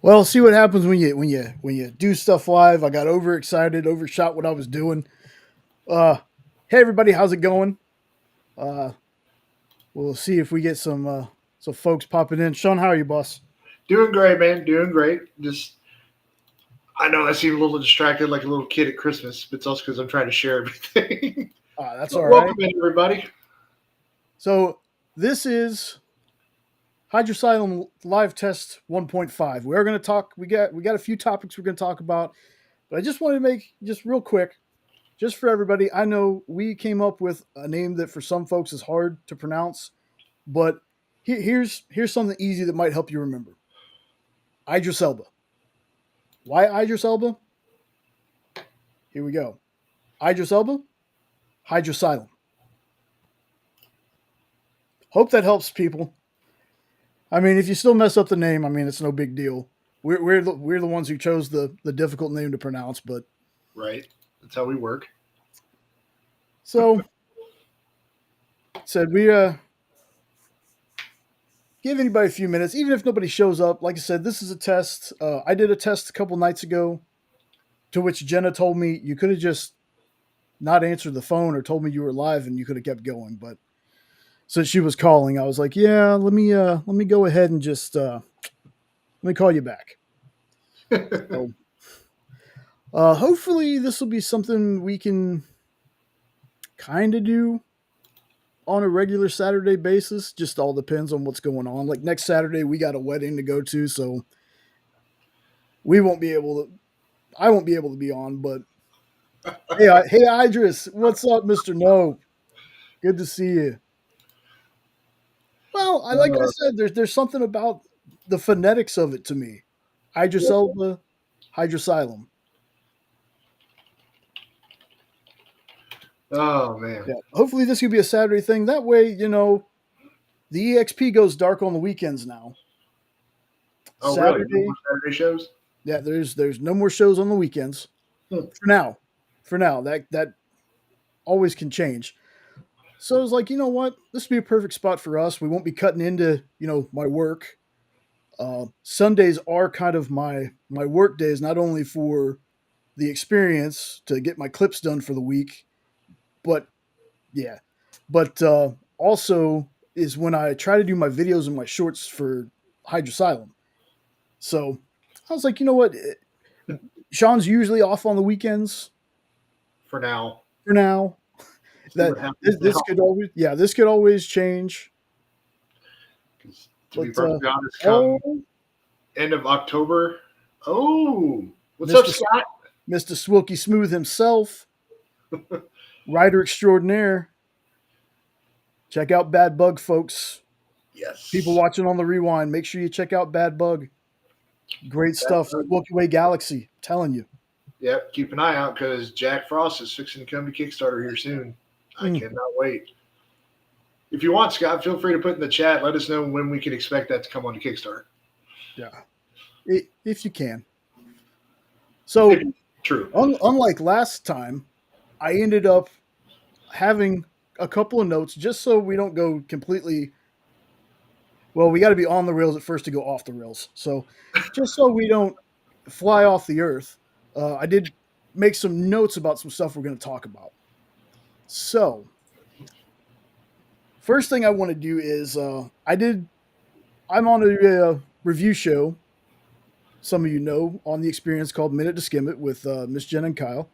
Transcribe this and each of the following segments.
Well, see what happens when you do stuff live. I got overexcited, overshot what I was doing. Uh, hey everybody, how's it going? Uh, we'll see if we get some folks popping in. Sean, how are you, boss? Doing great, man. Doing great. Just I know I seem a little distracted, like a little kid at Christmas, but it's also because I'm trying to share everything. That's But all welcome right. in, everybody. So this is Hydrasylum live test 1.5. We're going to talk. We got a few topics we're going to talk about, but I just wanted to make just real quick, just for everybody. I know we came up with a name that for some folks is hard to pronounce. But here's something easy that might help you remember. Idris Elba. Why Idris Elba? Here we go. Idris Elba, Hydrasylum. Hope that helps people. I mean, if you still mess up the name, I mean, it's no big deal. We're the ones who chose the difficult name to pronounce, but Right. That's how we work. so said we give anybody a few minutes, even if nobody shows up. Like I said, this is a test. I did a test a couple nights ago, to which Jenna told me you could have just not answered the phone or told me you were live and you could have kept going. But since she was calling, I was like, yeah, let me go ahead and just let me call you back. So hopefully this will be something we can kind of do on a regular Saturday basis. Just all depends on what's going on. Like next Saturday, we got a wedding to go to, so we won't be able to. I won't be able to be on, but hey, Idris, what's up, Mister No? Good to see you. Well, like I Uh, said, there's something about the phonetics of it to me. Idris Elba, Hydrasylum. oh man. Yeah. Hopefully this could be a Saturday thing. That way, the EXP goes dark on the weekends now. Oh really? No Saturday, more Saturday shows? yeah, there's no more shows on the weekends. Hmm. For now. For now. That always can change. So I was like, you know what? This would be a perfect spot for us. We won't be cutting into, my work. Sundays are kind of my work days, not only for the experience to get my clips done for the week, but yeah, but also is when I try to do my videos and my shorts for Hydrasylum. So I was like, you know what? Sean's usually off on the weekends For now. for now. See That what happens this now. could always, yeah, this could always change. 'Cause to be But perfectly honest, come oh, end of October. Oh, what's up, Mister Scott? Mister Swilky Smooth himself, writer extraordinaire. Check out Bad Bug, folks. People Yes. watching on the rewind, make sure you check out Bad Bug. Great That, stuff. Milky Way Galaxy. I'm telling you. yep. Keep an eye out because Jack Frost is fixing to come to Kickstarter here soon. I Mm, cannot wait. If you want, Scott, feel free to put in the chat. Let us know when we can expect that to come on to Kickstarter. yeah, if you can. If, So, true. unlike last time, I ended up having a couple of notes just so we don't go completely. Well, we got to be on the rails at first to go off the rails. So, just so we don't fly off the earth, I did make some notes about some stuff we're going to talk about. So, first thing I want to do is I'm on a review show. Some of you know on the experience called Minute to Skim It with Miss Jen and Kyle,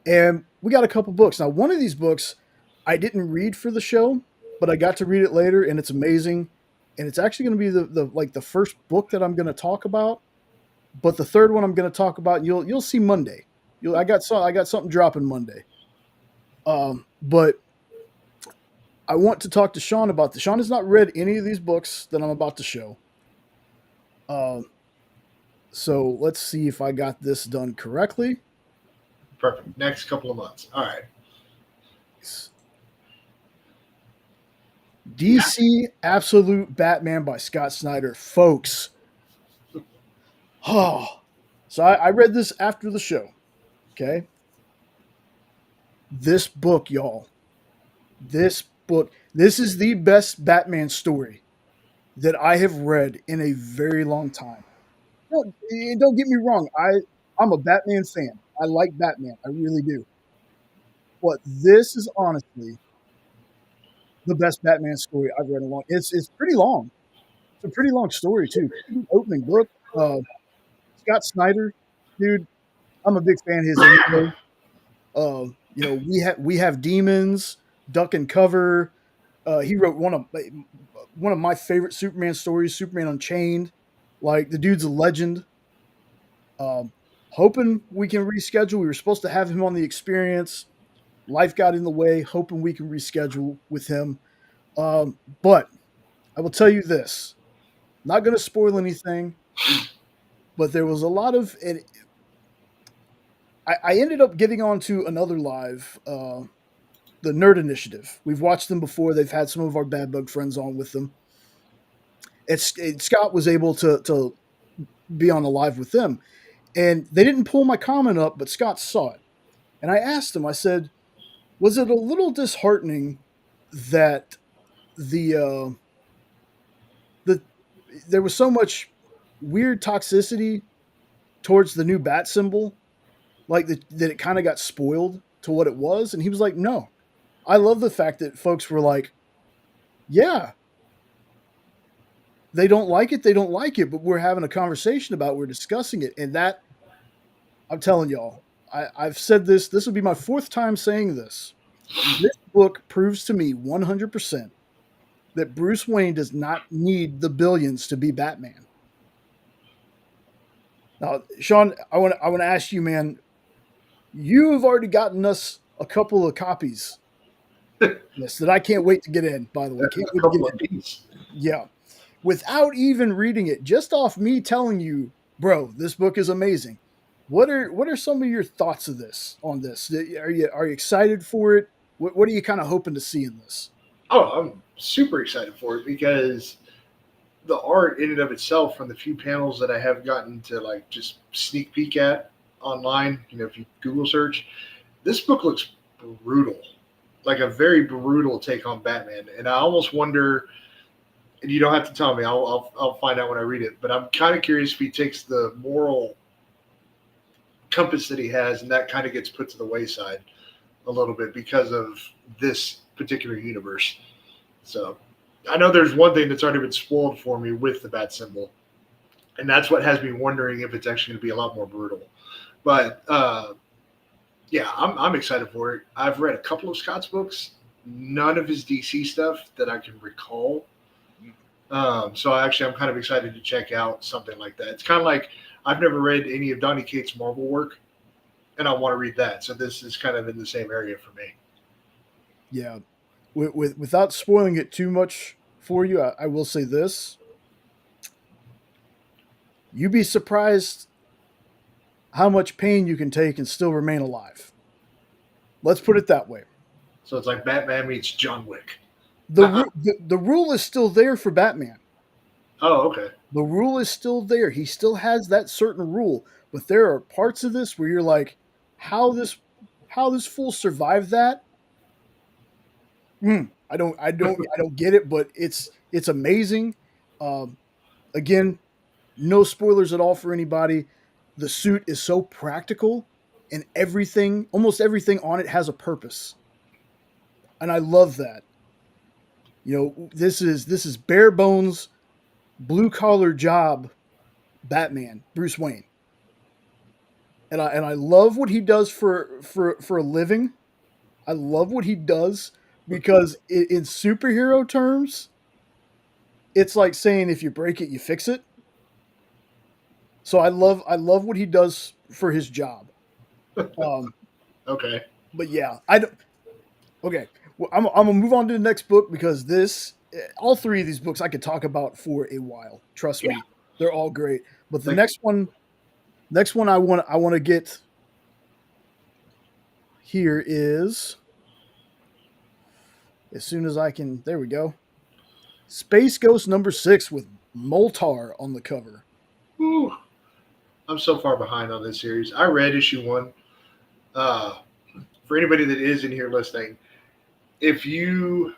and we got a couple books. Now, one of these books I didn't read for the show, but I got to read it later, and it's amazing. And it's actually going to be the first book that I'm going to talk about. But the third one I'm going to talk about, you'll see Monday. I got something dropping Monday. But I want to talk to Sean about this. Sean has not read any of these books that I'm about to show. Um, so let's see if I got this done correctly. Perfect. Next couple of months. All right. DC Absolute Batman by Scott Snyder, folks. Oh, so I read this after the show. Okay, this book, y'all. This book. This is the best Batman story that I have read in a very long time. don't get me wrong. I'm a Batman fan. I like Batman. I really do. But this is honestly the best Batman story I've read in a long. It's pretty long. It's a pretty long story too. Pretty good opening book. Scott Snyder, dude, I'm a big fan of his anyway. We have demons, duck and cover. He wrote one of my favorite Superman stories, Superman Unchained. Like the dude's a legend. Um, Hoping we can reschedule. We were supposed to have him on the experience. Life got in the way. Hoping we can reschedule with him. But I will tell you this: not going to spoil anything, but there was a lot of. I ended up getting onto another live, the Nerd Initiative. We've watched them before. They've had some of our Bad Bug friends on with them. Scott was able to be on the live with them, and they didn't pull my comment up, but Scott saw it, and I asked him. I said, "Was it a little disheartening that the the there was so much weird toxicity towards the new bat symbol, like that it kind of got spoiled to what it was?" And he was like, "No, I love the fact that folks were like, yeah, they don't like it, but we're having a conversation about it, we're discussing it." And that, I'm telling y'all, I've said this. This would be my fourth time saying this. This book proves to me 100% that Bruce Wayne does not need the billions to be Batman. Now, Sean, I want to ask you, man. You have already gotten us a couple of copies. Yes, that I can't wait to get in. By the way, can't A wait to couple get of in. these. Yeah, without even reading it, just off me telling you, bro, this book is amazing. What are some of your thoughts of this on this? Are you excited for it? What are you kind of hoping to see in this? Oh, I'm super excited for it because the art in and of itself, from the few panels that I have gotten to like just sneak peek at online, if you Google search, this book looks brutal, like a very brutal take on Batman. And I almost wonder, and you don't have to tell me, I'll find out when I read it, but I'm kind of curious if he takes the moral compass that he has and that kind of gets put to the wayside a little bit because of this particular universe. So I know there's one thing that's already been spoiled for me with the bat symbol, and that's what has me wondering if it's actually going to be a lot more brutal. But yeah, I'm excited for it. I've read a couple of Scott's books, none of his DC stuff that I can recall. So I'm kind of excited to check out something like that. It's kind of like I've never read any of Donny Cates' Marvel work, and I want to read that. So this is kind of in the same area for me. Yeah, without spoiling it too much for you, I will say this: you'd be surprised how much pain you can take and still remain alive. Let's put it that way. So it's like Batman meets John Wick. The rule is still there for Batman. Oh, okay. The rule is still there. He still has that certain rule, but there are parts of this where you're like, how this how this fool survived that? I don't get it, but it's amazing. Um, Again, no spoilers at all for anybody. The suit is so practical, and almost everything on it has a purpose, and I love that. This is bare bones, blue collar job Batman, Bruce Wayne, and I love what he does for a living. I love what he does because in superhero terms, it's like saying if you break it, you fix it. So I love what he does for his job. Um, Okay. but yeah, I don't. Okay, well, I'm gonna move on to the next book because all three of these books I could talk about for a while. Trust Yeah. me, they're all great. But the Like next one I want to get here is as soon as I can. There we go. Space Ghost number 6 with Moltar on the cover. whew, I'm so far behind on this series. I read issue one. Uh, for anybody that is in here listening, if you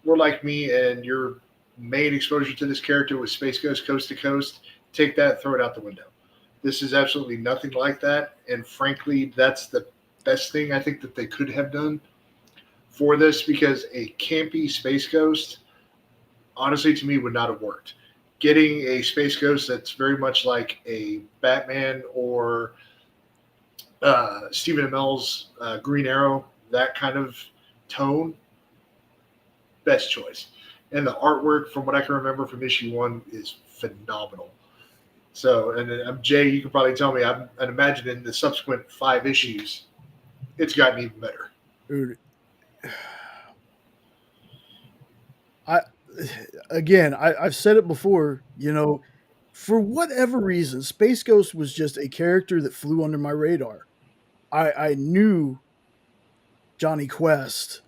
were like me and your main exposure to this character was Space Ghost Coast to Coast, take that, throw it out the window. This is absolutely nothing like that. And frankly, that's the best thing I think that they could have done for this, because a campy Space Ghost, honestly, to me, would not have worked. Getting a Space Ghost that's very much like a Batman or Stephen Amell's Green Arrow, that kind of tone, best choice. And the artwork, from what I can remember from issue one, is phenomenal. So, and then, Jay, you can probably tell me. I'd imagine in the subsequent 5 issues, it's gotten even better. Dude, I again, I've said it before. For whatever reason, Space Ghost was just a character that flew under my radar. I knew Johnny Quest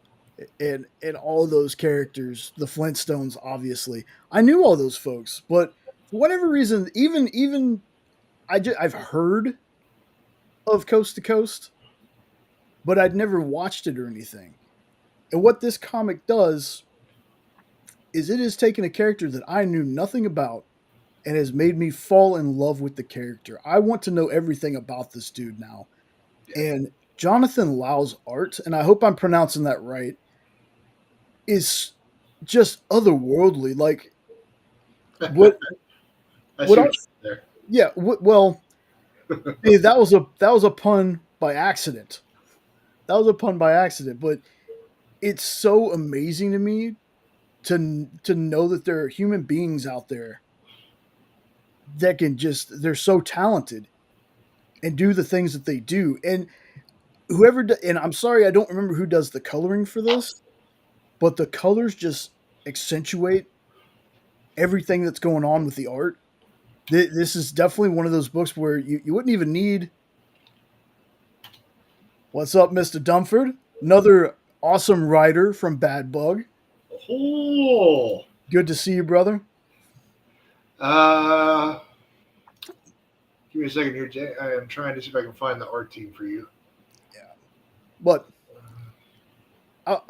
and all those characters, the Flintstones, obviously. I knew all those folks, but for whatever reason, even I've heard of Coast to Coast, but I'd never watched it or anything. And what this comic does is it has taken a character that I knew nothing about and has made me fall in love with the character. I want to know everything about this dude now. Yeah. And Jonathan Lau's art, and I hope I'm pronouncing that right, is just otherworldly. Like what I what see I what you're there. yeah, well, hey, that was a pun by accident. That was a pun by accident, but it's so amazing to me to know that there are human beings out there that can just they're so talented and do the things that they do. And and I'm sorry I don't remember who does the coloring for this, but the colors just accentuate everything that's going on with the art. This is definitely one of those books where you wouldn't even need what's up, Mr. Dumford, another awesome writer from Bad Bug. Oh, Good to see you, brother. uh, give me a second here, Jay. I am trying to see if I can find the art team for you. Yeah, but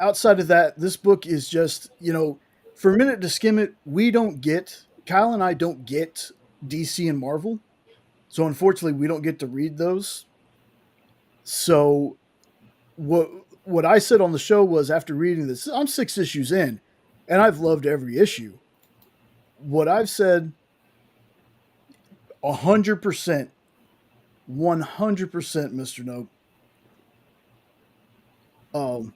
outside of that, this book is just for a minute to skim it. We don't get Kyle and I don't get DC and Marvel, so unfortunately, we don't get to read those. So what what I said on the show was after reading this, I'm 6 issues in, and I've loved every issue. What I've said, 100%, 100%, Mister Nope. Um,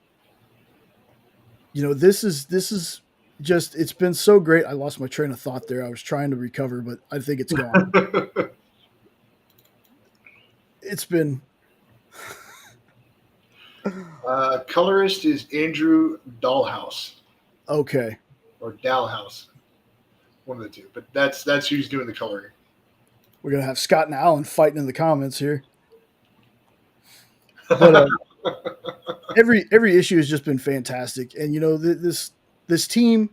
this is just it's been so great. I lost my train of thought there. I was trying to recover, but I think it's gone. It's been Colorist is Andrew Dahlhaus okay. or Dalhouse, one of the two. But that's who's doing the coloring. We're gonna have Scott and Alan fighting in the comments here, but every issue has just been fantastic. And this team,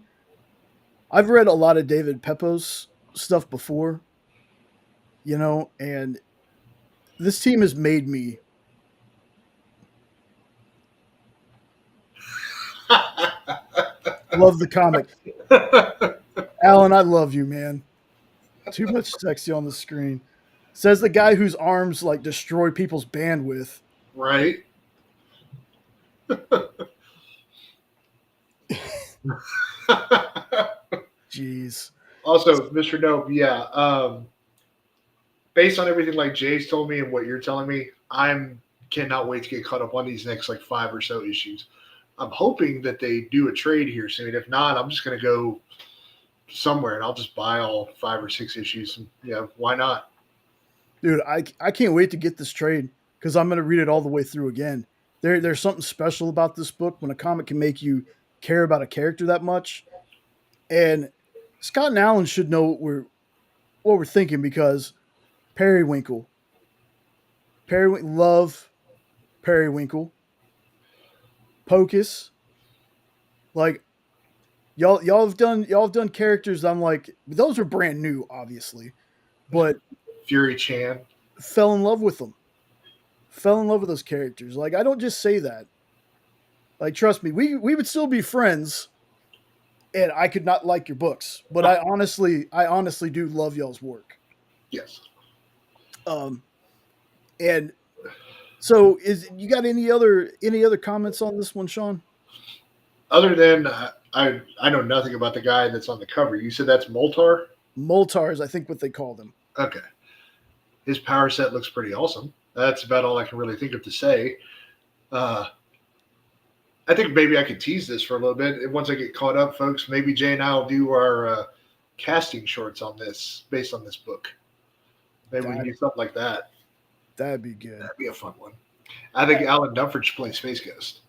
I've read a lot of David Peppo's stuff before, and this team has made me love the comic. Alan, I love you, man. Too much sexy on the screen. Says the guy whose arms like destroy people's bandwidth. Right. Jeez. Also, Mr. Nope, yeah. Based on everything like Jay's told me and what you're telling me, I'm cannot wait to get caught up on these next like 5 or so issues. I'm hoping that they do a trade here soon. If not, I'm just gonna go somewhere and I'll just buy all 5 or 6 issues. And, yeah, why not? Dude, I can't wait to get this trade because I'm going to read it all the way through again. There's something special about this book when a comic can make you care about a character that much. And Scott and Alan should know what we're thinking because Periwinkle, love Periwinkle, Pocus, like y'all have done characters. I'm like those are brand new, obviously, but Fury Chan. fell in love with them. Fell in love with those characters. Like I don't just say that. Like trust me, we would still be friends, and I could not like your books, but I honestly do love y'all's work. Yes. Um, and so, is you got any other comments on this one, Sean? Other than I know nothing about the guy that's on the cover. You said that's Moltar. Moltar is, I think, what they call them. Okay, his power set looks pretty awesome. That's about all I can really think of to say. Uh, I think maybe I could tease this for a little bit. And once I get caught up, folks, maybe Jay and I will do our casting shorts on this based on this book. Maybe we can do something like that. That'd be good. That'd be a fun one. I think Alan Dunford should play Space Ghost.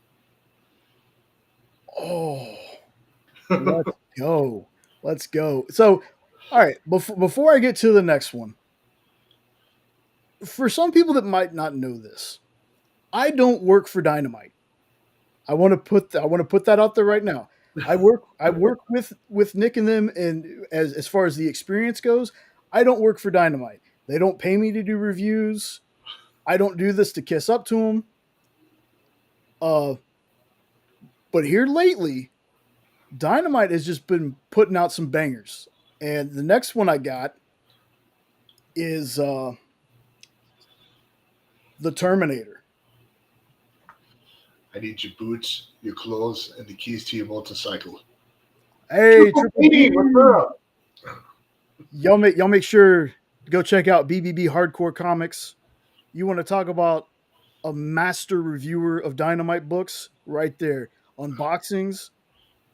Oh, let's go. Let's go. So, all right, before I get to the next one, for some people that might not know this, I don't work for Dynamite. I want to put that out there right now. I work with Nick and them, and as far as the experience goes, I don't work for Dynamite. They don't pay me to do reviews. I don't do this to kiss up to them. But here lately, Dynamite has just been putting out some bangers. And the next one I got is the Terminator. I need your boots, your clothes, and the keys to your motorcycle. Hey, Triple B, what's up? y'all make sure to go check out BBB Hardcore Comics. You want to talk about a master reviewer of Dynamite books? Right there, unboxings.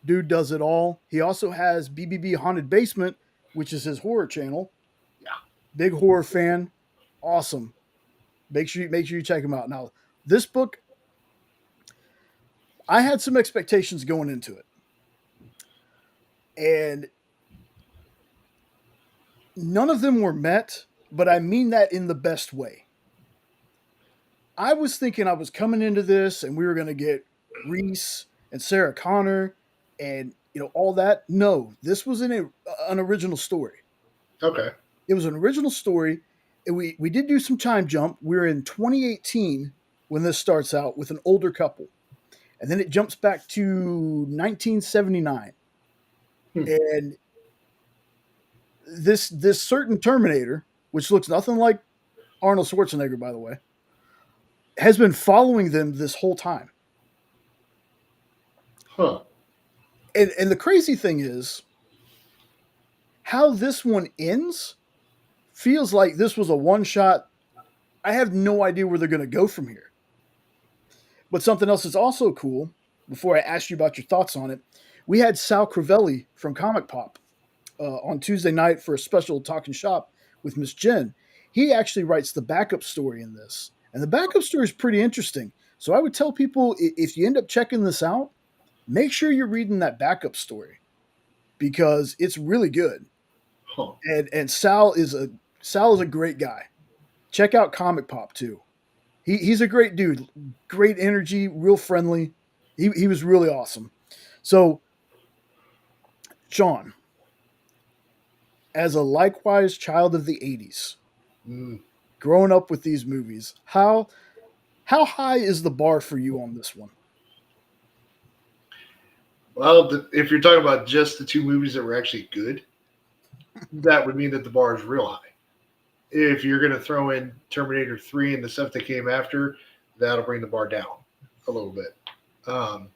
Dude does it all. He also has BBB Haunted Basement, which is his horror channel. Yeah. Big horror fan. Awesome. Make sure you check him out. Now, this book, I had some expectations going into it. And none of them were met, but I mean that in the best way. I was thinking I was coming into this and we were going to get Reese and Sarah Connor and all that. No, this was an original story. Okay. It was an original story, and we did do some time jump. We're in 2018 when this starts out with an older couple, and then it jumps back to 1979, and this certain Terminator, which looks nothing like Arnold Schwarzenegger, by the way, has been following them this whole time. Huh. And the crazy thing is how this one ends feels like this was a one shot. I have no idea where they're going to go from here. But something else that's also cool, before I ask you about your thoughts on it, we had Sal Crivelli from Comic Pop on Tuesday night for a special talking shop with Miss Jen. He actually writes the backup story in this. And the backup story is pretty interesting. So I would tell people, if you end up checking this out, make sure you're reading that backup story because it's really good. Huh. And Sal is a great guy. Check out Comic Pop too. He's a great dude, great energy, real friendly. He was really awesome. So, Sean, as a likewise child of the '80s, growing up with these movies, how high is the bar for you on this one? Well, if you're talking about just the two movies that were actually good, that would mean that the bar is real high. If you're going to throw in Terminator 3 and the stuff that came after, that'll bring the bar down a little bit. I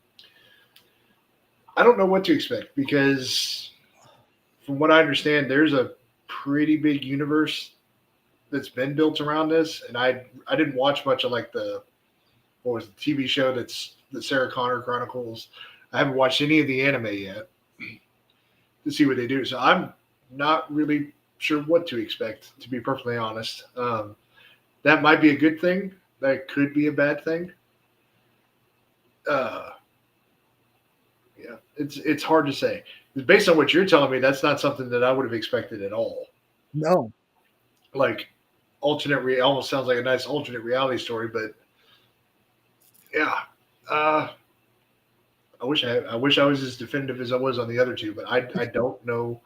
don't know what to expect because from what I understand, there's a pretty big universe that's been built around this. And I didn't watch much of like the TV show that's the Sarah Connor Chronicles. I haven't watched any of the anime yet to see what they do. So I'm not really sure what to expect, to be perfectly honest. That might be a good thing. That could be a bad thing. Yeah, it's hard to say. Based on what you're telling me, that's not something that I would have expected at all. No. Like almost sounds like a nice alternate reality story, but yeah. I wish I was as definitive as I was on the other two, but I don't know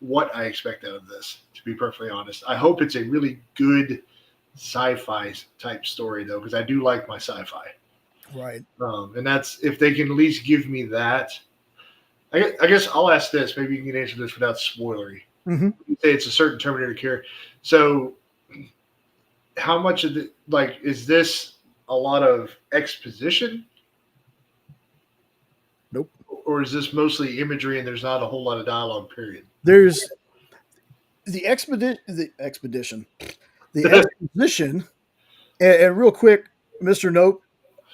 what I expect out of this, to be perfectly honest. I hope it's a really good sci-fi type story though, because I do like my sci-fi. Right. And that's if they can at least give me that. I guess I'll ask this. Maybe you can answer this without spoilery. Mm-hmm. You say it's a certain Terminator character. So how much of the like is this a lot of exposition, Nope. or is this mostly imagery and there's not a whole lot of dialogue? Period. There's the exposition, and real quick, Mister Nope,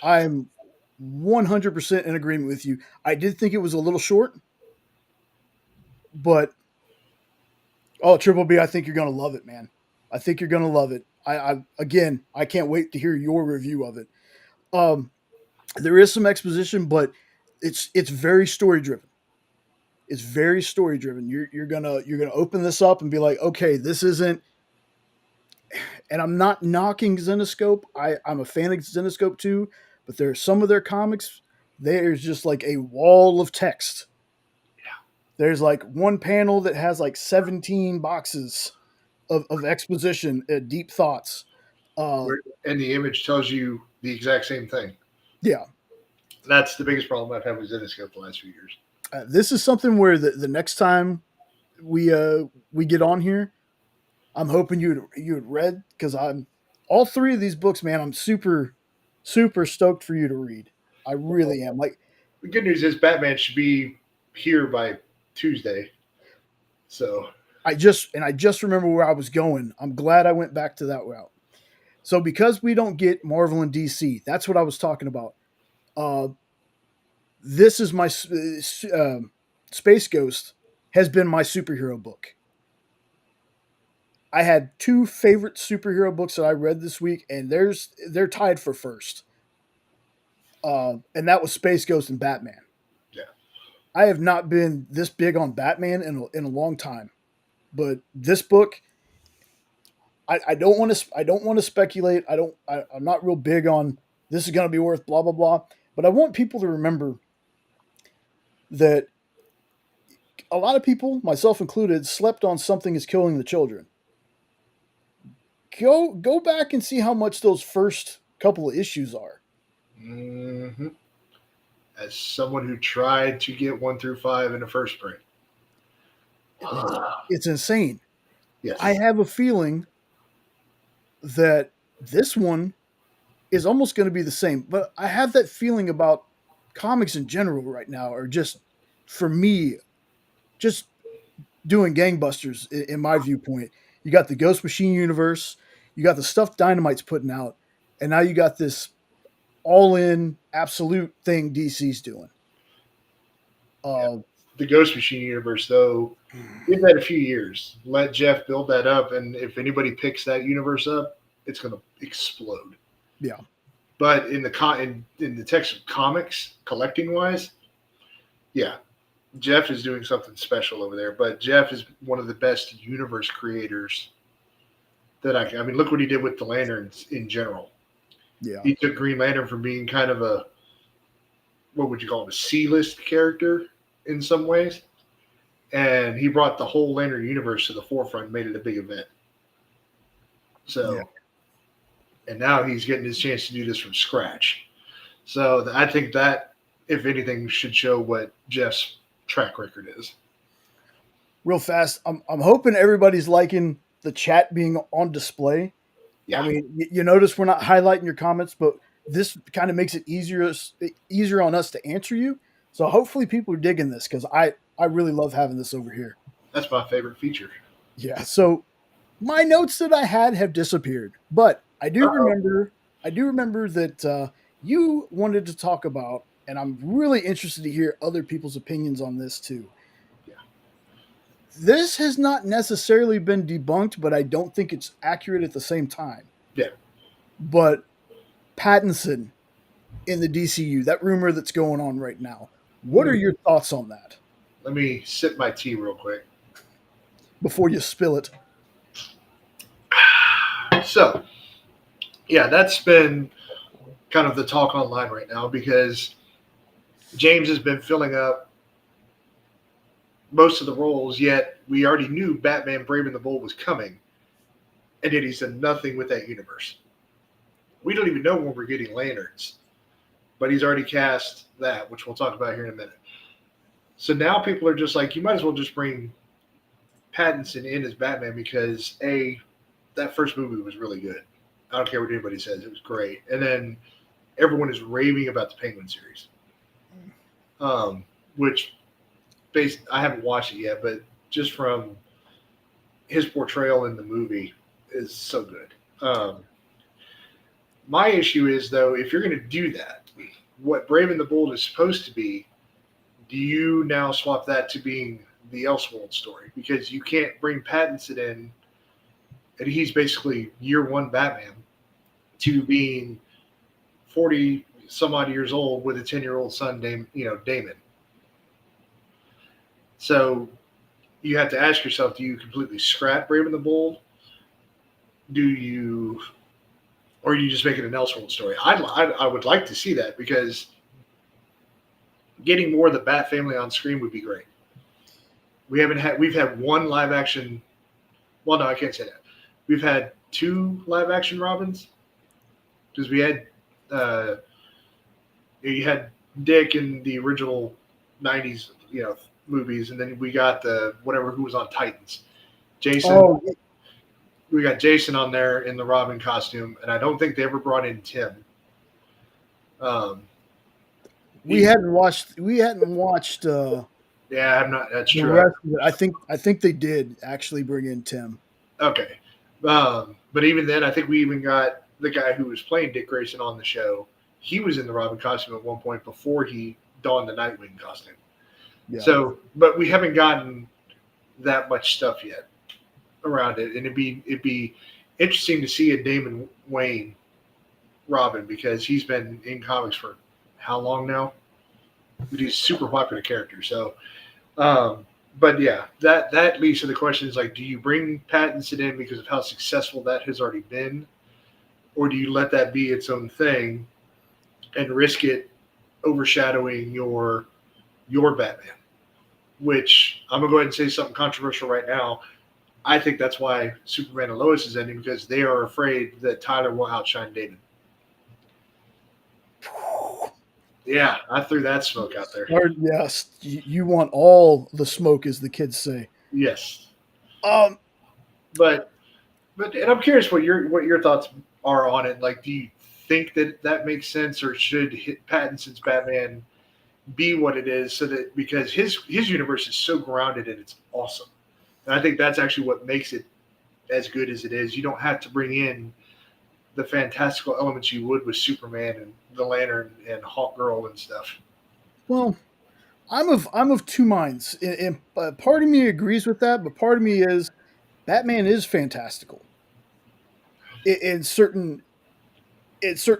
I'm 100% in agreement with you. I did think it was a little short, but oh, Triple B, I think you're gonna love it, man. I think you're gonna love it. I again, I can't wait to hear your review of it. Um, there is some exposition, but it's very story driven. It's very story driven. You're gonna open this up and be like, okay, this isn't. And I'm not knocking Zenoscope. I'm a fan of Zenoscope too, but there's some of their comics. There's just like a wall of text. There's like one panel that has like 17 boxes of exposition, deep thoughts. Uh, And the image tells you the exact same thing. yeah, That's the biggest problem I've had with Zenoscope the last few years. this is something where the next time we get on here, I'm hoping you had read because I'm all three of these books, man. I'm super stoked for you to read. I really am. Like The good news is Batman should be here by Tuesday. So I just remember where I was going. I'm glad I went back to that route. So because we don't get Marvel and DC, that's what I was talking about. Uh, this is my Space Ghost has been my superhero book. I had two favorite superhero books that I read this week, and they're tied for first. And that was Space Ghost and Batman. yeah, I have not been this big on Batman in a long time, but this book, I don't want to speculate. I'm not real big on this is going to be worth blah blah blah. But I want people to remember that a lot of people, myself included, slept on Something Is Killing the Children. Go back and see how much those first couple of issues are. hmm as someone who tried to get 1 through 5 in the first print, It's, it's insane. I yes, have a feeling that this one is almost going to be the same, but I have that feeling about comics in general right now are just for me just doing gangbusters in my viewpoint. You got the Ghost Machine universe, you got the stuff Dynamite's putting out, and now you got this all-in absolute thing DC's doing. yeah. Uh, The Ghost Machine universe, though, give that a few years. Let Jeff build that up, and if anybody picks that universe up, it's going to explode. yeah, But in the text of comics, collecting wise, yeah, Jeff is doing something special over there. But Jeff is one of the best universe creators that I can. I mean, look what he did with the Lanterns in general. yeah, He took Green Lantern from being kind of a, what would you call it, a C-list character in some ways, and he brought the whole Lantern universe to the forefront and made it a big event. yeah. So, and now he's getting his chance to do this from scratch. So I think that, if anything, should show what Jeff's track record is. Real fast, I'm hoping everybody's liking the chat being on display. I Yeah, mean, you notice we're not highlighting your comments, but this kind of makes it easier on us to answer you. So hopefully people are digging this because I really love having this over here. that's my favorite feature. Yeah. So my notes that I had have disappeared, but Uh-oh. I do remember that you wanted to talk about, and I'm really interested to hear other people's opinions on this too. Yeah, This has not necessarily been debunked, but I don't think it's accurate at the same time. yeah. But Pattinson in the DCU, that rumor that's going on right now. What are Ooh, your thoughts on that let me sip my tea real quick. before you spill it? So, yeah, that's been kind of the talk online right now because James has been filling up most of the roles, yet we already knew Batman Brave and the Bold was coming, and yet he's done nothing with that universe. We don't even know when we're getting Lanterns, but he's already cast that, which we'll talk about here in a minute. So now people are just like, you might as well just bring Pattinson in as Batman because A, that first movie was really good. I don't care what anybody says. It was great. And then everyone is raving about the Penguin series, which I haven't watched it yet, but just from his portrayal in the movie is so good. My issue is though, if you're going to do that, what Brave and the Bold is supposed to be, do you now swap that to being the Elseworld story? Because you can't bring Pattinson in, and he's basically year one Batman, to being 40 some odd years old with a 10-year-old son, Damon. So you have to ask yourself: do you completely scrap Brave and the Bold? Do you, or you just make it an Elseworld story? I would like to see that because getting more of the Bat family on screen would be great. We've had one live action. Well, no, I can't say that. We've had two live action Robins because we had you had Dick in the original '90s, movies, and then we got the whatever who was on Titans, Jason. Oh, We got Jason on there in the Robin costume, and I don't think they ever brought in Tim. we hadn't watched. We hadn't watched Yeah, I'm not. That's the true. rest of it. I think they did actually bring in Tim. Okay, but even then, I think we even got the guy who was playing Dick Grayson on the show. He was in the Robin costume at one point before he donned the Nightwing costume. Yeah. So, but we haven't gotten that much stuff yet around it, and it'd be interesting to see a Damon Wayne Robin because he's been in comics for how long now? But he's a super popular character. So, but yeah, that leads to the question is like, do you bring Pattinson in because of how successful that has already been, or do you let that be its own thing and risk it overshadowing your Batman? Which I'm gonna go ahead and say something controversial right now. I think that's why Superman and Lois is ending because they are afraid that Tyler will outshine David. Yeah, I threw that smoke out there. Or, yes, you want all the smoke, as the kids say. Yes, Um, but and I'm curious what your thoughts are on it. Like, do you think that makes sense, or should Pattinson's Batman be what it is? So that because his universe is so grounded and it's awesome, and I think that's actually what makes it as good as it is. You don't have to bring in the fantastical elements you would with Superman and the Lantern and Hawk Girl and stuff. well, I'm of two minds, and part of me agrees with that, but part of me is Batman is fantastical in certain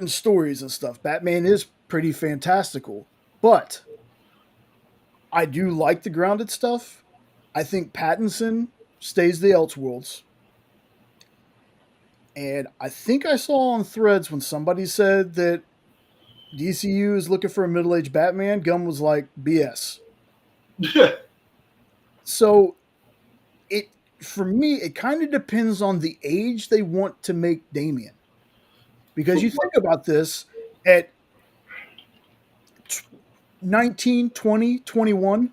stories and stuff. Batman is pretty fantastical, but I do like the grounded stuff. I think Pattinson stays the Elseworlds. And I think I saw on threads when somebody said that DCU is looking for a middle aged Batman, Gunn was like, BS. So it for me, it kind of depends on the age they want to make Damien. Because you think about this at 19, 20, 21,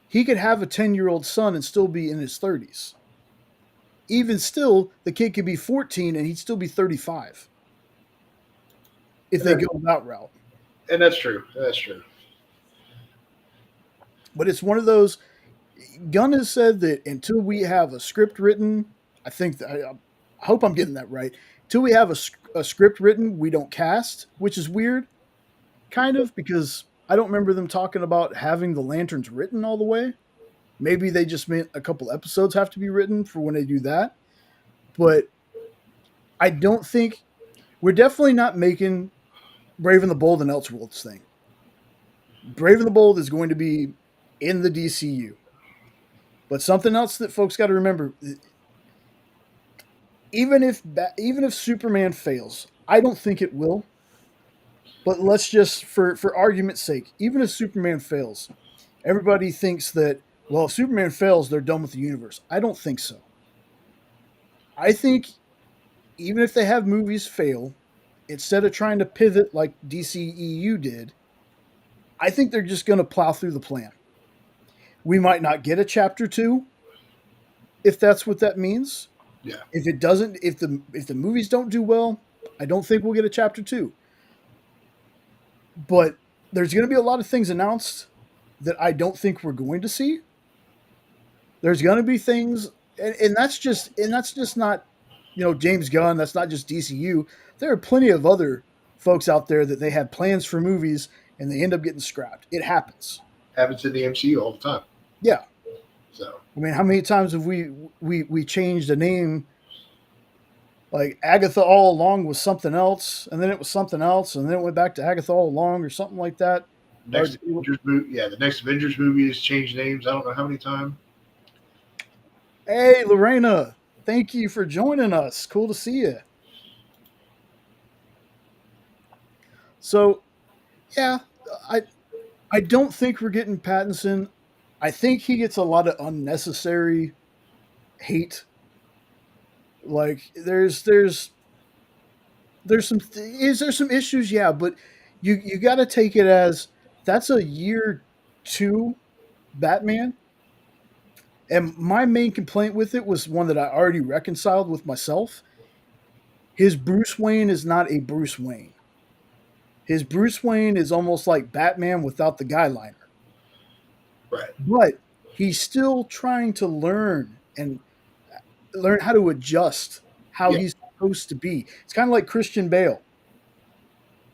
he could have a 10-year-old son and still be in his 30s. Even still, the kid could be 14 and he'd still be 35 if they go that route. And that's true. That's true. But it's one of those. Gunn has said that until we have a script written, I hope I'm getting that right. Until we have a script written, we don't cast, which is weird, kind of, because I don't remember them talking about having the lanterns written all the way. Maybe they just meant a couple episodes have to be written for when they do that. But I don't think we're definitely not making Brave and the Bold and Elseworlds thing. Brave and the Bold is going to be in the DCU. But something else that folks got to remember, even if Superman fails, I don't think it will. But let's just for argument's sake, even if Superman fails, everybody thinks that, well, if Superman fails, they're done with the universe. I don't think so. I think even if they have movies fail, instead of trying to pivot like DCEU did, I think they're just going to plow through the plan. We might not get a chapter 2 if that's what that means, Yeah. If it doesn't, if the movies don't do well, I don't think we'll get a chapter two. But there's going to be a lot of things announced that I don't think we're going to see. There's going to be things, and that's just not, James Gunn. That's not just DCU. There are plenty of other folks out there that they have plans for movies and they end up getting scrapped. It happens. Happens in the MCU all the time. Yeah. So I mean, how many times have we changed a name? Like Agatha All Along was something else, and then it was something else, and then it went back to Agatha All Along or something like that. Or, next Avengers movie, yeah, the next Avengers movie has changed names. I don't know how many times. hey, Lorena, thank you for joining us. Cool to see you. So, yeah, I I don't think we're getting Pattinson. I think he gets a lot of unnecessary hate. Like there's some is there some issues, yeah, but you got to take it as that's a year two Batman. And my main complaint with it was one that I already reconciled with myself. His Bruce Wayne is not a Bruce Wayne. His Bruce Wayne is almost like Batman without the guy liner. Right. But he's still trying to learn how to adjust how Yeah. he's supposed to be. It's kind of like Christian Bale.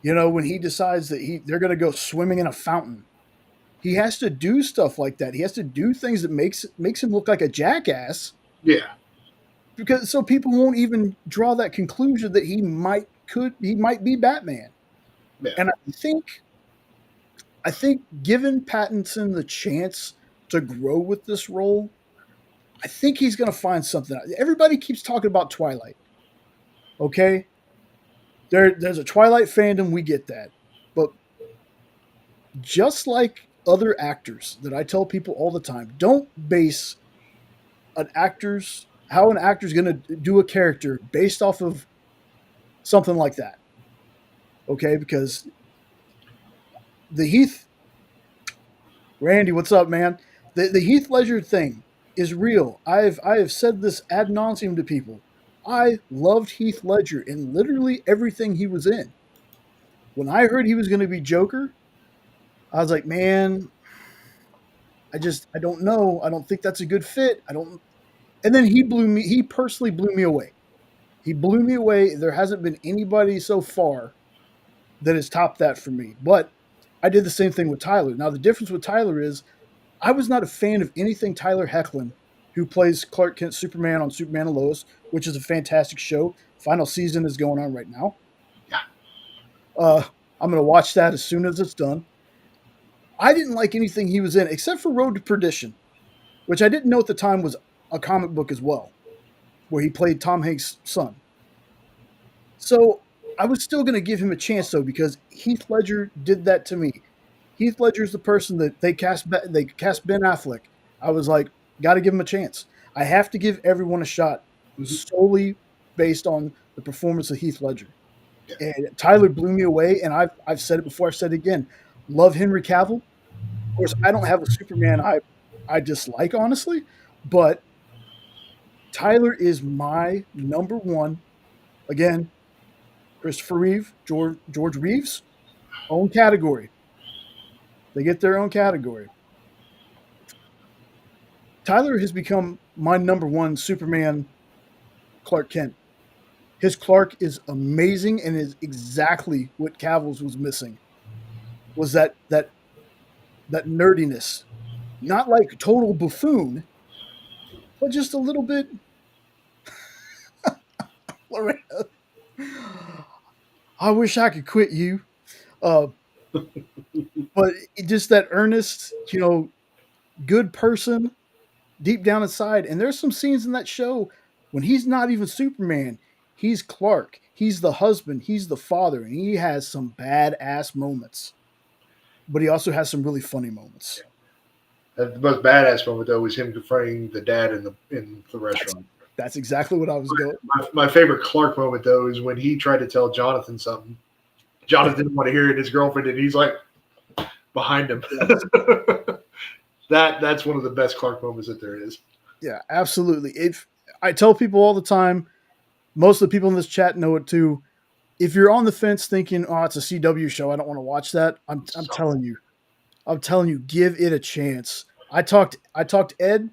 When he decides that they're going to go swimming in a fountain. He has to do stuff like that. He has to do things that makes him look like a jackass Yeah. because so people won't even draw that conclusion that he might be Batman. Yeah. And I think giving Pattinson the chance to grow with this role, I think he's going to find something. Everybody keeps talking about Twilight. Okay? There's a Twilight fandom, we get that. But just like other actors that I tell people all the time, don't base how an actor's going to do a character based off of something like that. Okay? Because the Heath Randy, what's up, man? The Heath Ledger thing is real. I have said this ad nauseum to people. I loved Heath Ledger in literally everything he was in. When I heard he was going to be Joker, I was like, man, I don't know. I don't think that's a good fit. I don't. And then he personally blew me away. He blew me away. There hasn't been anybody so far that has topped that for me. But I did the same thing with Tyler. Now the difference with Tyler is I was not a fan of anything Tyler Hoechlin, who plays Clark Kent Superman on Superman and Lois, which is a fantastic show. Final season is going on right now. Yeah. I'm going to watch that as soon as it's done. I didn't like anything he was in except for Road to Perdition, which I didn't know at the time was a comic book as well, where he played Tom Hanks' son. So I was still going to give him a chance though because Heath Ledger did that to me. Heath Ledger's the person that they cast Ben Affleck. I was like, got to give him a chance. I have to give everyone a shot solely based on the performance of Heath Ledger. Yeah. And Tyler blew me away, and I've said it before, I've said it again. Love Henry Cavill. Of course, I don't have a Superman I dislike, honestly, but Tyler is my number one. Again, Christopher Reeve, George Reeves, own category. They get their own category. Tyler has become my number one Superman Clark Kent. His Clark is amazing and is exactly what Cavill's was missing. Was that nerdiness. Not like total buffoon, but just a little bit. Lorena, I wish I could quit you. But just that earnest, good person deep down inside. And there's some scenes in that show when he's not even Superman. He's Clark. He's the husband. He's the father. And he has some badass moments. But he also has some really funny moments. The most badass moment though was him confronting the dad in the restaurant. That's exactly what I was going. My favorite Clark moment though is when he tried to tell Jonathan something. Jonathan didn't want to hear it. His girlfriend did. He's like behind him. That's one of the best Clark moments that there is. Yeah, absolutely. I tell people all the time, most of the people in this chat know it too. If you're on the fence thinking, "Oh, it's a CW show, I don't want to watch that," I'm So, telling you, give it a chance. I talked Ed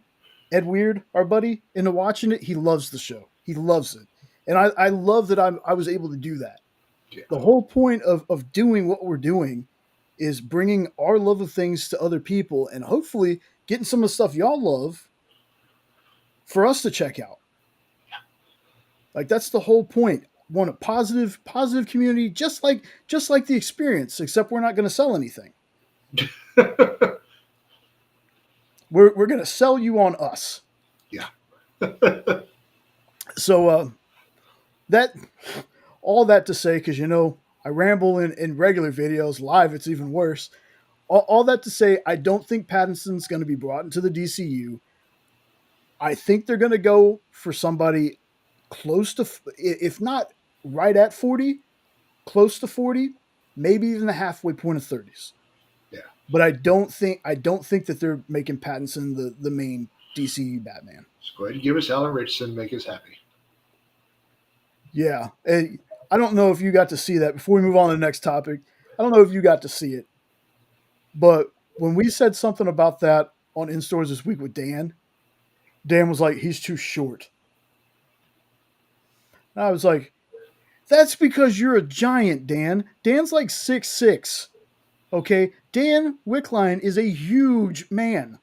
Weird, our buddy, into watching it. He loves the show. He loves it, and I love that I was able to do that. yeah. The whole point of doing what we're doing is bringing our love of things to other people, and hopefully getting some of the stuff y'all love for us to check out. Like that's the whole point. Want a positive community, just like the experience, except we're not going to sell anything. We're going to sell you on us. Yeah. So that all that to say, because I ramble in regular videos. Live, it's even worse. All that to say, I don't think Pattinson's going to be brought into the DCU. I think they're going to go for somebody close to, if not right at 40, close to 40, maybe even the halfway point of 30s. Yeah. But I don't think that they're making Pattinson the main DCU Batman. So go ahead and give us Alan Richardson, make us happy. Yeah. I don't know if you got to see that before we move on to the next topic. I don't know if you got to see it, but when we said something about that on In Stores this week with Dan was like, he's too short. And I was like, that's because you're a giant, Dan. Dan's like 6'6". Okay. Dan Wickline is a huge man.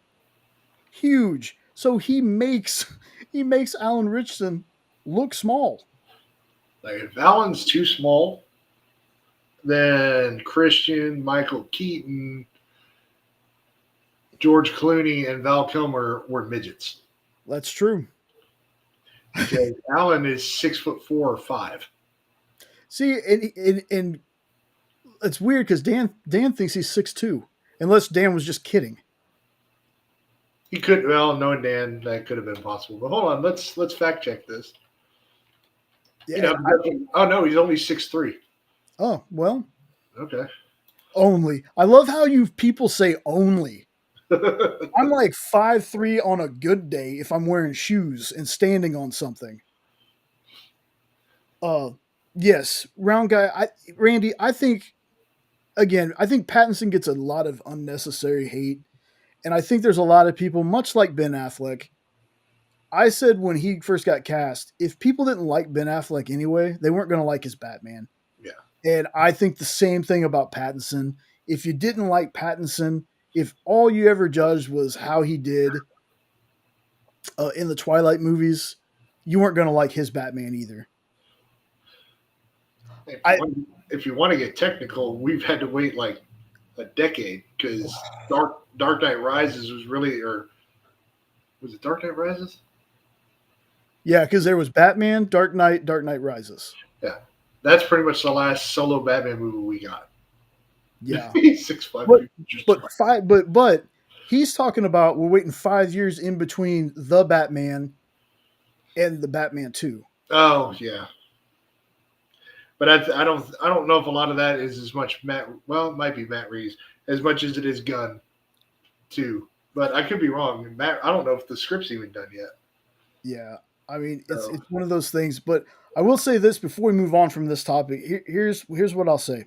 Huge. So he makes Alan Richardson look small. Like if Alan's too small, then Christian, Michael Keaton, George Clooney, and Val Kilmer were midgets. That's true. Because Alan is 6'4" or 5. See, and it's weird because Dan thinks he's 6'2", unless Dan was just kidding. He could, well, knowing Dan, that could have been possible. But hold on, let's fact check this. Yeah. Oh no, he's only 6'3". Oh well, Okay. only. I love how you people say only. I'm like 5'3" on a good day if I'm wearing shoes and standing on something. Uh, yes, round guy. Randy, I think Pattinson gets a lot of unnecessary hate, and I think there's a lot of people, much like Ben Affleck. I said when he first got cast, if people didn't like Ben Affleck anyway, they weren't going to like his Batman. Yeah. And I think the same thing about Pattinson. If you didn't like Pattinson, if all you ever judged was how he did in the Twilight movies, you weren't going to like his Batman either. I If you want to get technical, we've had to wait like a decade because Dark Knight Rises was really, or was it Dark Knight Rises? Yeah, because there was Batman, Dark Knight, Dark Knight Rises. Yeah, that's pretty much the last solo Batman movie we got. Yeah, He's 6'5". but he's talking about we're waiting 5 years in between the Batman and the Batman 2. Oh yeah, but I don't know if a lot of that is as much Matt. Well, it might be Matt Reeves as much as it is Gunn, too. But I could be wrong. Matt, I don't know if the script's even done yet. Yeah, I mean it's So, it's one of those things. But I will say this before we move on from this topic. Here's what I'll say.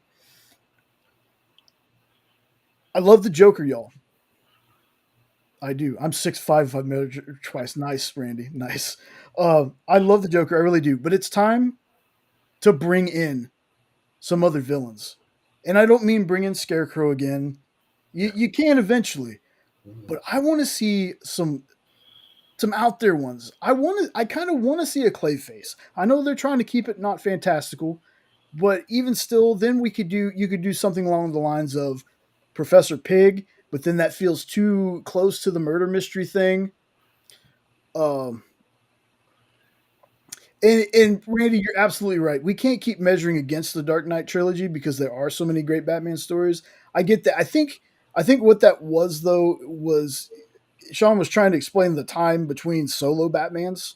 I love the Joker, y'all. I do. I'm 6'5". If I've met her twice. Nice, Randy. Nice. I love the Joker. I really do. But it's time to bring in some other villains, and I don't mean bring in Scarecrow again. You can eventually, but I want to see some out there ones. I kind of want to see a Clayface. I know they're trying to keep it not fantastical, but even still, then you could do something along the lines of Professor Pig, but then that feels too close to the murder mystery thing. Um, and Randy, you're absolutely right. We can't keep measuring against the Dark Knight trilogy because there are so many great Batman stories. I get that. I think what that was though was Sean was trying to explain the time between solo Batmans.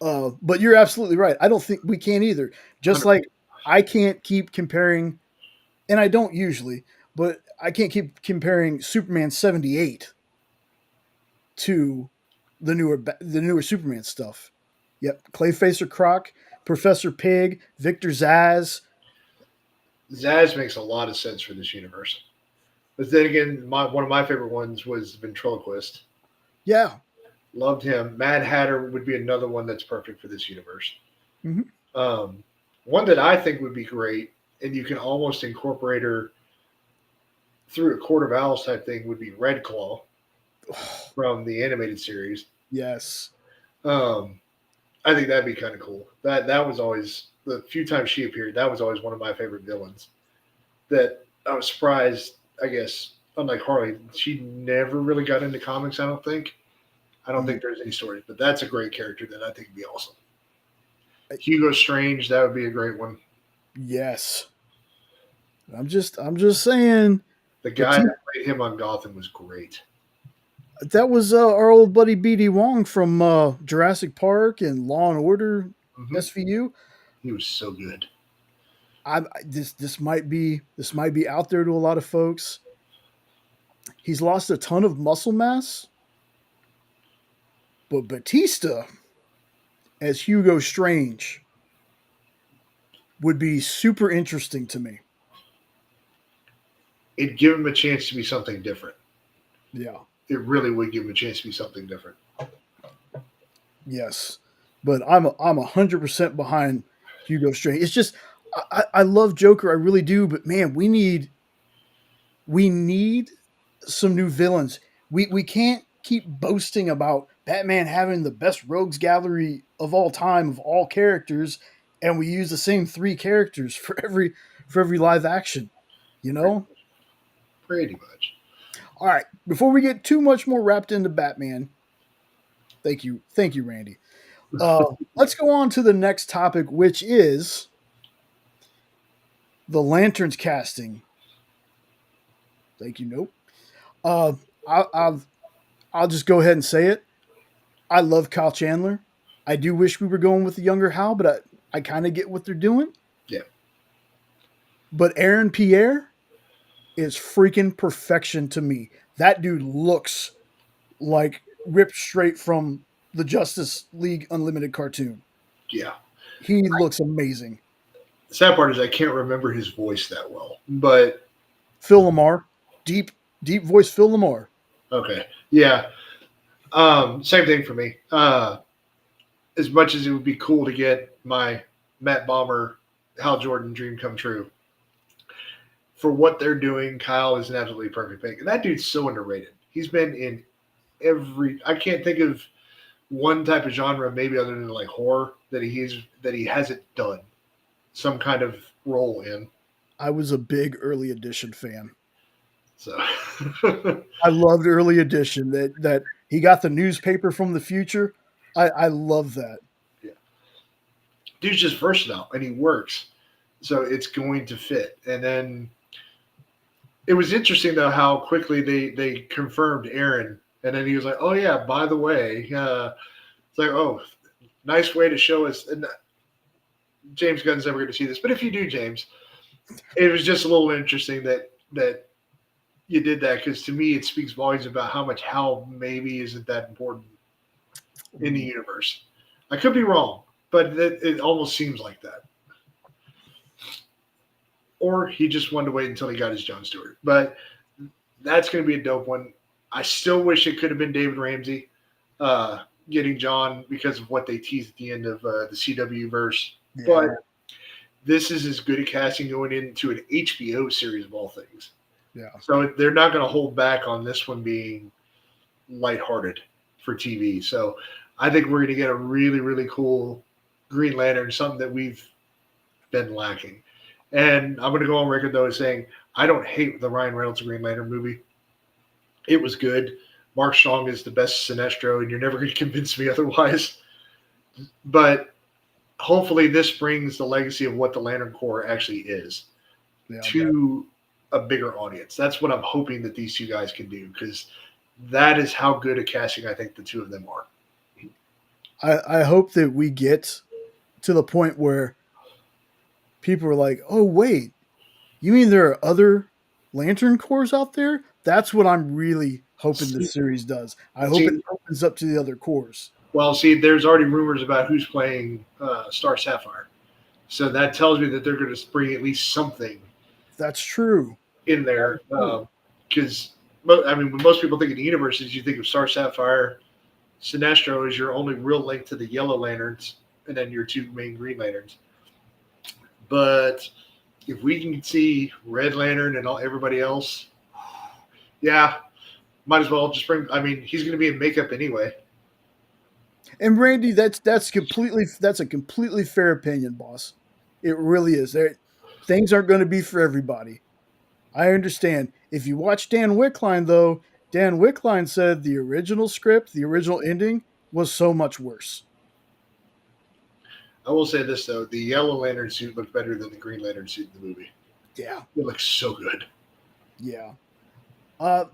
But you're absolutely right. I don't think we can either. Just like I can't keep comparing, and I don't usually, but I can't keep comparing Superman 78 to the newer Superman stuff. Yep, Clayfacer Croc, Professor Pig, Victor Zsasz. Zaz makes a lot of sense for this universe. But then again, one of my favorite ones was Ventriloquist. Yeah. Loved him. Mad Hatter would be another one that's perfect for this universe. Hmm. Um, One that I think would be great, and you can almost incorporate her through a Court of Owls type thing, would be Red Claw from the animated series. Yes. Um, I think that'd be kind of cool. That was always the few times she appeared. That was always one of my favorite villains. That I was surprised. I guess unlike Harley, she never really got into comics. I don't think. I don't think there's any stories, but that's a great character that I think would be awesome. Hugo Strange, that would be a great one. Yes. I'm just saying. The But guy that played him on Gotham was great. that was our old buddy BD Wong from Jurassic Park and Law and Order Hmm. SVU. He was so good. This might be out there to a lot of folks. He's lost a ton of muscle mass, but Batista as Hugo Strange would be super interesting to me. It'd give him a chance to be something different. Yeah. It really would give him a chance to be something different. Yes. But I'm 100% behind Hugo Strange. It's just I love Joker, I really do, but man, we need some new villains. We can't keep boasting about Batman having the best rogues gallery of all time of all characters, and we use the same three characters for every live action. You Pretty, know? pretty much. All right. Before we get too much more wrapped into Batman, thank you, Randy. Let's go on to the next topic, which is the Lanterns casting. Thank you. Nope. Uh, I'll just go ahead and say it. I love Kyle Chandler. I do wish we were going with the younger Hal, but I kind of get what they're doing. Yeah. But Aaron Pierre is freaking perfection to me. That dude looks like ripped straight from the Justice League Unlimited cartoon. Yeah. He looks amazing. The sad part is I can't remember his voice that well. But Phil Lamar, deep, deep voice Phil Lamar. okay. Yeah. Same thing for me. As much as it would be cool to get my Matt Bomber, Hal Jordan dream come true, for what they're doing, Kyle is an absolutely perfect pick. And that dude's so underrated. He's been in I can't think of one type of genre, maybe other than like horror, that he hasn't done some kind of role in. I was a big early edition fan. So I loved early edition that he got the newspaper from the future. I love that. yeah. Dude's just versatile and he works. So it's going to fit. And then it was interesting though how quickly they confirmed Aaron, and then he was like, "Oh yeah, by the way, it's like, oh, nice way to show us." And James Gunn's never going to see this, but if you do, James, it was just a little interesting that you did that because to me it speaks volumes about how much Hal maybe isn't that important in the universe. I could be wrong, but it almost seems like that. Or he just wanted to wait until he got his John Stewart. But that's going to be a dope one. I still wish it could have been David Ramsey getting John because of what they teased at the end of the CW verse. Yeah. But this is as good a casting going into an HBO series of all things. Yeah. So they're not going to hold back on this one being lighthearted for TV. So I think we're going to get a really, really cool Green Lantern, something that we've been lacking. And I'm going to go on record, though, as saying I don't hate the Ryan Reynolds Green Lantern movie. It was good. Mark Strong is the best Sinestro, and you're never going to convince me otherwise. But hopefully this brings the legacy of what the Lantern Corps actually is to a bigger audience. That's what I'm hoping that these two guys can do, because that is how good a casting I think the two of them are. I hope that we get to the point where people are like, oh, wait, you mean there are other Lantern Corps out there? That's what I'm really hoping the See, series does. I hope it see, opens up to the other cores. well, see, there's already rumors about who's playing Star Sapphire, so that tells me that they're going to bring at least something That's true. in That's there. true. Because I mean, when most people think of the universes, you think of Star Sapphire. Sinestro is your only real link to the Yellow Lanterns, and then your two main Green Lanterns. But if we can see Red Lantern and everybody else, yeah, might as well just bring. I mean, he's going to be in makeup anyway. And Randy, that's a completely fair opinion, boss. It really is. Things aren't going to be for everybody. I understand. If you watch Dan Wickline, though, Dan Wickline said the original script, the original ending, was so much worse. I will say this though: the Yellow Lantern suit looked better than the Green Lantern suit in the movie. Yeah, It looks so good. yeah. Uh,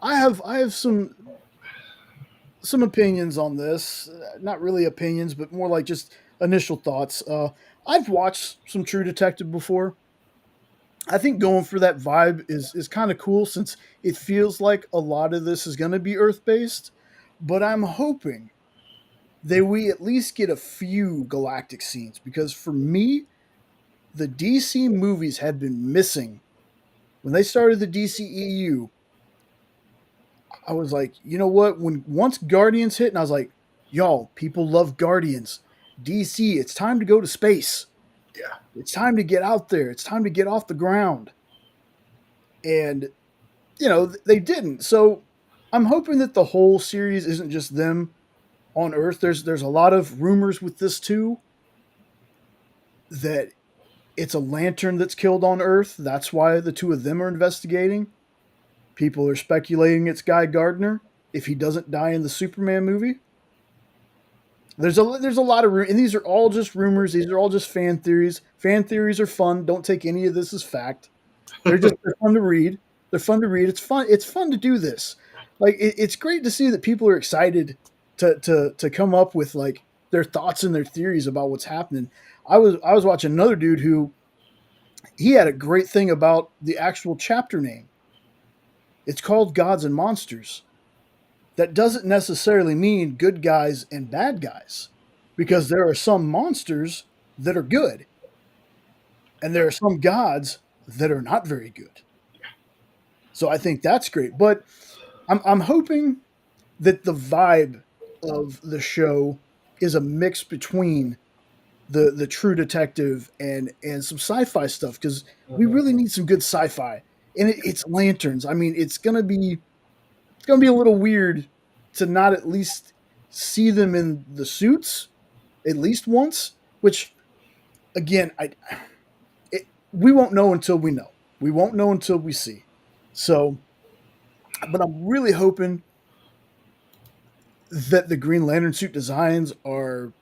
I have some opinions on this. Not really opinions, but more like just initial thoughts. I've watched some True Detective before. I think going for that vibe is kind of cool since it feels like a lot of this is going to be Earth based. But I'm hoping that we at least get a few galactic scenes because for me, the DC movies had been missing. When they started the DCEU, I was like, you know what? When once Guardians hit, and I was like, y'all, people love Guardians. DC, it's time to go to space. Yeah. It's time to get out there. It's time to get off the ground. And, they didn't. So I'm hoping that the whole series isn't just them on Earth. There's a lot of rumors with this too that it's a lantern that's killed on Earth. That's why the two of them are investigating. People are speculating it's Guy Gardner if he doesn't die in the Superman movie. There's a lot of and these are all just rumors. These are all just fan theories. Fan theories are fun. Don't take any of this as fact. They're fun to read. They're fun to read. It's fun. It's fun to do this. Like it's great to see that people are excited to come up with like their thoughts and their theories about what's happening. I was watching another dude who he had a great thing about the actual chapter name. It's called Gods and Monsters. That doesn't necessarily mean good guys and bad guys because there are some monsters that are good and there are some gods that are not very good. So I think that's great. But I'm hoping that the vibe of the show is a mix between the True Detective and some sci-fi stuff because we Mhm. really need some good sci-fi. And it's lanterns. I mean, it's gonna be a little weird to not at least see them in the suits at least once. Which again, we won't know until we know. We won't know until we see. So, but I'm really hoping that the Green Lantern suit designs are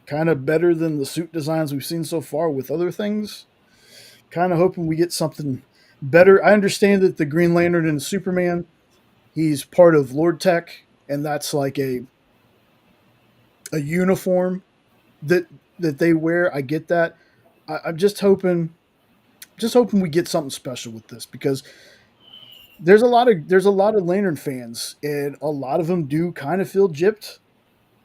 kind of better than the suit designs we've seen so far with other things. Kind of hoping we get something better. I understand that the Green Lantern and Superman, he's part of Lord Tech, and that's like a uniform that they wear. I get that. I'm just hoping we get something special with this because there's a lot of Lantern fans, and a lot of them do kind of feel gypped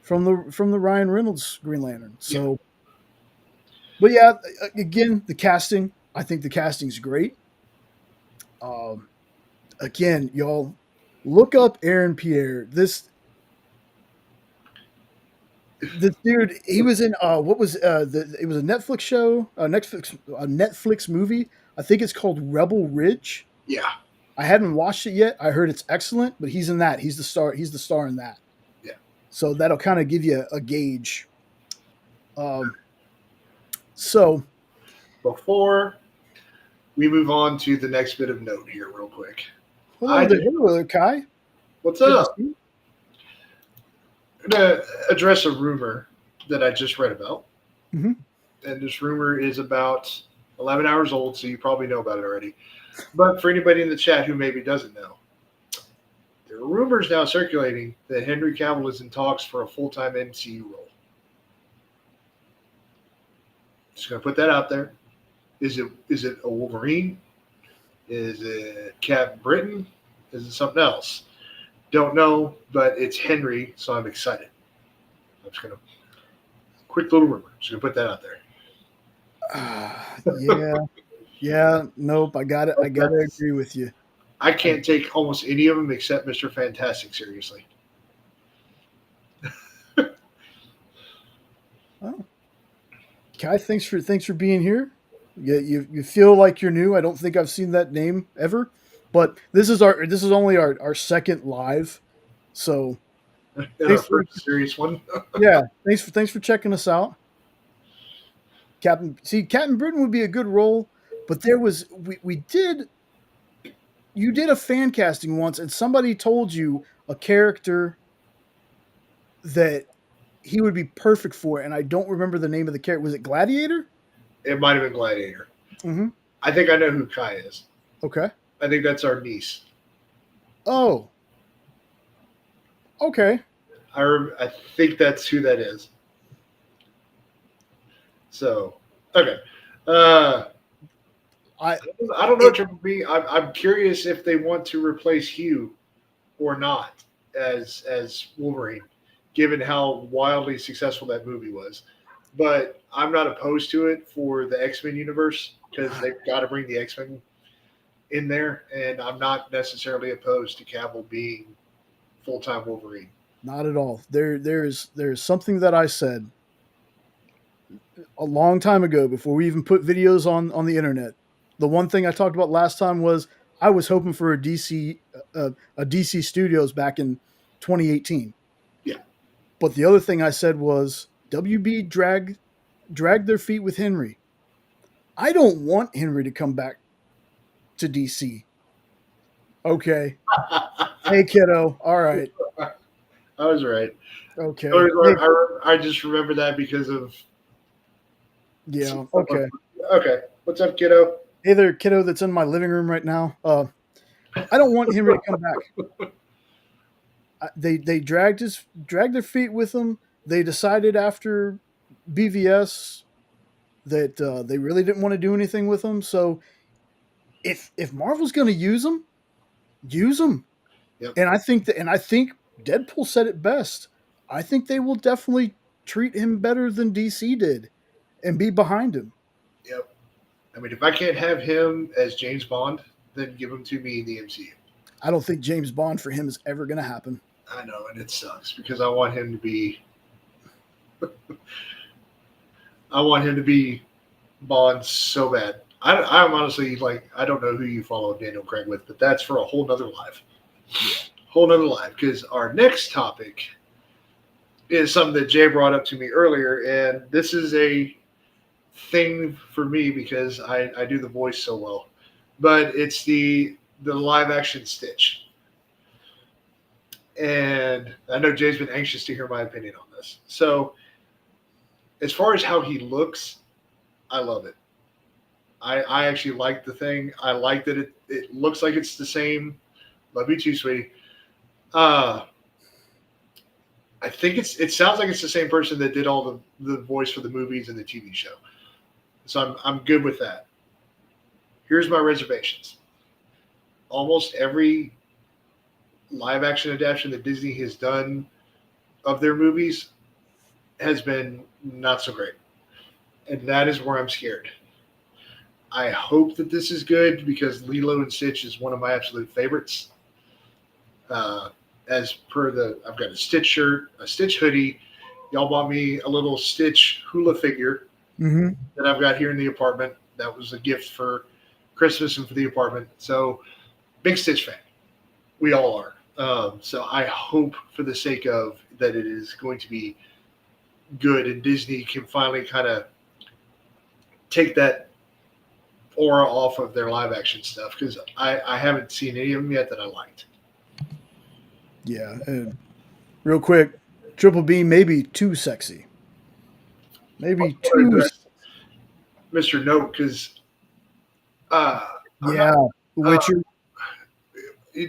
from the Ryan Reynolds Green Lantern. Yeah. So, but yeah, again, the casting. I think the casting's great. Um, again, y'all look up Aaron Pierre. This dude, he was in what was it was a Netflix show, a Netflix movie. I think it's called Rebel Ridge. Yeah. I haven't watched it yet. I heard it's excellent, but he's in that. He's the star. He's the star in that. Yeah. So that'll kind of give you a gauge. Um, so Before we move on to the next bit of note here, real quick, I hello there, Kai. what's Good to up? see you. I'm gonna address a rumor that I just read about, Mhm. and this rumor is about 11 hours old, so you probably know about it already. But for anybody in the chat who maybe doesn't know, there are rumors now circulating that Henry Cavill is in talks for a full-time MCU role. Just gonna put that out there. Is it a Wolverine? Is it Captain Britain? Is it something else? Don't know, but it's Henry, so I'm excited. I'm just gonna quick little rumor. Just gonna put that out there. Yeah, yeah. Nope. I got it. I But gotta that's agree with you. I I, can't take almost any of them except Mr. Fantastic seriously. oh, Kai, thanks for being here. You feel like you're new. I don't think I've seen that name ever, but this is only our second live. So And our thanks for first serious one. yeah, thanks for checking us out. Captain Britain would be a good role, but we did you did a fan casting once, and somebody told you a character that he would be perfect for, and I don't remember the name of the character. Was it Gladiator? It might have been Gladiator. Mm-hmm. I think I know who Kai is. Okay. I think that's our niece. Oh, okay. I think that's who that is. So okay. Uh, I I don't know it Triple B. I'm curious if they want to replace Hugh or not as Wolverine, given how wildly successful that movie was. But I'm not opposed to it for the X-Men universe because they've got to bring the X-Men in there, and I'm not necessarily opposed to Cavill being full-time Wolverine. not at all. There's something that I said a long time ago before we even put videos on the internet. The one thing I talked about last time was I was hoping for a DC Studios back in 2018. Yeah, But the other thing I said was WB drag their feet with Henry. I don't want Henry to come back to DC. Okay. Hey kiddo. All right. I was right. Okay. Hey, I just remember that because of yeah. Okay. okay. What's up, kiddo? Hey there, kiddo that's in my living room right now. I don't want Henry to come back. They dragged their feet with him. They decided after BVS that they really didn't want to do anything with him. So if Marvel's going to use him. Yep, And I think Deadpool said it best. I think they will definitely treat him better than DC did and be behind him. yep. I mean, if I can't have him as James Bond, then give him to me in the MCU. I don't think James Bond for him is ever going to happen. I know, and it sucks because I want him to be. I want him to be Bond so bad. I'm honestly like I don't know who you follow Daniel Craig with, but that's for a whole nother live. Yeah. Whole nother live because our next topic is something that Jay brought up to me earlier, and this is a thing for me because I do the voice so well. But it's the live action Stitch. And I know Jay's been anxious to hear my opinion on this. So as far as how he looks, I love it. I actually like the thing. I like that it looks like it's the same. Love you too, sweetie. Uh, I think it sounds like it's the same person that did all the voice for the movies and the TV show. So I'm good with that. Here's my reservations. Almost every live action adaptation that Disney has done of their movies has been not so great. And that is where I'm scared. I hope that this is good because Lilo and Stitch is one of my absolute favorites. As per I've got a Stitch shirt, a Stitch hoodie. Y'all bought me a little Stitch hula figure Mm-hmm. that I've got here in the apartment. That was a gift for Christmas and for the apartment. So, big Stitch fan. We all are. So I hope, for the sake of that, it is going to be good, and Disney can finally kind of take that aura off of their live action stuff because I haven't seen any of them yet that I liked. Yeah. And real quick, Triple B may be too sexy. Maybe too. Mr. Note, because I'm Yeah. not. The Uh, Witcher.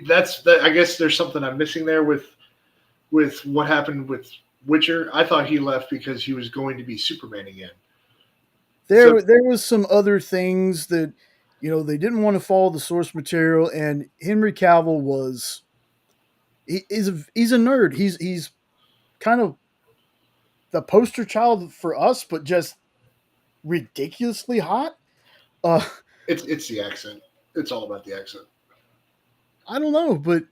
that's that. I guess there's something I'm missing there with what happened with Witcher. I thought he left because he was going to be Superman again. So There was some other things that they didn't want to follow the source material, and Henry Cavill was he's a nerd. He's kind of the poster child for us, but just ridiculously hot. Uh, It's the accent. It's all about the accent. I don't know, but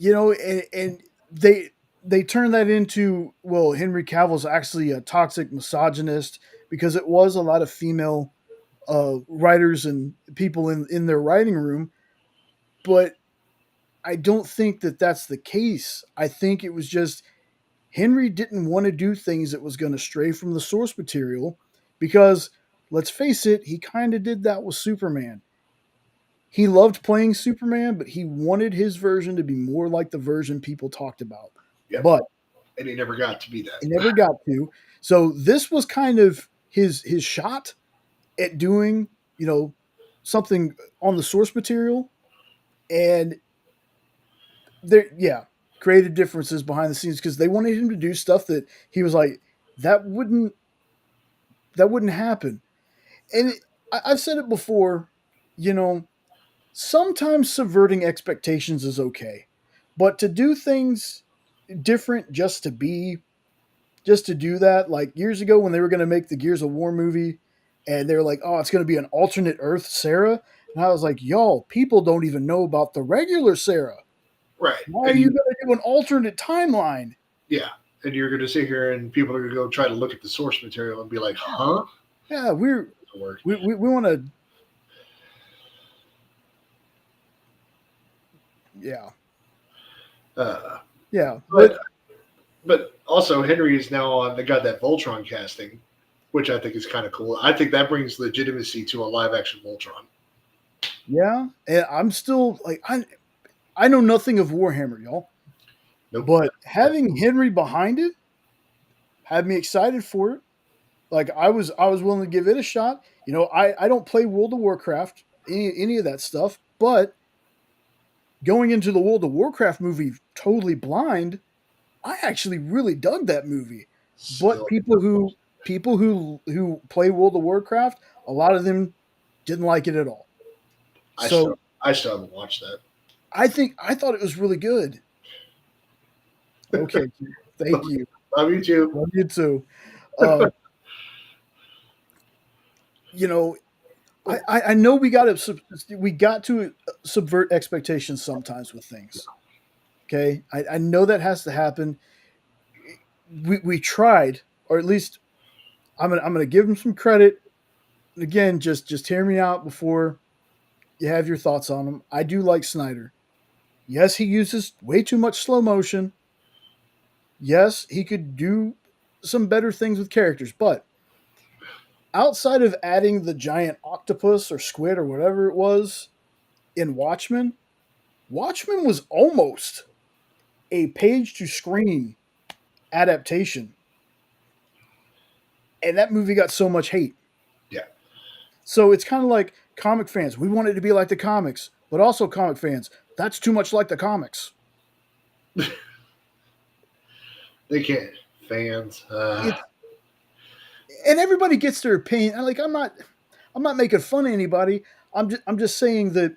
and they they turn that into, well, Henry Cavill's actually a toxic misogynist because it was a lot of female writers and people in their writing room, but I don't think that that's the case. I think it was just Henry didn't want to do things that was going to stray from the source material because let's face it, he kind of did that with Superman. He loved playing Superman, but he wanted his version to be more like the version people talked about. Yep. But And he never got to be he that. never got to. So this was kind of his shot at doing, something on the source material. And there, yeah, created differences behind the scenes because they wanted him to do stuff that he was like, that wouldn't that wouldn't happen. And I've said it before, you know, sometimes subverting expectations is okay, but to do things different just to do that, like years ago when they were going to make the Gears of War movie, and they were like, "Oh, it's going to be an alternate Earth Sarah," and I was like, "Yo, people don't even know about the regular Sarah. Right. Why are And you going to do an alternate timeline?" yeah. And you're going to sit here and people are going to go try to look at the source material and be like, huh? Yeah, Work. we want to, yeah, Uh, yeah, but but also Henry is now on. They got that Voltron casting, which I think is kind of cool. I think that brings legitimacy to a live action Voltron. yeah, and I'm still like I know nothing of Warhammer, y'all, Nope. but having Henry behind it had me excited for it. Like I was willing to give it a shot. I don't play World of Warcraft, any of that stuff, but going into the World of Warcraft movie totally blind, I actually really dug that movie. But Still, people who play World of Warcraft, a lot of them didn't like it at all. I So still I still haven't watched that. I thought it was really good. Okay, thank you. Love you too. Love you too. Uh, you know, I know we got to subvert expectations sometimes with things. Okay, I know that has to happen. We tried, or at least I'm gonna give him some credit. Again, just hear me out before you have your thoughts on him. I do like Snyder. Yes, he uses way too much slow motion. Yes, he could do some better things with characters, but outside of adding the giant octopus or squid or whatever it was in Watchmen, Watchmen was almost a page to screen adaptation. And that movie got so much hate. Yeah. So it's kind of like comic fans. We want it to be like the comics, but also comic fans. That's too much like the comics. They can't. Fans. It's and everybody gets their opinion. Like I'm not making fun of anybody. I'm just saying that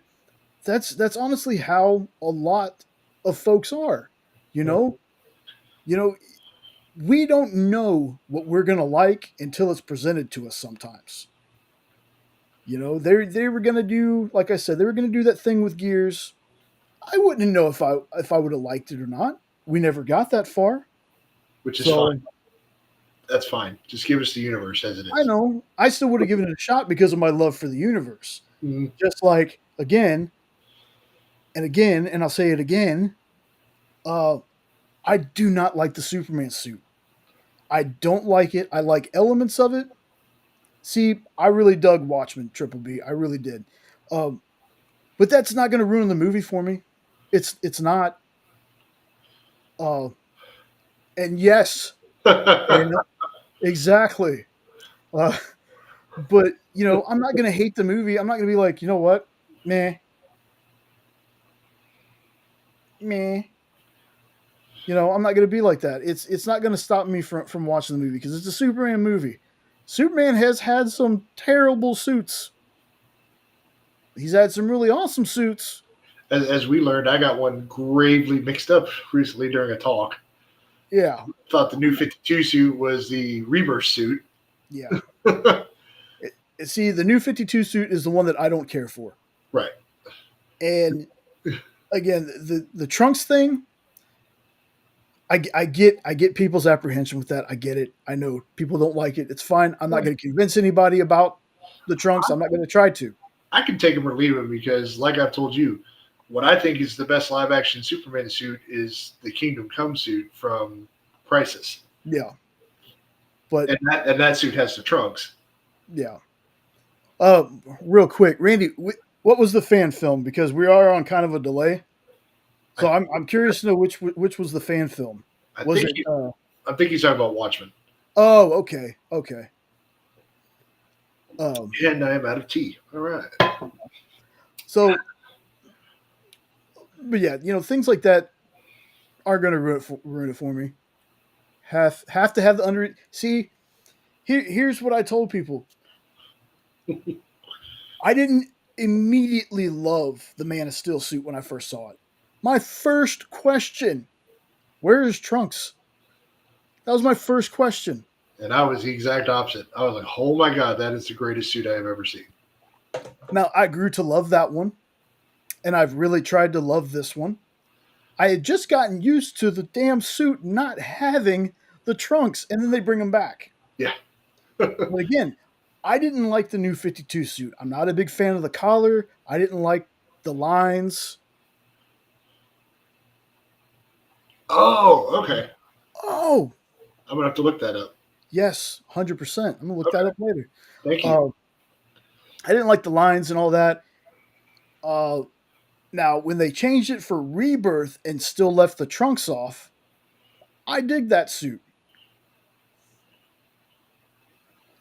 that's honestly how a lot of folks are. You know, you know, we don't know what we're gonna like until it's presented to us. Sometimes, they were gonna do, like I said, they were gonna do that thing with Gears. I wouldn't know if I would have liked it or not. We never got that far, which is so fine. That's fine. Just give us the universe as it I is. know I still would have given it a shot because of my love for the universe. Mhm. Just like again and again, and I'll say it again. Uh, I do not like the Superman suit. I don't like it. I like elements of it. See, I really dug Watchmen Triple B. I really did. Um, but that's not going to ruin the movie for me. It's not. Uh, and yes, Dana, exactly. Uh, but I'm not going to hate the movie. I'm not going to be like, you know what, meh, meh. I'm not going to be like that. It's not going to stop me from watching the movie because it's a Superman movie. Superman has had some terrible suits. He's had some really awesome suits. as we learned, I got one gravely mixed up recently during a talk. Yeah, Thought the new 52 suit was the Rebirth suit. yeah. See, the new 52 suit is the one that I don't care for. Right. And again, the trunks thing, I get people's apprehension with that. I get it. I know people don't like it. It's fine. I'm not Right. going to convince anybody about the trunks. I'm not going to try to. I can take him or leave him because, like I've told you, what I think is the best live action Superman suit is the Kingdom Come suit from Crisis. Yeah, but And that suit has the trunks. yeah. Uh, Real quick, Randy, what was the fan film? Because we are on kind of a delay, so I, I'm curious to know which was the fan film. I Was think it? I think he's talking about Watchmen. Oh, okay, okay. Um, And I am out of tea. All right. so, but yeah, things like that are going to ruin it for me. Have to have the under. See, here's what I told people. I didn't immediately love the Man of Steel suit when I first saw it. My first question: where is Trunks? That was my first question. And I was the exact opposite. I was like, oh my God, that is the greatest suit I have ever seen. Now I grew to love that one, and I've really tried to love this one. I had just gotten used to the damn suit not having the trunks, and then they bring them back. Yeah. But again, I didn't like the new 52 suit. I'm not a big fan of the collar. I didn't like the lines. Oh, okay. Oh, I'm going to have to look that up. yes, 100%. I'm going to look that up later. Thank you. Uh, I didn't like the lines and all that. Uh, Now, when they changed it for Rebirth and still left the trunks off, I dig that suit.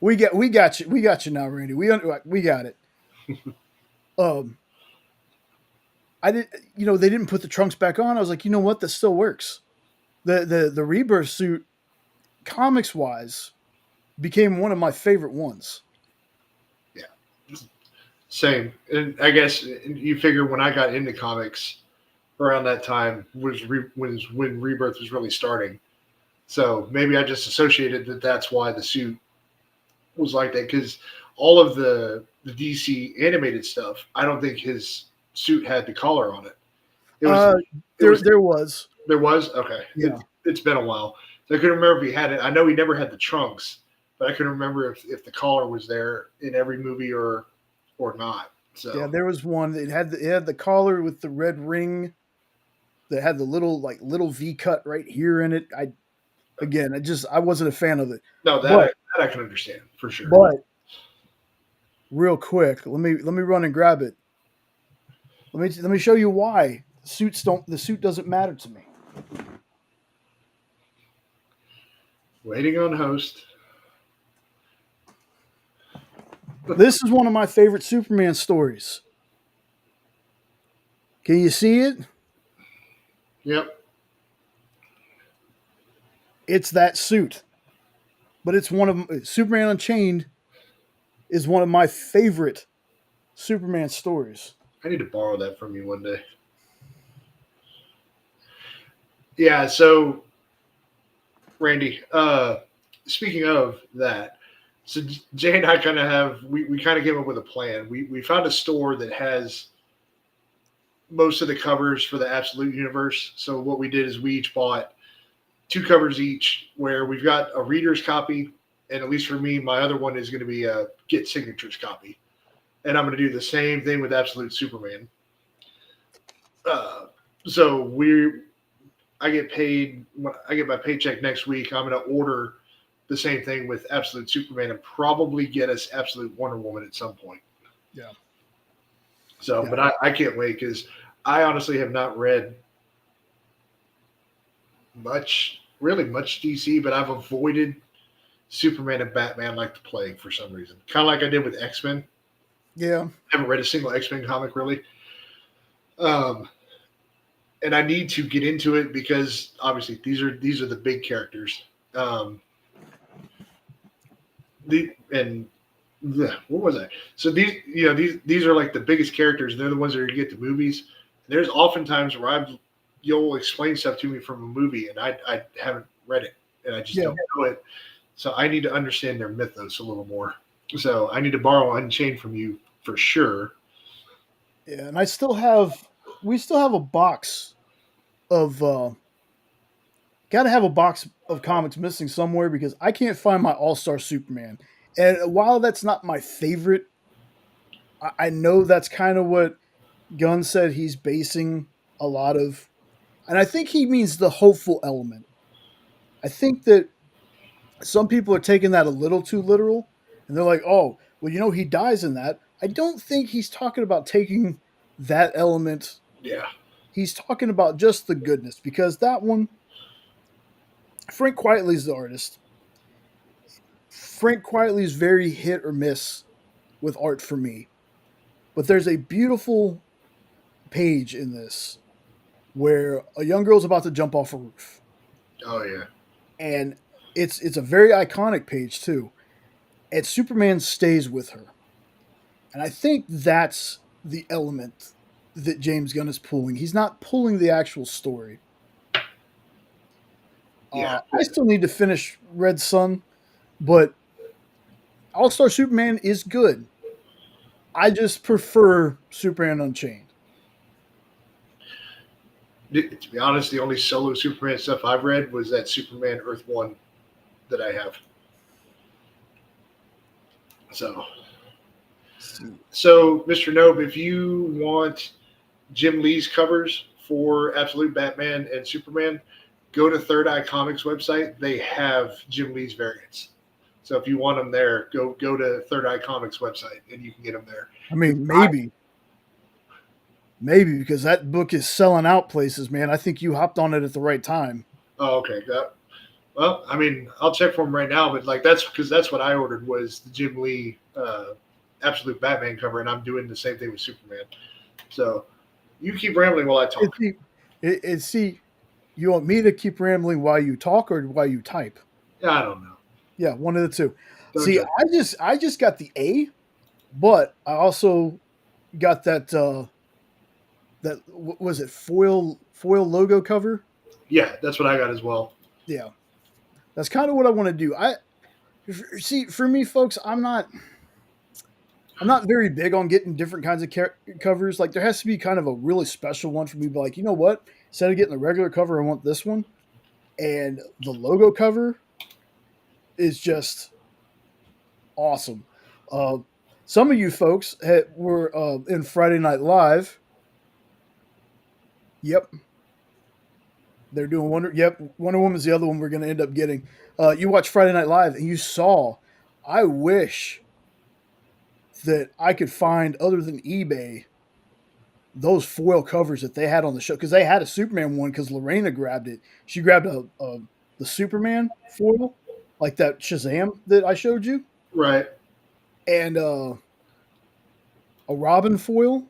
We got you now, Randy. We got it. Um, I did. They didn't put the trunks back on. I was like, you know what? That still works. The Rebirth suit, comics wise, became one of my favorite ones. Yeah. Same. And I guess you figure when I got into comics around that time was when Rebirth was really starting. So maybe I just associated that that's why the suit was like that because all of the DC animated stuff, I don't think his suit had the collar on it. It was Uh, it was there was. there was okay. Yeah. It's been a while. So I couldn't remember if he had it. I know he never had the trunks, but I couldn't remember if the collar was there in every movie or not. So Yeah, there was one. It had the collar with the red ring that had the little V cut right here in it. I wasn't a fan of it. no, But that I can understand for sure. but real quick, let me run and grab it. Let me show you why the suit doesn't matter to me. Waiting on host. This is one of my favorite Superman stories. Can you see it? Yep. It's that suit. But it's one of Superman Unchained is one of my favorite Superman stories. I need to borrow that from you one day. Yeah, so Randy, speaking of that, so Jay and I kind of we kind of came up with a plan. We found a store that has most of the covers for the Absolute Universe. So what we did is we each bought two covers each, where we've got a reader's copy, and at least for me, my other one is going to be a Get Signatures copy, and I'm going to do the same thing with Absolute Superman. So I get paid. I get my paycheck next week. I'm going to order the same thing with Absolute Superman and probably get us Absolute Wonder Woman at some point. Yeah. So, Yeah. but I can't wait because I honestly have not read much DC, but I've avoided Superman and Batman like the plague for some reason. Kind of like I did with X-Men. Yeah. I haven't read a single X-Men comic really. And I need to get into it because obviously these are the big characters. What was I? So these are like the biggest characters. They're the ones that are going to get the movies. There's oftentimes where you'll explain stuff to me from a movie and I haven't read it and I just Yeah, don't know it. So I need to understand their mythos a little more. So I need to borrow Unchained from you for sure. yeah, and we still have a box of got to have a box of comics missing somewhere because I can't find my All Star Superman. And while that's not my favorite, I know that's kind of what Gunn said he's basing a lot of, and I think he means the hopeful element. I think that some people are taking that a little too literal, and they're like, "Oh, well, he dies in that." I don't think he's talking about taking that element. Yeah. He's talking about just the goodness because that one, Frank Quietly's the artist. Frank Quietly is very hit or miss with art for me. But there's a beautiful page in this where a young girl's about to jump off a roof. Oh yeah. And it's a very iconic page too. And Superman stays with her. And I think that's the element that James Gunn is pulling. He's not pulling the actual story. Yeah. I still need to finish Red Sun, but All Star Superman is good. I just prefer Superman Unchained. To be honest, the only solo Superman stuff I've read was that Superman Earth One that I have. So, so Mr. Nobe, if you want Jim Lee's covers for Absolute Batman and Superman, go to Third Eye Comics website. They have Jim Lee's variants. So if you want them there, go to Third Eye Comics website and you can get them there. I mean, maybe because that book is selling out places, man. I think you hopped on it at the right time. Oh, okay. Well, I mean, I'll check for them right now, but like that's because that's what I ordered was the Jim Lee Absolute Batman cover, and I'm doing the same thing with Superman. So you keep rambling while I talk. See, you want me to keep rambling while you talk or while you type? Yeah, I don't know. Yeah, one of the two. Don't See, judge. I just got the A, but I also got that what was it foil logo cover. Yeah, that's what I got as well. Yeah, that's kind of what I want to do. See, for me, folks, I'm not very big on getting different kinds of covers. Like there has to be kind of a really special one for me. But like, you know what? Instead of getting the regular cover, I want this one. And the logo cover is just awesome. Uh, some of you folks were in Friday Night Live. Yep, they're doing Wonder. Yep, Wonder Woman's the other one we're going to end up getting. You watched Friday Night Live and you saw. I wish that I could find other than eBay those foil covers that they had on the show because they had a Superman one because Lorena grabbed it. She grabbed the Superman foil, like that Shazam that I showed you, Right. and a Robin foil,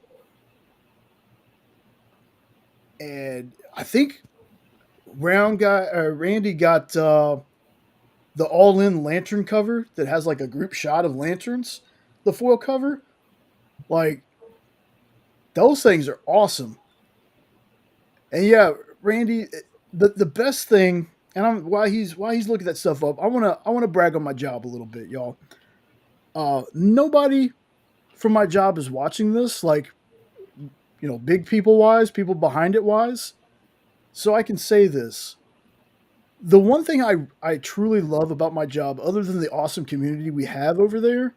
and I think Randy got the all-in lantern cover that has like a group shot of lanterns. The foil cover, like those things are awesome. And yeah, Randy, the best thing, and I'm while he's looking that stuff up, I wanna brag on my job a little bit, y'all. Nobody from my job is watching this, like big people wise, people behind it wise. So I can say this. The one thing I truly love about my job, other than the awesome community we have over there,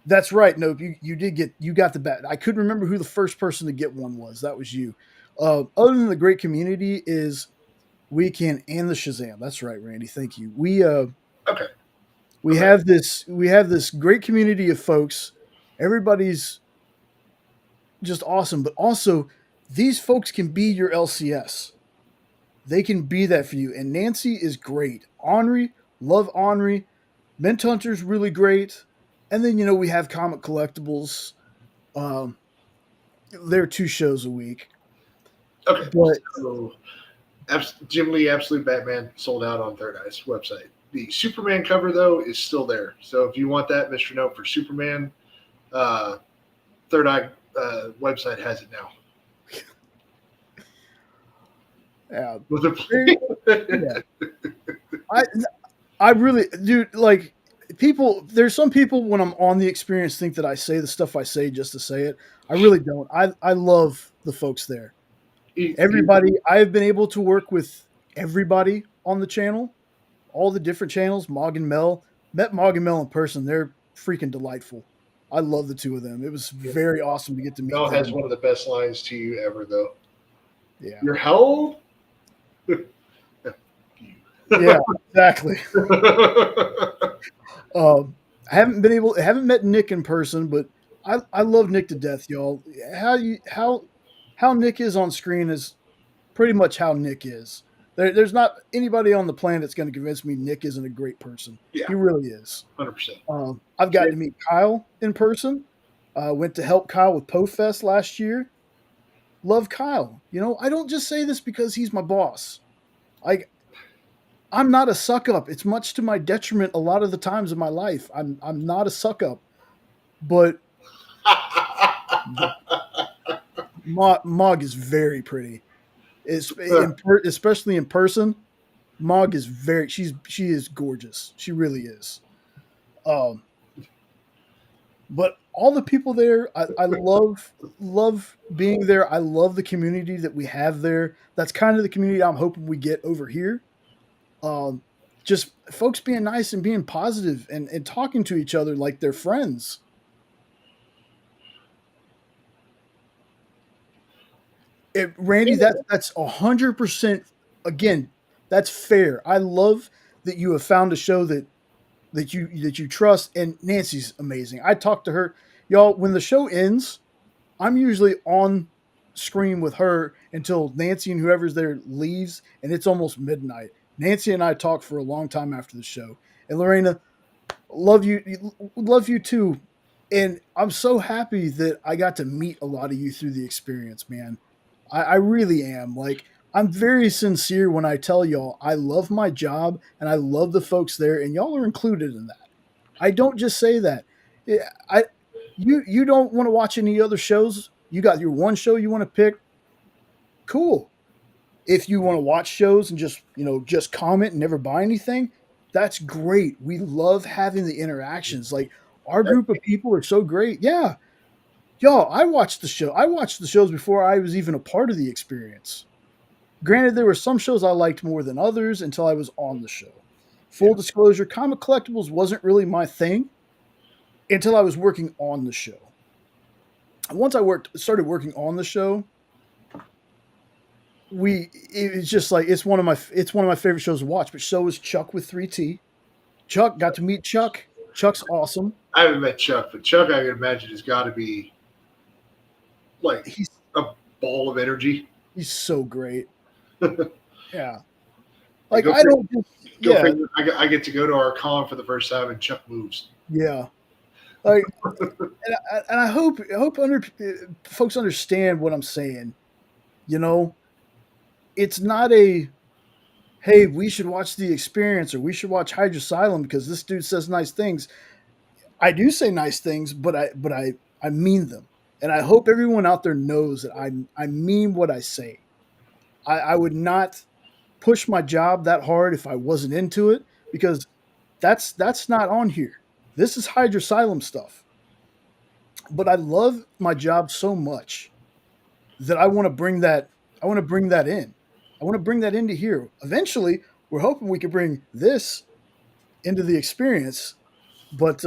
that's right. Nope, you got the bat. I couldn't remember who the first person to get one was. That was you. Other than the great community is Weekend and the Shazam. That's right, Randy. Thank you. Okay. We Okay. have this great community of folks. Everybody's just awesome, but also these folks can be your LCS. They can be that for you. And Nancy is great. Henri, love Henri. Mint Hunter's really great. And then we have Comic Collectibles. Um, they're 2 shows a week. Okay. But So Jim Lee Absolute Batman sold out on Third Eye's website. The Superman cover though is still there. So if you want that, Mr. Note for Superman, Third Eye website has it now. Yeah, with the very, yeah. I I really, dude, like people. There's some people when I'm on the experience think that I say the stuff I say just to say it. I really don't. I love the folks there. he, Everybody. I've been able to work with everybody on the channel, all the different channels. Mog and Mel, met Mog and Mel in person. They're freaking delightful. I love the two of them. It was very awesome to get to meet Mel has them. one of the best lines to you ever, though. Yeah. You're how old? Yeah, exactly. I haven't met Nick in person, but I love Nick to death, y'all. How Nick is on screen is pretty much how Nick is. There's not anybody on the planet that's going to convince me Nick isn't a great person. Yeah, He really is. 100%. I've gotten to meet Kyle in person. Went to help Kyle with PoFest last year. Love Kyle. You know, I don't just say this because he's my boss. Like I'm not a suck up. It's much to my detriment a lot of the times in my life. I'm not a suck up, but Mog is very pretty. Especially in person. Mog is very she is gorgeous. She really is. Um, but all the people there, I love being there. I love the community that we have there. That's kind of the community I'm hoping we get over here. Um, just folks being nice and being positive and talking to each other like they're friends. Randy, that's 100%. Again, that's fair. I love that you have found a show that you trust. And Nancy's amazing. I talked to her, y'all. When the show ends, I'm usually on screen with her until Nancy and whoever's there leaves, and it's almost midnight. Nancy and I talk for a long time after the show. And Lorena, love you too. And I'm so happy that I got to meet a lot of you through the experience, man. I really am. Like, I'm very sincere when I tell y'all I love my job and I love the folks there, and y'all are included in that. I don't just say that. Yeah, you don't want to watch any other shows. You got your one show you want to pick. Cool. If you want to watch shows and just comment and never buy anything, that's great. We love having the interactions. Like our group of people are so great. Yeah, y'all. I watched the show. I watched the shows before I was even a part of the experience. Granted, there were some shows I liked more than others until I was on the show. Full disclosure, comic collectibles wasn't really my thing until I was working on the show. Once I started working on the show, it's just like it's one of my favorite shows to watch. But so is Chuck with 3T. Chuck, got to meet Chuck. Chuck's awesome. I haven't met Chuck, but Chuck, I can imagine, has got to be like He's a ball of energy. he's so great. Yeah, Like, like I don't go yeah figure. I get to go to our con for the first time, and Chuck moves. yeah. Like and I hope folks understand what I'm saying. You know, it's not a hey, we should watch the experience or we should watch Hydrasylum because this dude says nice things. I do say nice things, but I mean them. And I hope everyone out there knows that I mean what I say. I would not push my job that hard if I wasn't into it because that's not on here. This is Hydrasylum stuff. But I love my job so much that I want to bring that in. I want to bring that into here. Eventually, we're hoping we can bring this into the experience. But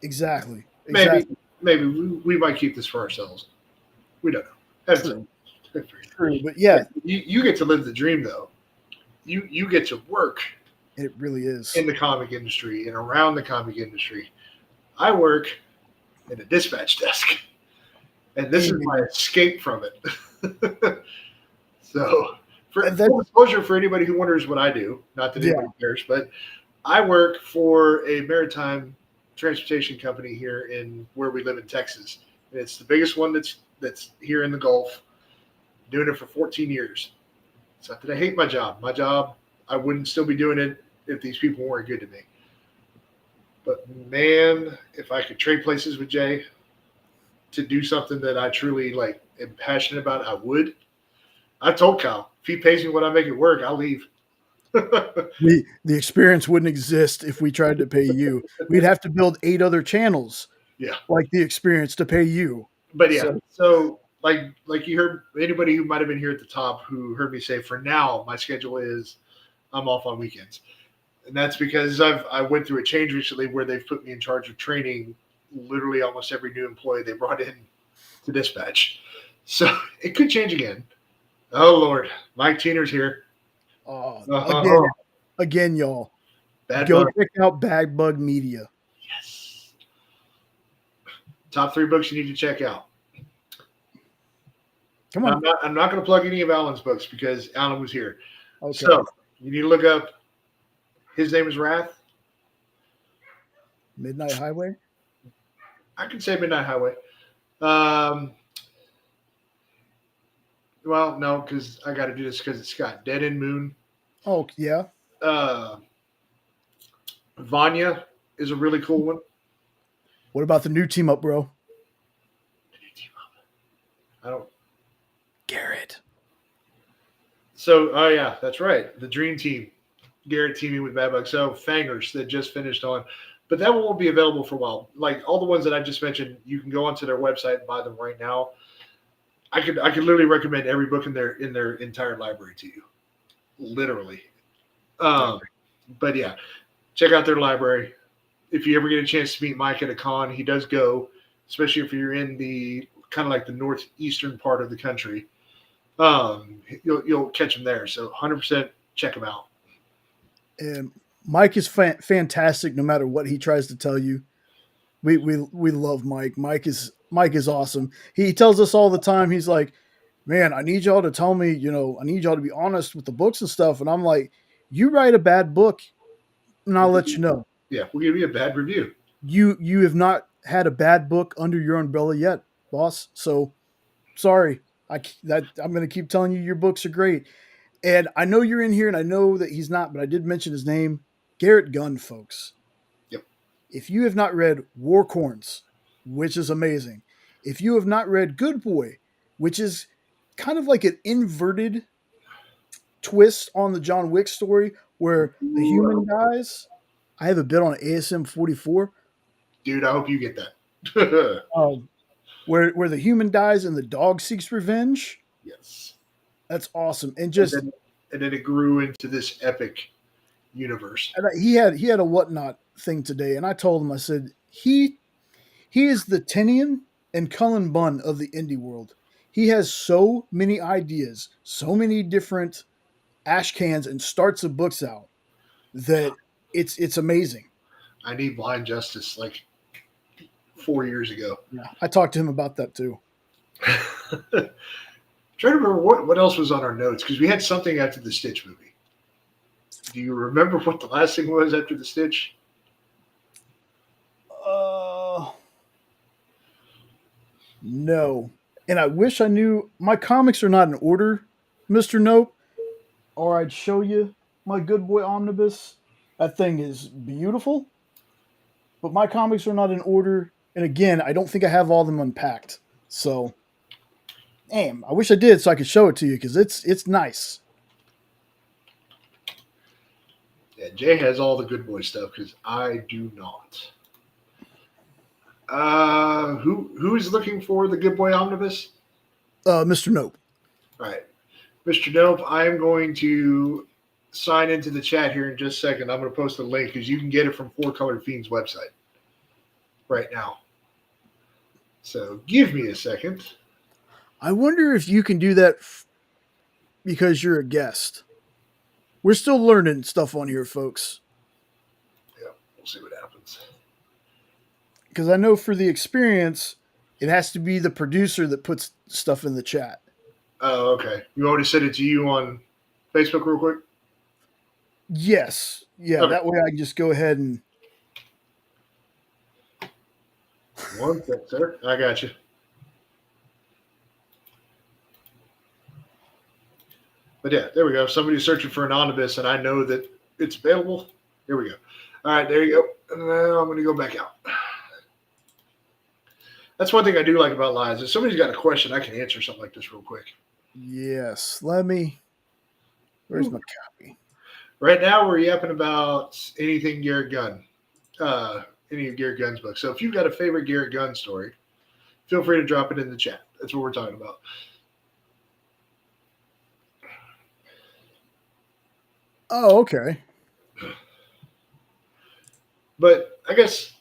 exactly, Maybe, exactly. maybe we might keep this for ourselves. We don't know. That's True, it. true. But yeah, You get to live the dream, though. You get to work it really is. in the comic industry and around the comic industry. I work in a dispatch desk, and this is my escape from it. So, for full disclosure, for anybody who wonders what I do, not that anybody cares, but I work for a maritime transportation company here in where we live in Texas. And it's the biggest one that's here in the Gulf. Doing it for 14 years. It's not that I hate my job. My job, I wouldn't still be doing it if these people weren't good to me. But man, if I could trade places with Jay to do something that I truly am passionate about, I would. I told Kyle, if he pays me what I make it work, I'll leave. The experience wouldn't exist if we tried to pay you. We'd have to build 8 other channels Yeah. like the experience to pay you. But yeah, So so like you heard, anybody who might have been here at the top who heard me say, for now my schedule is I'm off on weekends, and that's because I went through a change recently where they've put me in charge of training literally almost every new employee they brought in to dispatch. So it could change again. Oh Lord, Mike Teener's here. again, Uh-huh. again, y'all, Bad go bug. check out Bag Bug Media. Yes. Top 3 books you need to check out. Come And on. I'm not going to plug any of Alan's books because Alan was here. Okay. So you need to look up His Name is Wrath. Midnight Highway. I can say Midnight Highway. Um, well, no, because I got to do this because it's got Dead End Moon. Oh yeah. Uh, Vanya is a really cool one. What about the new team up, bro? I don't. Garrett. So, oh yeah, that's right. The Dream Team. Garrett teaming with Bad Bug. So Fangers that just finished on, but that one won't be available for a while. Like all the ones that I just mentioned, you can go onto their website and buy them right now. I could literally recommend every book in their entire library to you, literally. But yeah, check out their library. If you ever get a chance to meet Mike at a con, he does go, especially if you're in the kind of like the northeastern part of the country. You'll catch him there. So 100% check him out. And Mike is fantastic no matter what he tries to tell you. We love Mike. Mike is awesome. He tells us all the time. He's like, "Man, I need y'all to tell me, I need y'all to be honest with the books and stuff." And I'm like, "You write a bad book and I'll let you know. Yeah, we'll give you a bad review. You have not had a bad book under your umbrella yet, boss. So sorry. I'm going to keep telling you your books are great. And I know you're in here, and I know that he's not, but I did mention his name, Garrett Gunn, folks. Yep. If you have not read Warcorns, which is amazing, if you have not read Good Boy, which is kind of like an inverted twist on the John Wick story where the human dies. I have a bit on ASM 44. Dude, I hope you get that. Where the human dies and the dog seeks revenge. Yes. That's awesome. And just and then it grew into this epic universe. and he had a whatnot thing today, and I told him, I said, he is the Tinian and Cullen Bunn of the indie world. He has so many ideas, so many different ash cans and starts of books out that it's amazing. I need Blind Justice like 4 years ago. Yeah, I talked to him about that too. Trying to remember what else was on our notes because we had something after the Stitch movie. Do you remember what the last thing was after the Stitch? No. And I wish I knew. My comics are not in order, Mr. Nope, or I'd show you my Good Boy Omnibus. That thing is beautiful, but my comics are not in order. And again, I don't think I have all of them unpacked. So, damn, I wish I did so I could show it to you because it's nice. Yeah, Jay has all the Good Boy stuff because I do not. Who is looking for the Good Boy Omnibus? Mr. Nope. All right. Mr. Nope, I am going to sign into the chat here in just a second. I'm going to post a link because you can get it from Four Colored Fiend's website right now. So give me a second. I wonder if you can do that because you're a guest. We're still learning stuff on here, folks. Yeah, we'll see what happens. Because I know for the experience, it has to be the producer that puts stuff in the chat. Oh, okay. You want me to send it to you on Facebook real quick? Yes. Yeah, Okay. that way I can just go ahead and... One sec, sir. I got you. But yeah, there we go. Somebody's searching for an omnibus, and I know that it's available. Here we go. All right, there you go. And now I'm going to go back out. That's one thing I do like about lives. If somebody's got a question, I can answer something like this real quick. Yes. Let me. Where's Ooh. my copy? Right now, we're yapping about anything Garrett Gunn, any of Garrett Gunn's books. So if you've got a favorite Garrett Gunn story, feel free to drop it in the chat. That's what we're talking about. Oh, okay. But I guess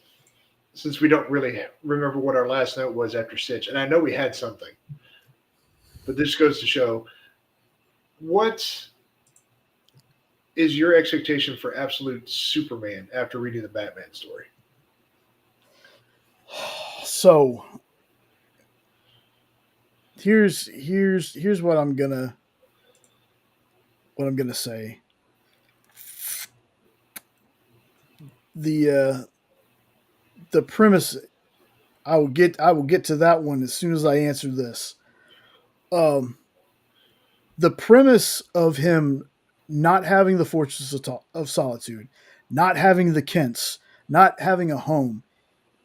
since we don't really remember what our last note was after Stitch, and I know we had something, but this goes to show what is your expectation for absolute Superman after reading the Batman story? So here's what I'm gonna say. The the premise I will get to that one as soon as I answer this. Um, the premise of him not having the Fortress of Solitude, not having the Kents, not having a home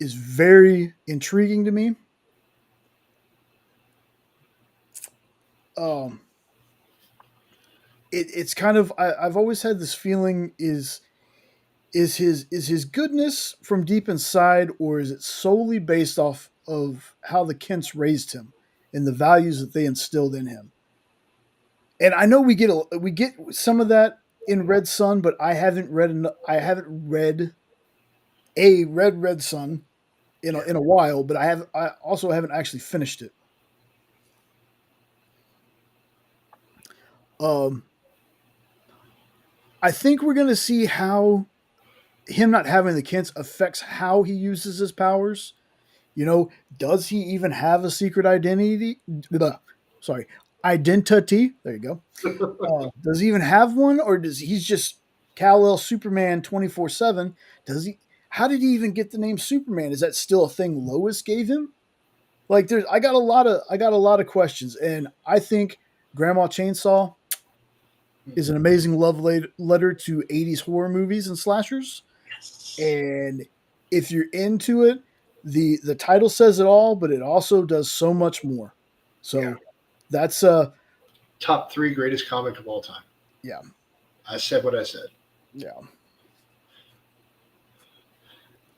is very intriguing to me. Um, it's kind of I've always had this feeling is his goodness from deep inside, or is it solely based off of how the Kents raised him and the values that they instilled in him? And I know we get some of that in Red Sun, but I haven't read a Red Sun Yeah. in a while, but I also haven't actually finished it. Um, I think we're gonna see how him not having the Kents affects how he uses his powers. Does he even have a secret identity? Blah, sorry, identity. There you go. Does he even have one, or does he's just Kal-El Superman 24/7? Does he? How did he even get the name Superman? Is that still a thing Lois gave him? Like, I got a lot of questions, and I think Grandma Chainsaw is an amazing love letter to 80s horror movies and slashers. Yes. And if you're into it, the title says it all, but it also does so much more. Yeah. So that's Top three greatest comic of all time. yeah, I said what I said. yeah.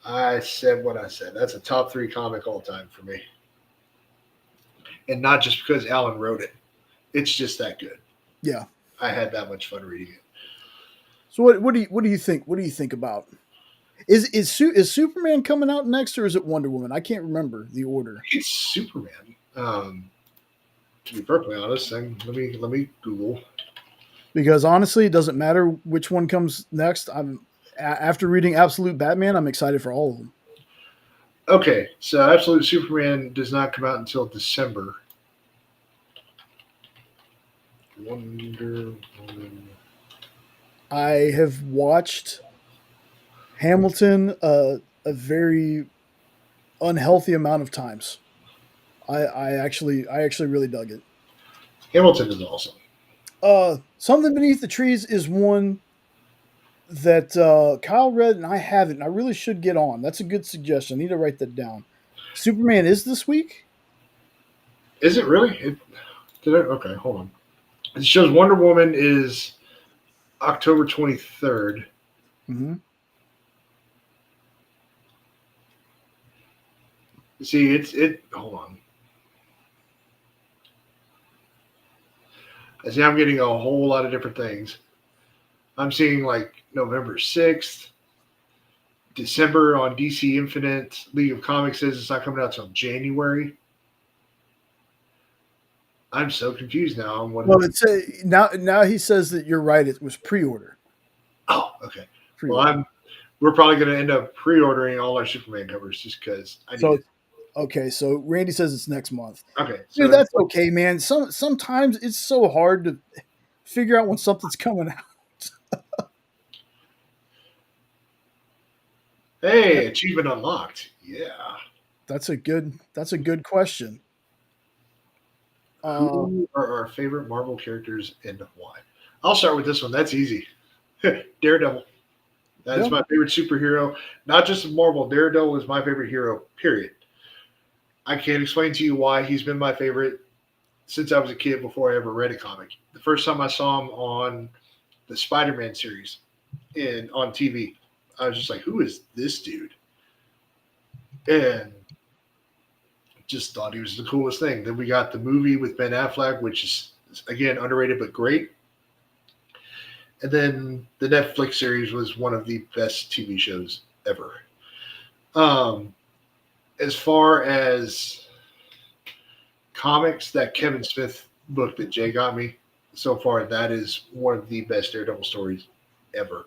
I said what I said. That's a top three comic all time for me. And not just because Alan wrote it. It's just that good. Yeah. I had that much fun reading it. So what do you think? What do you think about is Superman coming out next, or is it Wonder Woman? I can't remember the order. It's Superman. To be perfectly honest, and let me Google. Because honestly, it doesn't matter which one comes next. After reading Absolute Batman, I'm excited for all of them. Okay, so Absolute Superman does not come out until December. Wonder Woman. I have watched Hamilton a very unhealthy amount of times. I actually really dug it. Hamilton is awesome. Something Beneath the Trees is one that Kyle read and I haven't. I really should get on. That's a good suggestion. I need to write that down. Superman is this week. Is it really? Did I? Okay, hold on. It shows Wonder Woman is October 23rd. Mm-hmm. See, it. Hold on. I see. I'm getting a whole lot of different things. I'm seeing like November 6th, December on DC Infinite. League of Comics says it's not coming out till January. I'm so confused now on what. Well, it's now he says that you're right. It was pre-order. Oh, okay. Well, Pre-order. we're probably going to end up pre-ordering all our Superman covers just because I need So it. okay, so Randy says it's next month. Okay, Dude, so that's okay, man. Sometimes it's so hard to figure out when something's coming out. hey, achievement unlocked. Yeah. That's a good question. Uh, Who are our favorite Marvel characters and why? I'll start with this one. That's easy. Daredevil. That is yeah, my favorite superhero. Not just of Marvel. Daredevil is my favorite hero. Period. I can't explain to you why he's been my favorite. since I was a kid before I ever read a comic. The first time I saw him on the Spider-Man series in on TV, I was just like, "Who is this dude?" And just thought he was the coolest thing. Then we got the movie with Ben Affleck, which is again underrated but great. And then the Netflix series was one of the best TV shows ever. Um, as far as comics, that Kevin Smith book that Jay got me so far, that is one of the best Daredevil stories ever.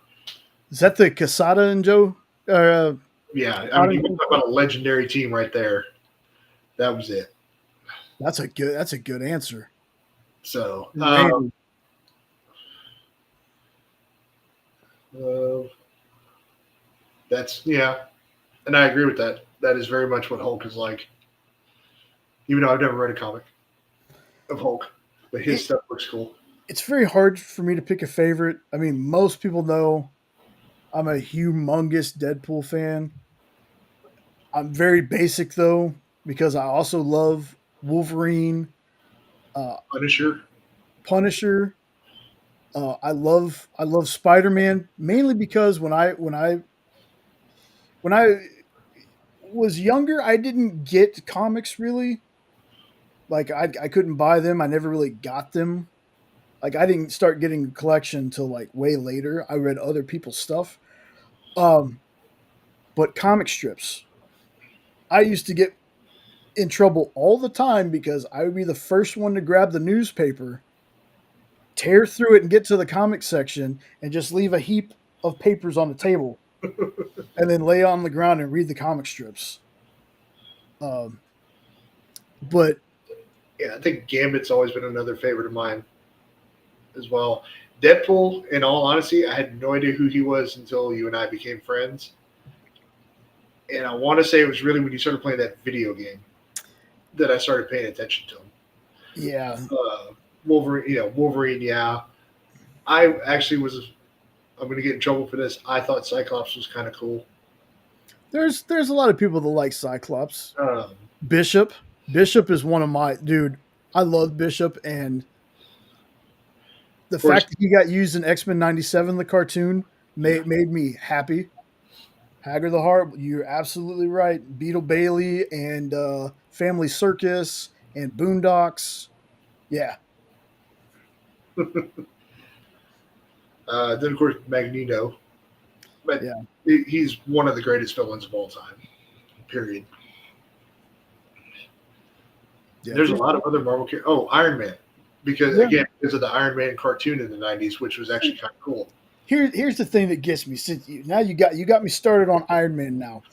Is that the Casada and Joe? Uh, Yeah, I mean, you talk about a legendary team right there. That was it. That's a good answer. So, Randy. uh, that's yeah, and I agree with that. That is very much what Hulk is like. Even though I've never read a comic of Hulk, but his stuff looks cool. It's very hard for me to pick a favorite. I mean, most people know I'm a humongous Deadpool fan. I'm very basic though because I also love Wolverine, uh, Punisher. Punisher. I love Spider Man mainly because when I was younger, I didn't get comics really. Like I couldn't buy them. I never really got them. Like I didn't start getting a collection until like way later. I read other people's stuff. Um, but comic strips, I used to get in trouble all the time because I would be the first one to grab the newspaper, tear through it, and get to the comic section, and just leave a heap of papers on the table, and then lay on the ground and read the comic strips. Um, but Yeah, I think Gambit's always been another favorite of mine as well. Deadpool, in all honesty, I had no idea who he was until you and I became friends. And I want to say it was really when you started playing that video game that I started paying attention to him. yeah, Wolverine, Wolverine, yeah. I actually was, I'm going to get in trouble for this. I thought Cyclops was kind of cool. there's a lot of people that like Cyclops. Um, Bishop, Bishop is one of my dude. I love Bishop, and the of course, fact that he got used in X-Men '97, the cartoon, made me happy. Haggard the Heart, you're absolutely right. Beetle Bailey and Family Circus and Boondocks. Yeah, then of course Magneto, but yeah, he's one of the greatest villains of all time. Period. yeah. There's a lot of other Marvel characters. Oh, Iron Man, because Yeah. again, because of the Iron Man cartoon in the '90s, which was actually kind of cool. Here's the thing that gets me. Since you got me started on Iron Man now.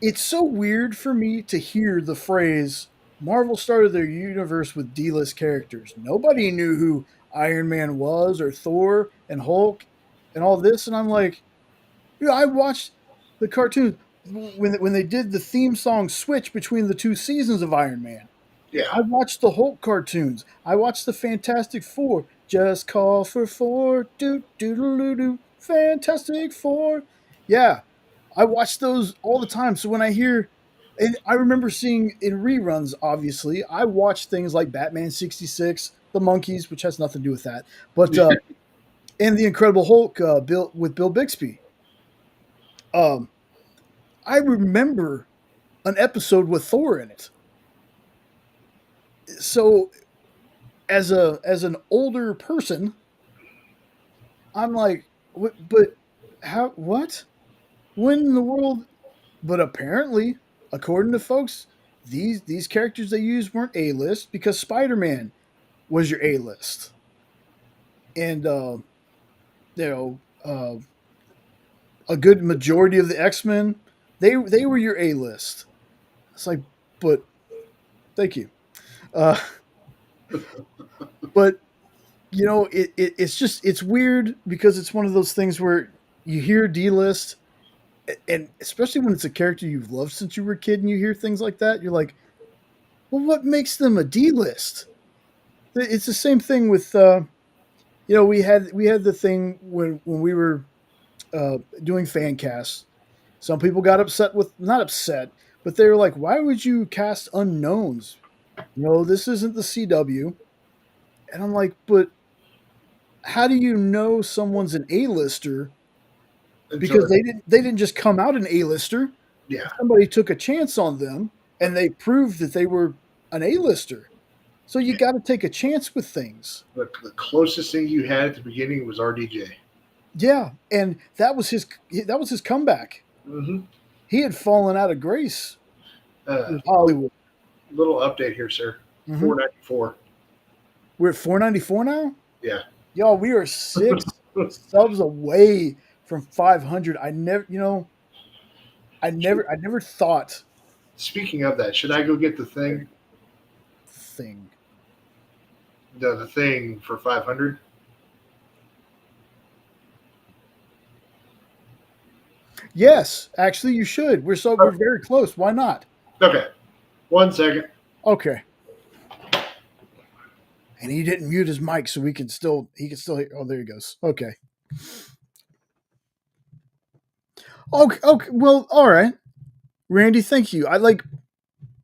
It's so weird for me to hear the phrase Marvel started their universe with D-list characters. Nobody knew who Iron Man was or Thor and Hulk and all this, and I'm like, I watched the cartoons when they did the theme song switch between the two seasons of Iron Man. Yeah, I watched the Hulk cartoons. I watched the Fantastic Four. Just call for four. Do do do do do. Fantastic Four. Yeah, I watch those all the time. So when I hear, and I remember seeing in reruns, obviously, I watched things like Batman 66, The Monkeys, which has nothing to do with that, but and The Incredible Hulk, Bill Bixby. Um, I remember an episode with Thor in it. So as an older person, I'm like, what? But how? What? When in the world? But apparently, according to folks, these characters they used weren't A list because Spider Man was your A list, and you know a good majority of the X Men they were your A list. It's like, but thank you, uh, but it's just it's weird because it's one of those things where you hear D list, and especially when it's a character you've loved since you were a kid, and you hear things like that, you're like, well, what makes them a D list? It's the same thing with we had the thing when we were doing fan casts. Some people got upset with not upset, but they were like, why would you cast unknowns? no, this isn't the CW. And I'm like, but how do you know someone's an A-lister? Because until they didn't just come out an A-lister. yeah, Somebody took a chance on them and they proved that they were an A-lister. So you yeah. got to take a chance with things. The closest thing you had at the beginning was RDJ. Yeah, and that was his comeback. Mm-hmm. He had fallen out of grace Uh, with Hollywood. little update here, sir. Hmm. 494. We're at 494 now. Yeah. Y'all, we are 6 subs away from 500. I never thought Speaking of that, should I go get the thing? thing. The thing for 500? Yes, actually, you should. We're very close. Why not? Okay. 1 second. Okay. And he didn't mute his mic, so he can still hear. Oh, there he goes. Okay. Okay. Okay. Well, all right. Randy, thank you. I like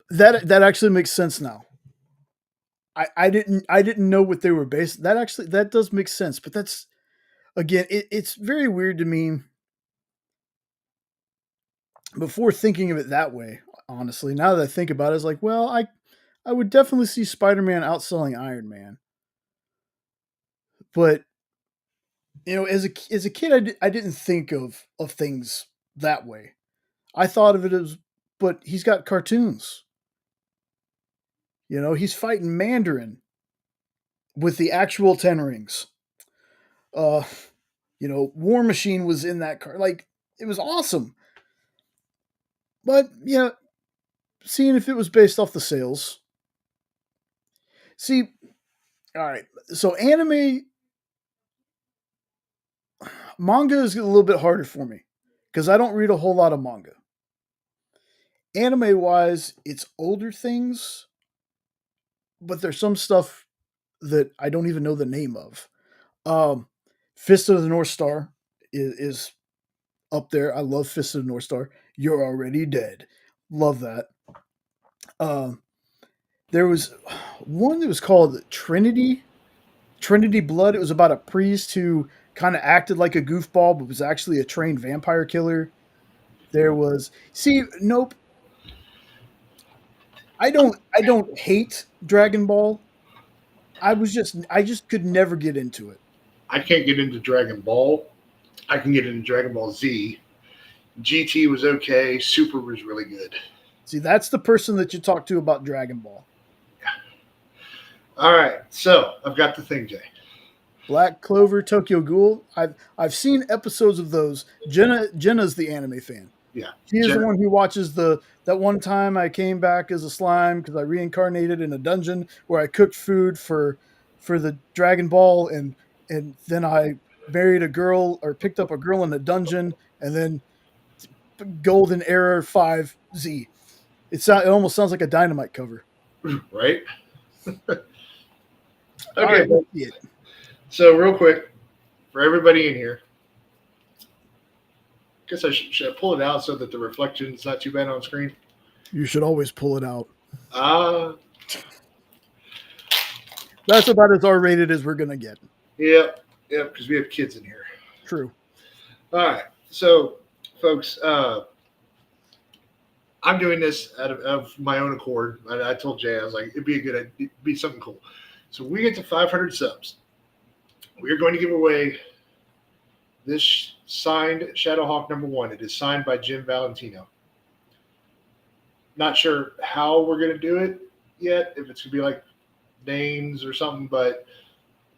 that. That actually makes sense now. I didn't know what they were based. That does make sense. But that's again, it's very weird to me before thinking of it that way. Honestly, now that I think about it, it's like, well, I would definitely see Spider-Man outselling Iron Man, but as a kid, I didn't think of things that way. I thought of it as, but he's got cartoons. He's fighting Mandarin with the actual Ten Rings. Uh, War Machine was in that car. Like, it was awesome. But seeing if it was based off the sales. See, all right. So manga is a little bit harder for me because I don't read a whole lot of manga. Anime wise, it's older things, but there's some stuff that I don't even know the name of. Um, Fist of the North Star is up there. I love Fist of the North Star. You're already dead. Love that. Um, there was one that was called Trinity Blood. It was about a priest who kind of acted like a goofball, but was actually a trained vampire killer. There was nope. I don't hate Dragon Ball. I just could never get into it. I can't get into Dragon Ball. I can get into Dragon Ball Z. GT was okay. Super was really good. See, that's the person that you talk to about Dragon Ball. All right. So I've got the thing, Jay. Black Clover, Tokyo Ghoul. I've seen episodes of those. Jenna's the anime fan. Yeah. She is the Jen- one who watches that one time I came back as a slime because I reincarnated in a dungeon where I cooked food for the Dragon Ball and then I married a girl or picked up a girl in a dungeon and then Golden Era 5Z. It almost sounds like a Dynamite cover. right? All Okay. right, let's see it. So real quick, for everybody in here, I guess should I pull it out so that the reflection is not too bad on screen. You should always pull it out. Uh That's about as R-rated as we're gonna get. Yep, yep, because we have kids in here. True. All right, so folks, I'm doing this out of my own accord. I told Jay, I was like, it'd be something cool. So we get to 500 subs. We are going to give away this signed Shadowhawk #1. It is signed by Jim Valentino. Not sure how we're going to do it yet, if it's going to be like names or something, but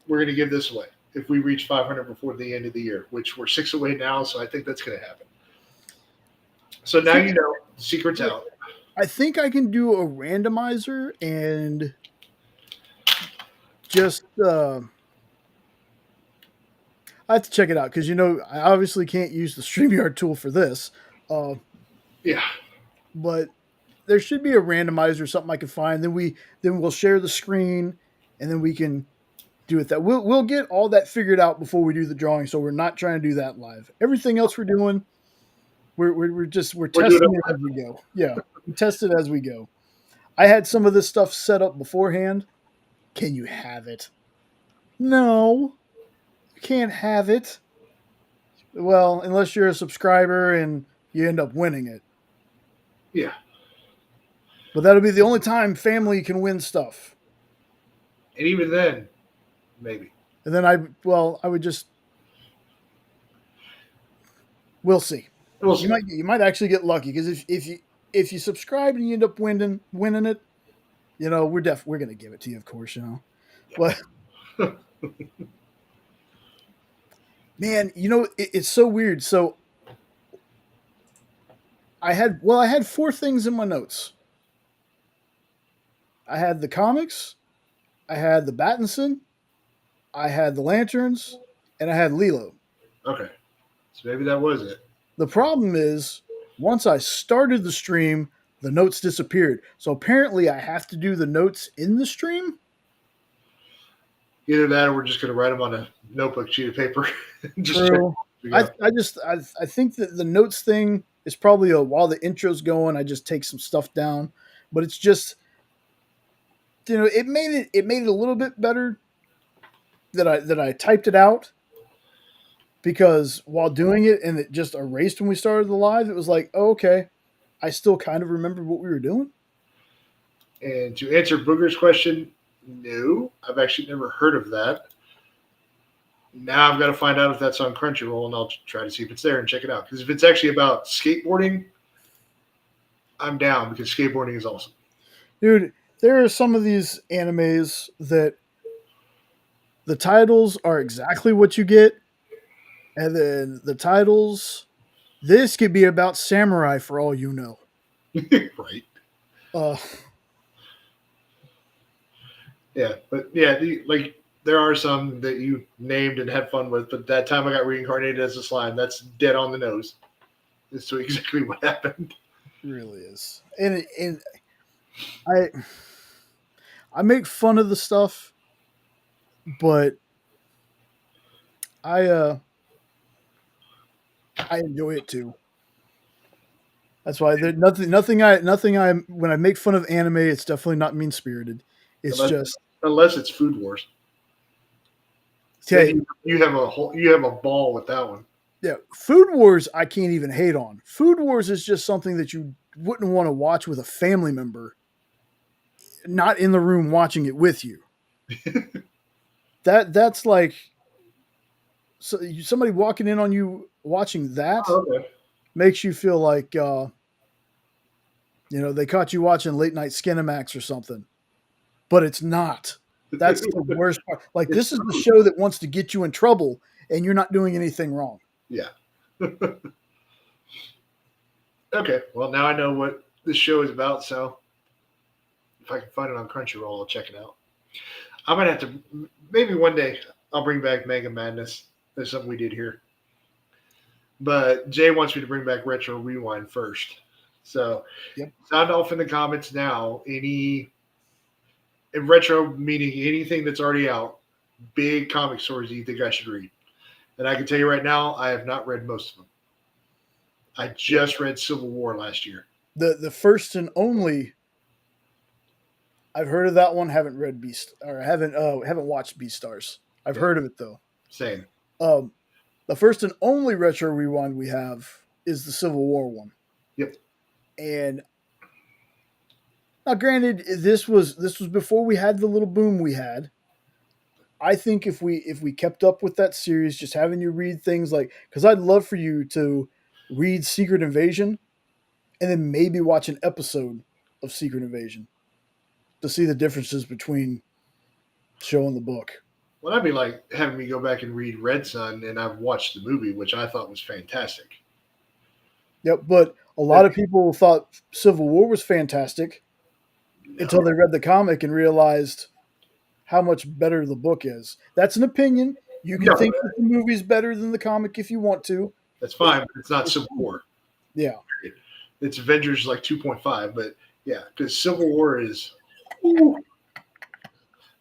we're going to give this away if we reach 500 before the end of the year, which we're 6 away now, so I think that's going to happen. So now you know, the secret's out. I think I can do a randomizer and just I have to check it out because I obviously can't use the StreamYard tool for this. Uh, Yeah. but there should be a randomizer or something I can find. Then we'll share the screen and then we can do it that we'll get all that figured out before we do the drawing. So we're not trying to do that live. Everything else we're doing, we're testing it as we go. Yeah, we test it as we go. I had some of this stuff set up beforehand. Can you have it? No, you can't have it. Well, unless you're a subscriber and you end up winning it. Yeah, But that'll be the only time family can win stuff. and even then, maybe And then I would just, we'll see. we'll see. You might actually get lucky because if you subscribe and you end up winning it, we're gonna give it to you, of course, But man, it's so weird. So I had four things in my notes. I had the comics, I had the Battinson, I had the lanterns, and I had Lilo. Okay, so maybe that was it. The problem is, once I started the stream, the notes disappeared. So apparently, I have to do the notes in the stream. Either that, or we're just going to write them on a notebook sheet of paper. Just check. True. I think that the notes thing is probably while the intro's going, I just take some stuff down. But it's just it made it a little bit better that I typed it out, because while doing it and it just erased when we started the live, it was like, oh, okay, I still kind of remember what we were doing. And to answer Booger's question, no, I've actually never heard of that. Now I've got to find out if that's on Crunchyroll, and I'll try to see if it's there and check it out. Because if it's actually about skateboarding, I'm down, because skateboarding is awesome. Dude, there are some of these animes that the titles are exactly what you get, and then the titles, this could be about samurai for all you know. Right. Uh, Yeah, but yeah, like there are some that you named and had fun with, but that time I got reincarnated as a slime, that's dead on the nose. That's so exactly what happened. really is, and I I make fun of the stuff, but I uh I enjoy it too. That's why there nothing I when I make fun of anime, it's definitely not mean spirited. It's Unless, just unless it's Food Wars, then okay. you have a ball with that one. Yeah, Food Wars I can't even hate on. Food Wars is just something that you wouldn't want to watch with a family member, not in the room watching it with you. That's like somebody walking in on you watching that Oh, okay. makes you feel like they caught you watching late night Skinamax or something, but it's not. That's the worst part. Like, It's this is the show that wants to get you in trouble, and you're not doing anything wrong. yeah. Okay. Well, now I know what this show is about. So if I can find it on Crunchyroll, I'll check it out. I might have to, maybe one day I'll bring back Mega Madness. There's something we did here. But Jay wants me to bring back Retro Rewind first. So Yep. sound off in the comments now. And retro meaning anything that's already out, big comic stories you think I should read. And I can tell you right now, I have not read most of them. I just read Civil War last year. The first and only, I've heard of that one. Haven't read Beast, or haven't watched Beastars. I've Yeah. heard of it though. Same. Um, the first and only retro rewind we have is the Civil War one. Yep. And now, granted, this was before we had the little boom we had. I think if we kept up with that series, just having you read things like, because I'd love for you to read Secret Invasion and then maybe watch an episode of Secret Invasion to see the differences between show and the book. Well, that'd be like having me go back and read Red Sun, and I've watched the movie, which I thought was fantastic. Yep, but a lot of people thought Civil War was fantastic until they read the comic and realized how much better the book is. That's an opinion. You can No, think that the movie's better than the comic if you want to. that's fine, but it's not Civil War. Yeah. It's Avengers like 2.5, but yeah, because Civil War is ooh,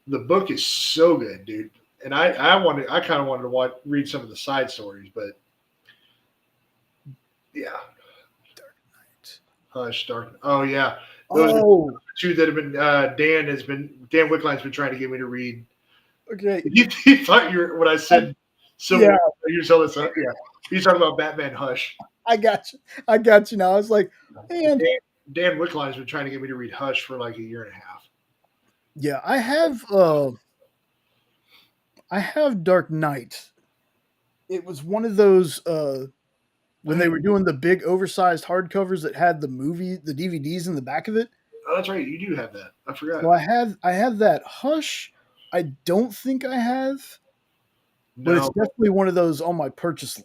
the book is so good, dude. And I kind of wanted to read some of the side stories, but yeah, Dark Knight. Hush, Dark. Oh yeah, those Oh, two that have been Dan Wickline's been trying to get me to read. Okay. He thought you were when I I, said Civil yeah, War. You saw this, yeah. He's talking about Batman Hush. I got you. I got you now. I was like, man, Dan Wickline's been trying to get me to read Hush for like a year and a half. yeah, I have Dark Knight. It was one of those when they were doing the big oversized hardcovers that had the DVDs in the back of it. Oh, that's right. You do have that. I So forgot. I have that. Hush, I don't think I have, but it's No, definitely one of those on my purchase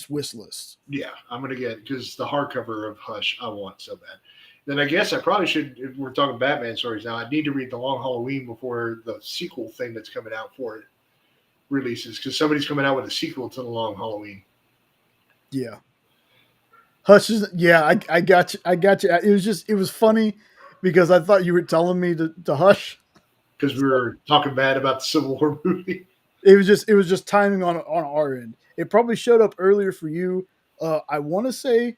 wish list. yeah, I'm gonna get because the hardcover of Hush I want so bad. Then I guess I probably should. If we're talking Batman stories now, I need to read The Long Halloween before the sequel thing that's coming out for it releases because somebody's coming out with a sequel to The Long Halloween. Yeah. Hush is yeah, I got you. I got you. It was funny because I thought you were telling me to hush. Because we were talking bad about the Civil War movie. It was just timing on our end. It probably showed up earlier for you. I want to say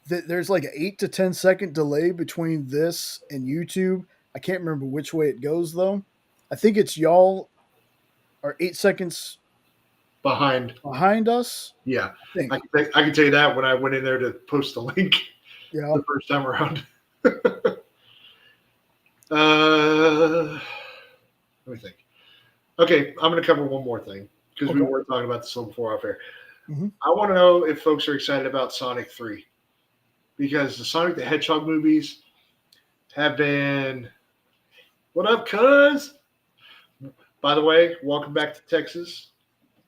that there's like an 8 to 10 second delay between this and YouTube. I can't remember which way it goes though. I think it's y'all are 8 seconds Behind. behind us. Yeah, I think. I can tell you that when I went in there to post the link Yeah. the first time around. Let me think. Okay, I'm going to cover one more thing because we Okay. were talking about this a little before off air. Hmm. I want to know if folks are excited about Sonic 3 because the Sonic the Hedgehog movies have been. What up, cuz? By the way, welcome back to Texas.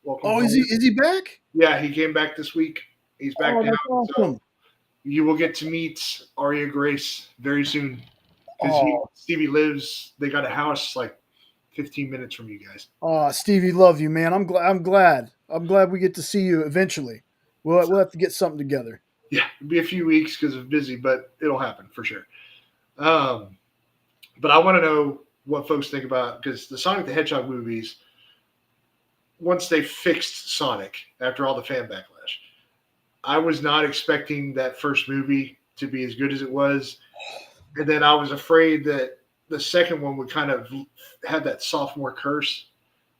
Welcome Oh, home. is he back? Yeah, he came back this week. He's back Oh, now. that's So awesome. you will get to meet Arya Grace very soon because Oh, Stevie lives. They got a house like 15 minutes from you guys. oh, Stevie, love you, man. I'm glad. I'm glad. I'm glad we get to see you eventually. We'll have to get something together. Yeah, it'll be a few weeks because of busy, but it'll happen for sure. Um, but I want to know what folks think about because the Sonic the Hedgehog movies, once they fixed Sonic after all the fan backlash, I was not expecting that first movie to be as good as it was. And then I was afraid that the second one would kind of have that sophomore curse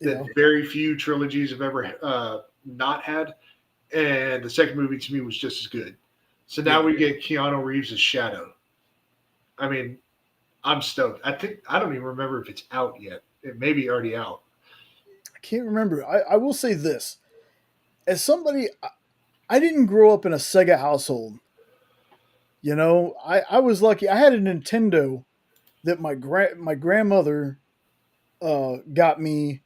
that Yeah, very few trilogies have ever not had. And the second movie to me was just as good. So now yeah. we get Keanu Reeves' Shadow. I mean, I'm stoked. I don't even remember if it's out yet. It may be already out. I can't remember. I will say this: as somebody, I didn't grow up in a Sega household. You know, I was lucky. I had a Nintendo that my grandmother got me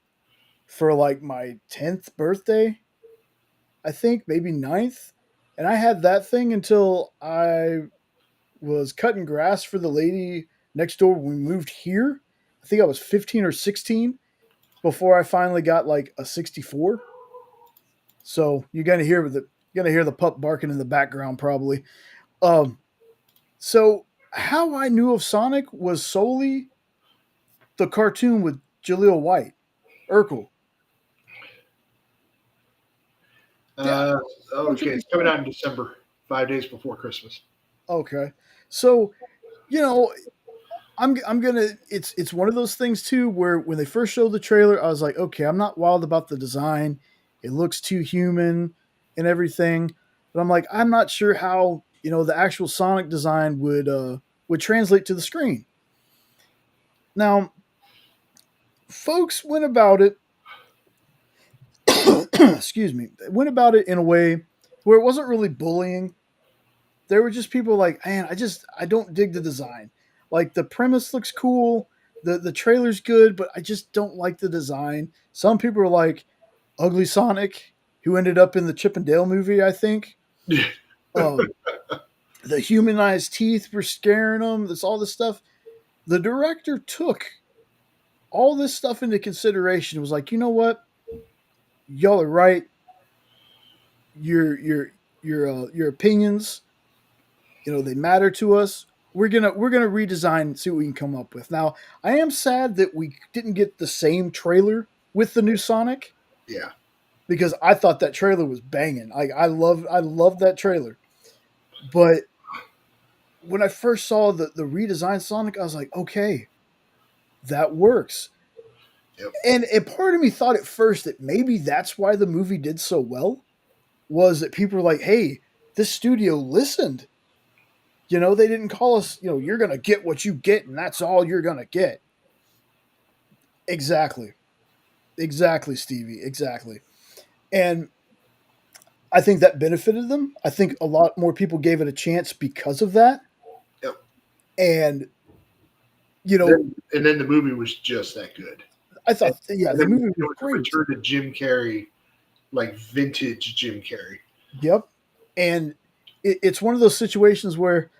for like my 10th birthday. I think maybe ninth, and I had that thing until I was cutting grass for the lady next door when we moved here. I think I was 15 or 16 before I finally got like a 64. So you're gonna hear the pup barking in the background probably. Um, so how I knew of Sonic was solely the cartoon with Jaleel White, Urkel. Yeah, Uh, don't you okay, be it's coming surprised. out in December, 5 days before Christmas. Okay, so you know I'm gonna. It's one of those things too where when they first showed the trailer, I was like, okay, I'm not wild about the design. It looks too human and everything, but I'm like, I'm not sure how the actual Sonic design would translate to the screen. Now, folks went about it. Excuse me. They went about it in a way where it wasn't really bullying. There were just people like, man, I don't dig the design. Like the premise looks cool, the trailer's good, but I just don't like the design. Some people are like Ugly Sonic, who ended up in the Chip and Dale movie, I think. Um, the humanized teeth were scaring them. That's all this stuff. The director took all this stuff into consideration. Was like, you know what, y'all are right. Your opinions, they matter to us. We're gonna redesign and see what we can come up with. Now, I am sad that we didn't get the same trailer with the new Sonic Yeah. because I thought that trailer was banging. Like I love that trailer. But when I first saw the redesigned Sonic, I was like, okay, that works. Yep. And a part of me thought at first that maybe that's why the movie did so well, was that people were like, hey, this studio listened. You know, they didn't call us, you're going to get what you get and that's all you're going to get. Exactly. Exactly, Stevie. Exactly. And I think that benefited them. I think a lot more people gave it a chance because of that. Yep. And, you know, And then the movie was just that good. I And, thought, yeah, and the then movie it was was a great. return to Jim Carrey, like vintage Jim Carrey. Yep. And it's one of those situations where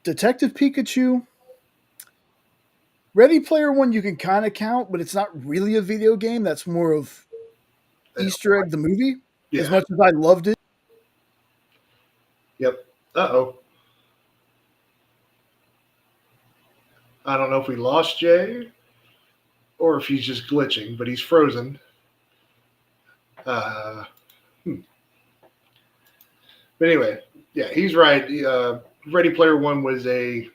Detective Pikachu, Ready Player One, you can kind of count, but it's not really a video game. That's more of And, Easter egg the movie. As yeah. much as I loved it, Yep. Uh-oh. I don't know if we lost Jay or if he's just glitching, but he's frozen. Uh, But anyway, yeah, he's right. Ready Player One was a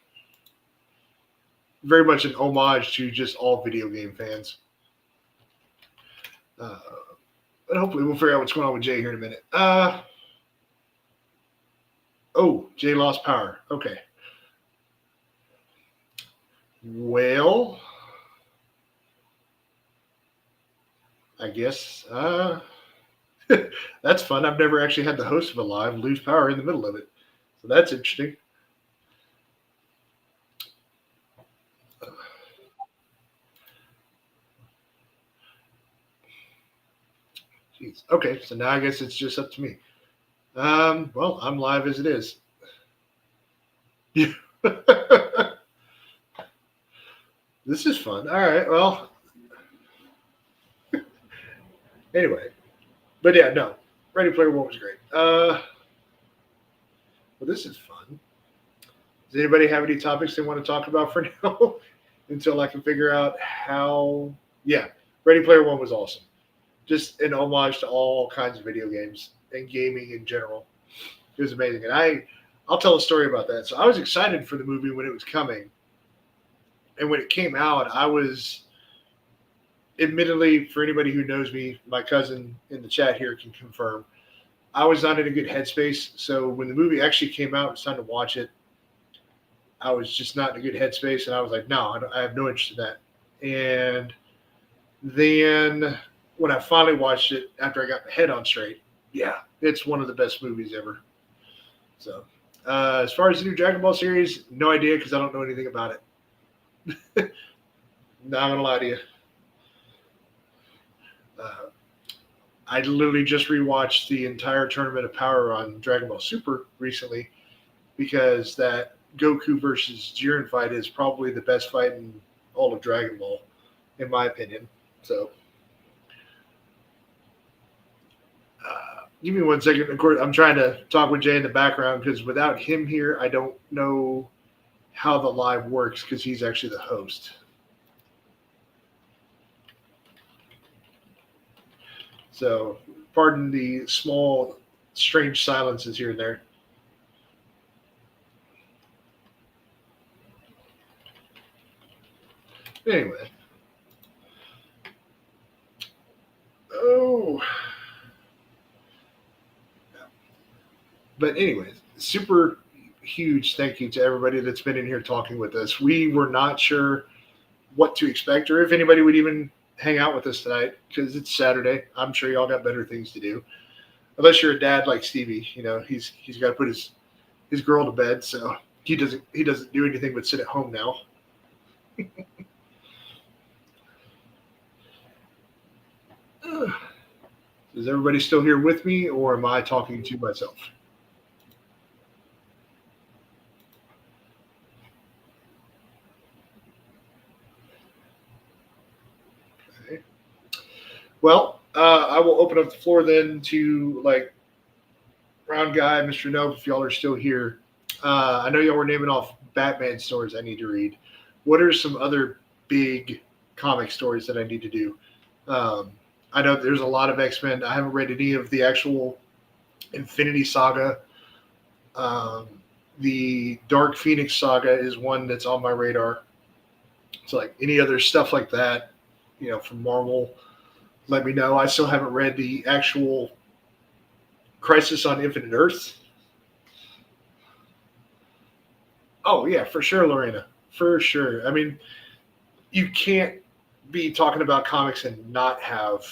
very much an homage to just all video game fans. Uh, but hopefully we'll figure out what's going on with Jay here in a minute. Oh, Jay lost power. Okay. Well, I guess that's fun. I've never actually had the host of a live lose power in the middle of it, so that's interesting. Jeez. Okay, so now I guess it's just up to me. Well, I'm live as it is. Yeah. This is fun. All right. Well, anyway, but yeah, no. Ready Player One was great. Well, this is fun. Does anybody have any topics they want to talk about for now until I can figure out how? Yeah, Ready Player One was awesome. Just an homage to all kinds of video games and gaming in general. It was amazing, and I'll tell a story about that. So I was excited for the movie when it was coming, and when it came out, I was admittedly, for anybody who knows me, my cousin in the chat here can confirm. I was not in a good headspace. So when the movie actually came out, it's time to watch it. I was just not in a good headspace, and I was like, no, I have no interest in that. And then when I finally watched it after I got my head on straight, yeah, it's one of the best movies ever. So as far as the new Dragon Ball series, no idea because I don't know anything about it. Not gonna lie to you. Uh, I literally just rewatched the entire Tournament of Power on Dragon Ball Super recently because that Goku versus Jiren fight is probably the best fight in all of Dragon Ball, in my opinion. So, give me 1 second. Of course, I'm trying to talk with Jay in the background because without him here, I don't know how the live works because he's actually the host. So, pardon the small, strange silences here and there. Anyway. Oh. But anyways, super huge thank you to everybody that's been in here talking with us. We were not sure what to expect or if anybody would even hang out with us tonight because it's Saturday. I'm sure y'all got better things to do. Unless you're a dad like Stevie, he's got to put his girl to bed, so he doesn't do anything but sit at home now. Is everybody still here with me, or am I talking to myself? Okay. Well, I will open up the floor then to like Round Guy, Mr. Nope, if y'all are still here. I know y'all were naming off Batman stories I need to read. What are some other big comic stories that I need to do? I know there's a lot of X-Men. I haven't read any of the actual Infinity Saga. The Dark Phoenix saga is one that's on my radar. It's like any other stuff like that, from Marvel. Let me know. I still haven't read the actual Crisis on Infinite Earths. Oh yeah, for sure, Lorena. For sure. I mean, you can't be talking about comics and not have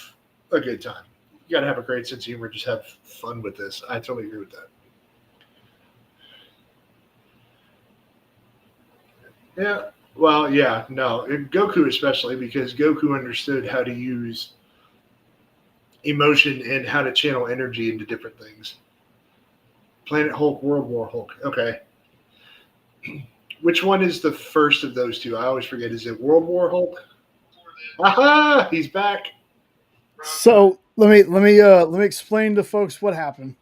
a good time. You got to have a great sense of humor. Just have fun with this. I totally agree with that. Yeah. Well, yeah. No, and Goku especially because Goku understood how to use emotion and how to channel energy into different things. Planet Hulk, World War Hulk. Okay. Which one is the first of those two? I always forget. Is it World War Hulk? Aha! He's back. So let me explain to folks what happened.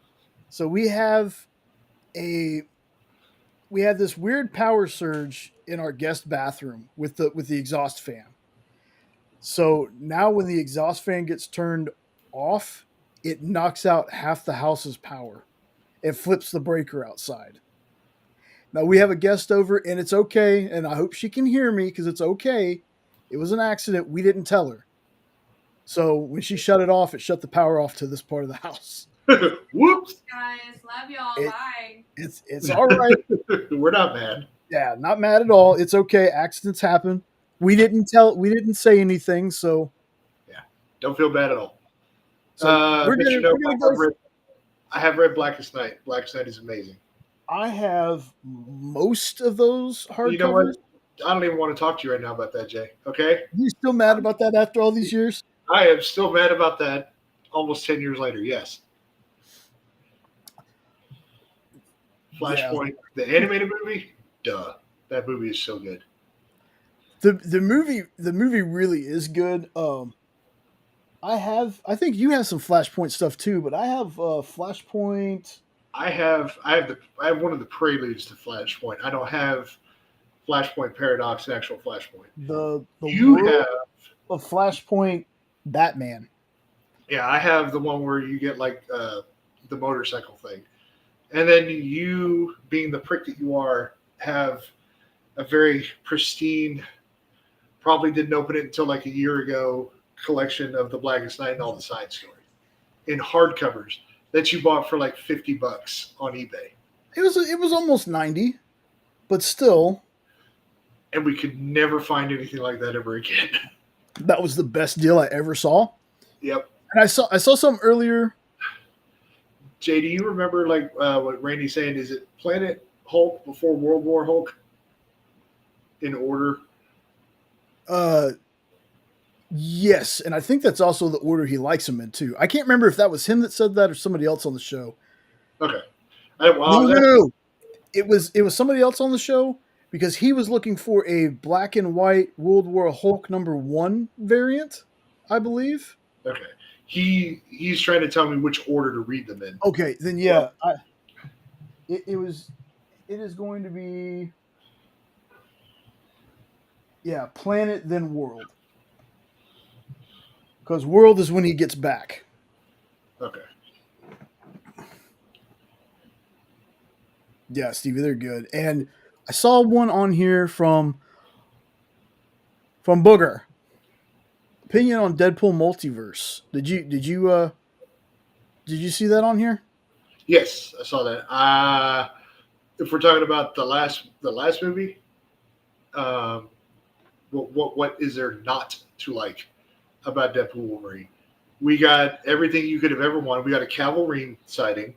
So a we had this weird power surge in our guest bathroom with the exhaust fan. So now when the exhaust fan gets turned off, it knocks out half the house's power. It flips the breaker outside. Now we have a guest over and it's okay, and I hope she can hear me because it's okay. It was an accident. We didn't tell her. So when she shut it off, it shut the power off to this part of the house. Whoops. Guys, love y'all. It, Bye. it's all right. We're not mad. Yeah, not mad at all. It's okay. Accidents happen. We didn't say anything, so Yeah. Don't feel bad at all. we're But gonna go. I have read Blackest Night. Blackest Night is amazing. I have most of those You know what? hardcovers. I don't even want to talk to you right now about that, Jay. Okay? You still mad about that after all these years? I am still mad about that almost 10 years later. Yes. Flashpoint, the animated movie? Duh. That movie is so good. The movie really is good. I think you have some Flashpoint stuff too, but I have Flashpoint. I have one of the preludes to Flashpoint. I don't have Flashpoint Paradox and actual Flashpoint. The You world have of Flashpoint Batman. Yeah, I have the one where you get like the motorcycle thing. And then you, being the prick that you are, have a very pristine, probably didn't open it until like a year ago, collection of the Blackest Night and all the side stories in hardcovers that you bought for like $50 on eBay. It was almost 90, but still, And we could never find anything like that ever again. that was the best deal I ever saw. Yep. And I saw some earlier. Jay, do you remember like what Randy's saying? Is it Planet Hulk before World War Hulk in order? Yes, and I think that's also the order he likes them in too. I can't remember if that was him that said that or somebody else on the show. Okay. No. It was somebody else on the show because he was looking for a black and white World War Hulk #1 variant, I believe. Okay. He's trying to tell me which order to read them in. Okay, then yeah, it is going to be Planet then World. Because World is when he gets back. Okay. Yeah, Stevie, they're good. And I saw one on here from Booger. Opinion on Deadpool multiverse. Did you see that on here? Yes, I saw that. If we're talking about the last movie, what is there not to like about Deadpool Wolverine? We got everything you could have ever wanted. We got a Cavalry sighting,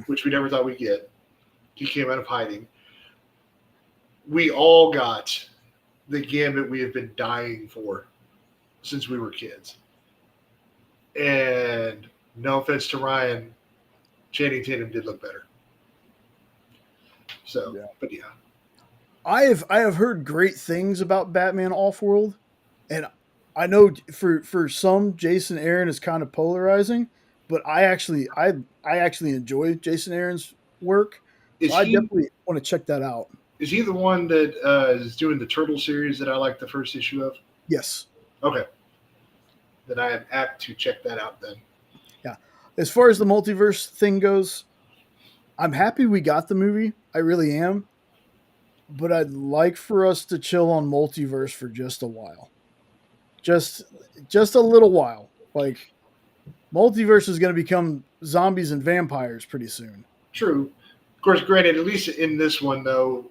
which we never thought we'd get. He came out of hiding. We all got the gambit we have been dying for since we were kids. And no offense to Ryan, Channing Tatum did look better. So, Yeah. But yeah. I have heard great things about Batman Offworld, and I know for some Jason Aaron is kind of polarizing, but I actually enjoy Jason Aaron's work. So I definitely want to check that out. Is he the one that is doing the Turtle series that I like the first issue of? Yes. Okay. Then I am apt to check that out then. Yeah. As far as the multiverse thing goes, I'm happy we got the movie I really am. But I'd like for us to chill on multiverse for just a while. Just just a little while. Like multiverse is going to become zombies and vampires pretty soon. True. Of course, granted, at least in this one though,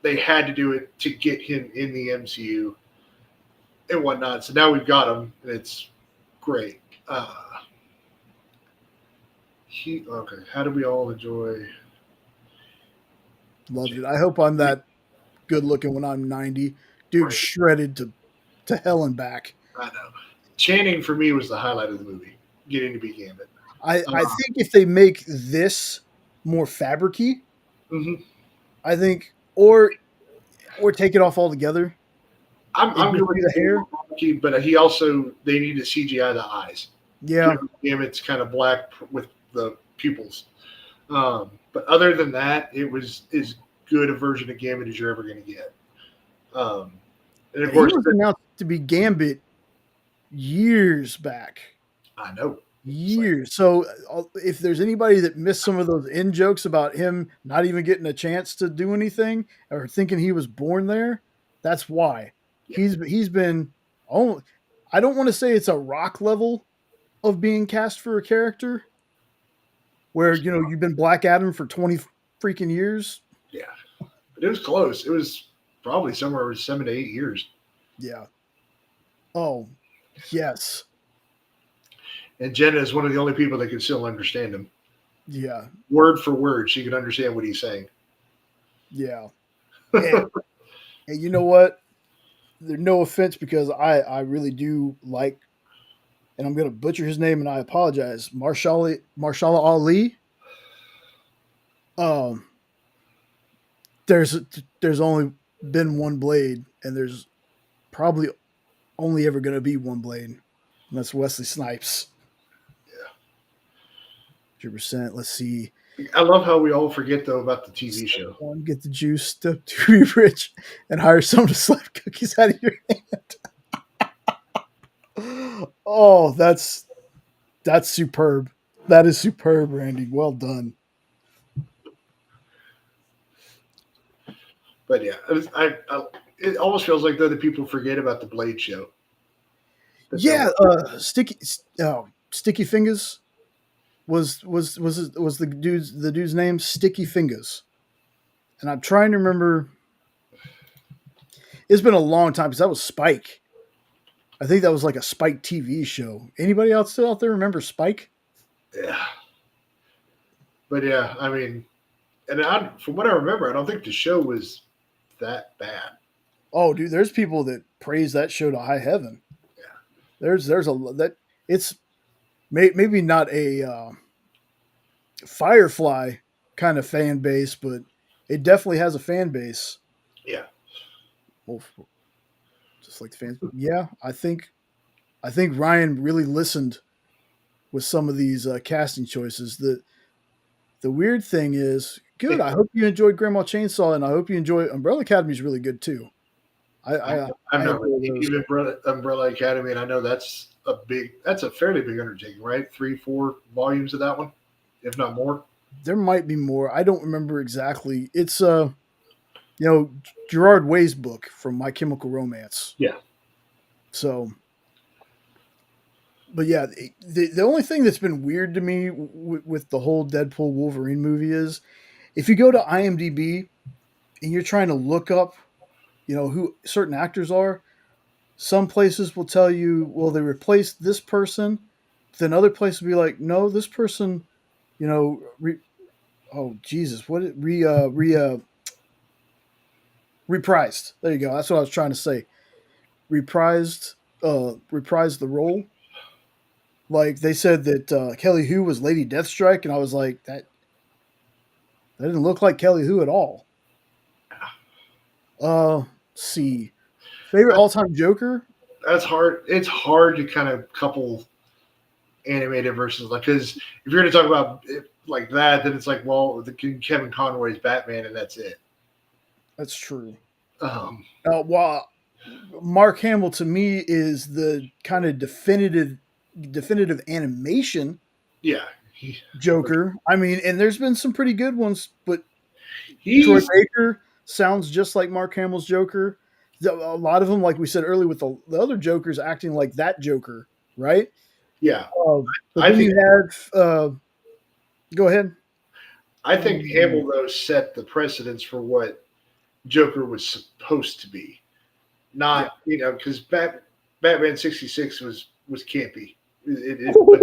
they had to do it to get him in the MCU and whatnot. So now we've got him, and it's great. Okay. How do we all enjoy? Loved it. I hope I'm that good looking when I'm 90. Dude, Right. shredded to hell and back. I know. Channing for me was the highlight of the movie. Getting to be Gambit. I think if they make this more fabricy, Mhm. I think, or take it off altogether and I'm just good with do the hair. but he also they need to CGI the eyes. Yeah, Gambit's kind of black with the pupils. But other than that, it was as good a version of Gambit as you're ever going to get. Um, and of he course, was announced to be Gambit years back. I know. It's like, Years. So if there's anybody that missed some of those in jokes about him not even getting a chance to do anything or thinking he was born there, that's why. yeah, He's been oh I don't want to say it's a rock level of being cast for a character where you've been Black Adam for 20 freaking years. yeah. But it was close. It was probably somewhere 7 to 8 years. Yeah. Oh, yes. And Jenna is one of the only people that can still understand him. Yeah. Word for word, she could understand what he's saying. Yeah. And, and you know what? There's no offense because I really do like, and I'm going to butcher his name and I apologize. Marshall Ali. Um, there's there's only been one blade, and there's probably only ever going to be one blade, and that's Wesley Snipes. 100%. Let's see. I love how we all forget though about the TV show. One, get the juice to be rich, and hire someone to slap cookies out of your hand. Oh, that's superb. That is superb, Randy. Well done. But yeah, it almost feels like though that people forget about the Blade show. Yeah, Sticky Fingers was the dude's name, Sticky Fingers, and I'm trying to remember. It's been a long time because that was Spike. I think that was like a Spike TV show. Anybody else still out there remember Spike? Yeah. But yeah, I mean, from what I remember, I don't think the show was that bad. Oh, dude, there's people that praise that show to high heaven. Yeah. There's a that it's maybe not a Firefly kind of fan base, but it definitely has a fan base. Yeah. Well, just like the fans. Yeah, I think Ryan really listened with some of these casting choices. The weird thing is, good. I hope you enjoyed Grandma Chainsaw, and I hope you enjoy Umbrella Academy is really good too. I've not even Umbrella Academy, and I know that's a fairly big undertaking, right? 3-4 volumes of that one, if not more. There might be more. I don't remember exactly. It's Gerard Way's book from My Chemical Romance. Yeah. So, but yeah, the only thing that's been weird to me with the whole Deadpool Wolverine movie is if you go to IMDb and you're trying to look up, who certain actors are, some places will tell you, well, they replaced this person. Then other places will be like, no, this person, oh Jesus, what reprised. There you go. That's what I was trying to say. Reprised the role. Like they said that Kelly Hu was Lady Deathstrike, and I was like, that didn't look like Kelly Hu at all. See, favorite all-time Joker. That's hard. It's hard to kind of couple animated versus because if you're going to talk about it like that, then it's like, well, Kevin Conroy's Batman, and that's it. That's true. Well, Mark Hamill to me is the kind of definitive animation. Yeah, Joker. I mean, and there's been some pretty good ones, but Troy He's Baker sounds just like Mark Hamill's Joker. A lot of them, like we said earlier, with the other Jokers acting like that Joker, right? yeah. But I then think you have, go ahead. I think Hamill though set the precedence for what Joker was supposed to be. Yeah. Not because Batman '66 was campy. But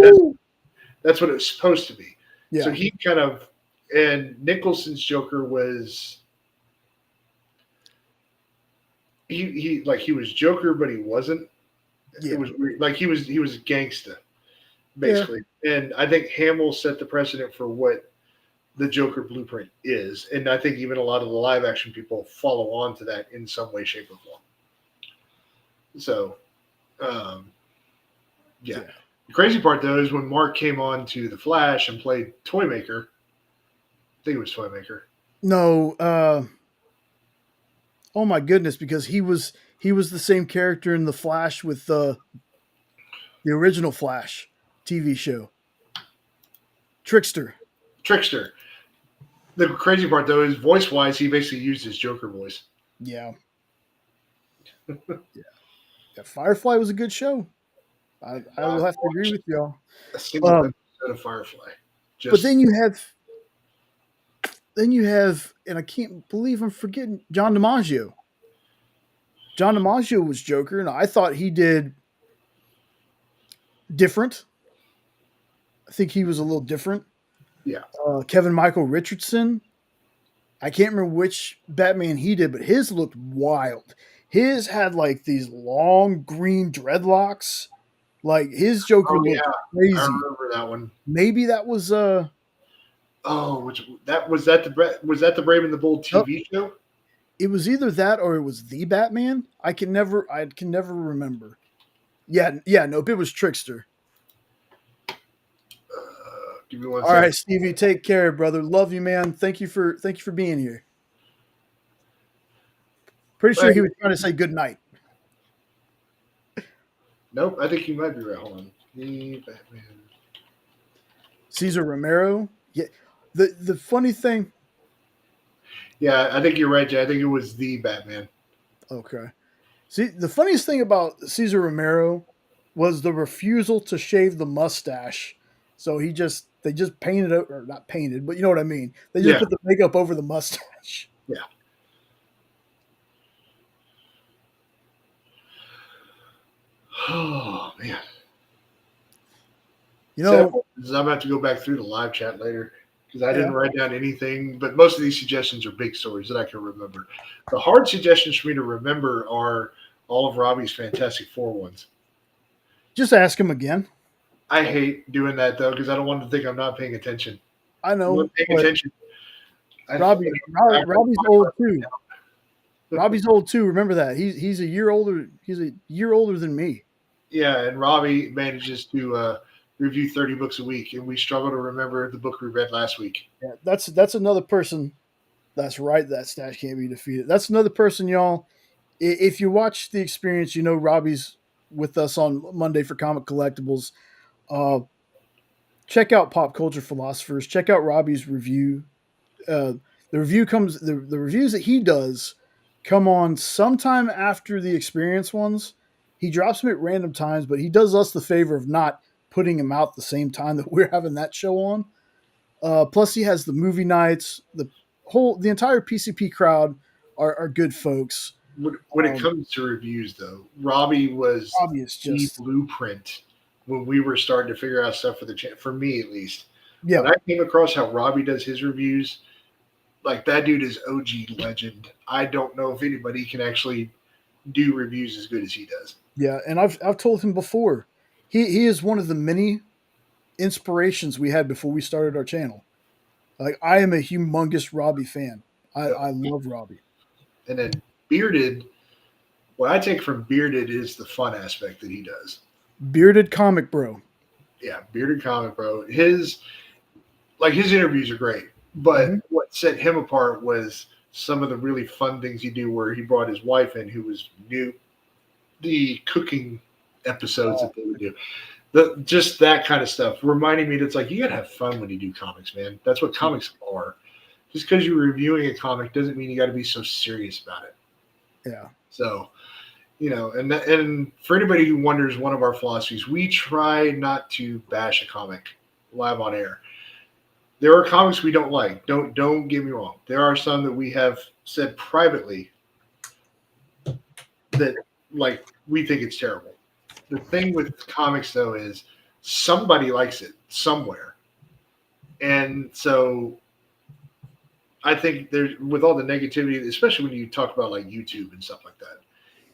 that's what it was supposed to be. So Yeah. he kind of and Nicholson's Joker was he was Joker, but he wasn't. It Yeah. was weird. Like he was a gangster Yeah. basically, and I think Hamill set the precedent for what the Joker blueprint is, and I think even a lot of the live action people follow on to that in some way, shape, or form. So, um, yeah. Yeah. The crazy part though is when Mark came on to the Flash and played Toymaker. I think it was Toymaker. No, oh my goodness, because he was the same character in the Flash with the original Flash TV show. Trickster. Trickster. The crazy part though is voice wise, he basically used his Joker voice. Yeah. Yeah. Firefly was a good show. I will Not have to agree watched with y'all. a single Um, episode of Firefly. but Just then you have, and I can't believe I'm forgetting John DiMaggio. John DiMaggio was Joker, and I thought he did different. I think he was a little different. yeah. Kevin Michael Richardson. I can't remember which Batman he did, but his looked wild. His had like these long green dreadlocks. Like his Joker Oh looked yeah, I crazy. remember that one. Maybe that was Oh, was that the Brave and the Bold nope, TV show? it was either that or it was the Batman. I can never remember. Yeah, yeah, nope, it was Trickster. Give me one All second. right, Stevie, take care, brother. Love you, man. Thank you for being here. Pretty sure Wait, he was trying to say good night. nope, I think you might be right. Hold on. The Batman. Cesar Romero. Yeah. The funny thing, Yeah, I think you're right, Jay. I think it was the Batman. okay. See, the funniest thing about Cesar Romero was the refusal to shave the mustache. So they just painted it, or not painted, but you know what I mean. They just Yeah, put the makeup over the mustache. yeah. Oh man. You Sad know, part is I'm gonna have to go back through the live chat later because I yeah, didn't write down anything. But most of these suggestions are big stories that I can remember. The hard suggestions for me to remember are all of Robbie's Fantastic Four ones. just ask him again. I hate doing that though because I don't want to think I'm not paying attention. I I'm know, not paying but attention. I Robbie's old too. Robbie's old too. Remember that he's a year older. He's a year older than me. Yeah, and Robbie manages to review 30 books a week, and we struggle to remember the book we read last week. Yeah, that's another person. That's right. That stash can't be defeated. That's another person, y'all. If you watch the experience, you know Robbie's with us on Monday for Comic Collectibles. Uh, check out Pop Culture Philosophers. Check out Robbie's review. Uh, the reviews that he does come on sometime after the experience ones. He drops them at random times, but he does us the favor of not putting them out the same time that we're having that show on. Plus, he has the movie nights. The entire PCP crowd are good folks. When it comes to reviews, though, Robbie was Robbie is the just blueprint when we were starting to figure out stuff for the channel. For me, at least, yeah, when I came across how Robbie does his reviews, like that dude is OG legend. I don't know if anybody can actually do reviews as good as he does. yeah. And I've told him before, he is one of the many inspirations we had before we started our channel. Like I am a humongous Robbie fan. I love Robbie. And then Bearded, what I take from Bearded is the fun aspect that he does. Bearded comic bro. Yeah, Bearded Comic Bro. His interviews are great, but Mhm. what set him apart was some of the really fun things he do where he brought his wife in who was new, the cooking episodes that they would do. Just that kind of stuff, reminding me that it's like you gotta have fun when you do comics, man. That's what comics are. just because you're reviewing a comic doesn't mean you got to be so serious about it. Yeah. So, and for anybody who wonders, one of our philosophies, we try not to bash a comic live on air. There are comics we don't like. Don't get me wrong. There are some that we have said privately that like we think it's terrible. The thing with comics though is somebody likes it somewhere. And so I think there's with all the negativity, especially when you talk about like YouTube and stuff like that,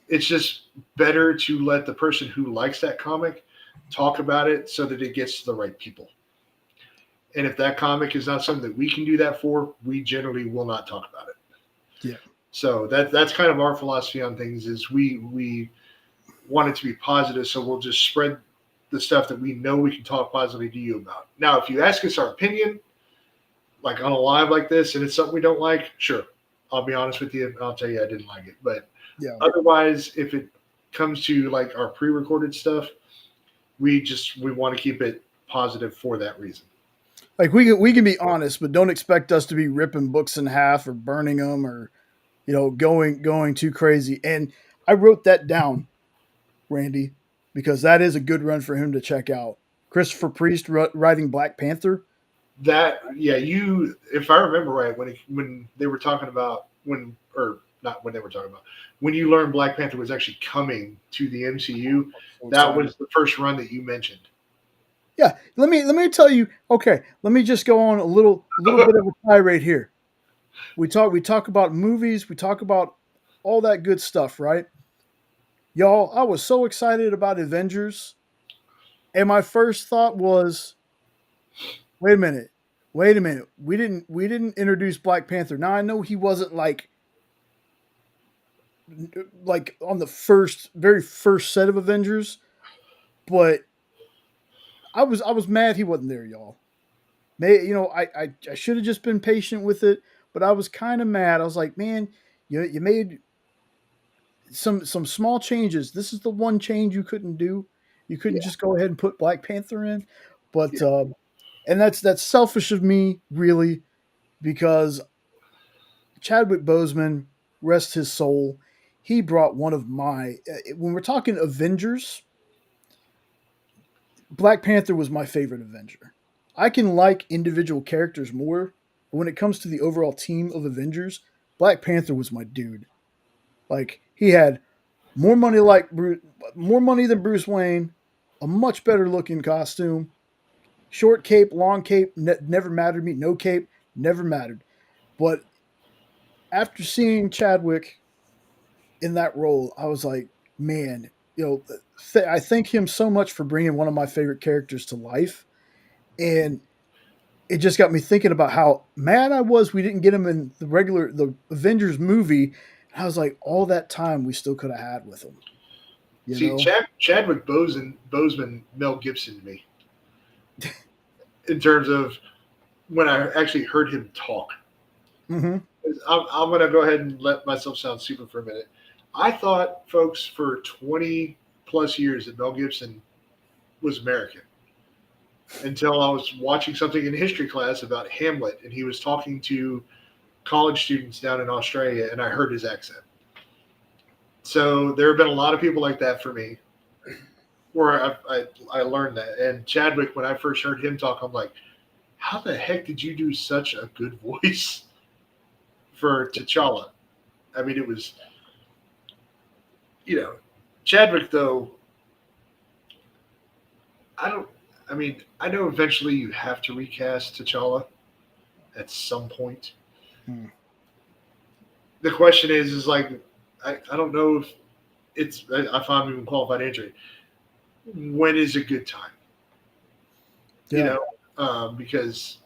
it's just better to let the person who likes that comic talk about it so that it gets to the right people. And if that comic is not something that we can do that for, we generally will not talk about it. Yeah. So that's kind of our philosophy on things is we want it to be positive, so we'll just spread the stuff that we know we can talk positively to you about. Now, if you ask us our opinion, like on a live like this, and it's something we don't like, sure, I'll be honest with you. I'll tell you I didn't like it. But Yeah. otherwise, if it comes to like our pre-recorded stuff, we want to keep it positive for that reason. Like we can be honest, but don't expect us to be ripping books in half or burning them or going too crazy. And I wrote that down, Randy, because that is a good run for him to check out. Christopher Priest writing Black Panther. That yeah, if I remember right, when they were talking about or not when they were talking about when you learned Black Panther was actually coming to the MCU, So that excited. was the first run that you mentioned. Yeah, let me tell you. Okay, let me just go on a little bit of a tirade here. We talk about movies, we talk about all that good stuff, right? Y'all, I was so excited about Avengers, and my first thought was, wait a minute, wait a minute. We didn't introduce Black Panther. Now I know he wasn't like on the very first set of Avengers, but I was mad he wasn't there, y'all. I should have just been patient with it, but I was kind of mad. I was like, man, you made some small changes. This is the one change you couldn't do. You couldn't Yeah, just go ahead and put Black Panther in, but yeah, and that's selfish of me, really, because Chadwick Boseman, rest his soul, he brought one of my when we're talking Avengers, Black Panther was my favorite Avenger. I can like individual characters more, but when it comes to the overall team of Avengers, Black Panther was my dude. Like he had more money more money than Bruce Wayne, a much better looking costume, short cape, long cape, never mattered to me. No cape, never mattered. But after seeing Chadwick in that role, I was like, man, I thank him so much for bringing one of my favorite characters to life, and it just got me thinking about how mad I was we didn't get him in the Avengers movie. And I was like, all that time we still could have had with him, you see, know? Chadwick Boseman, Mel Gibson to me in terms of when I actually heard him talk. Hmm. I'm going to go ahead and let myself sound super for a minute. I thought, folks, for 20 plus years that Mel Gibson was American until I was watching something in history class about Hamlet, and he was talking to college students down in Australia, and I heard his accent. So there have been a lot of people like that for me, where I learned that. And Chadwick, when I first heard him talk, I'm like, how the heck did you do such a good voice for T'Challa? I mean, it was, you know, Chadwick though. I don't. I mean, I know eventually you have to recast T'Challa at some point. Hmm. The question is like, I don't know if if I'm even qualified to answer it. When is a good time? You Yeah, know, because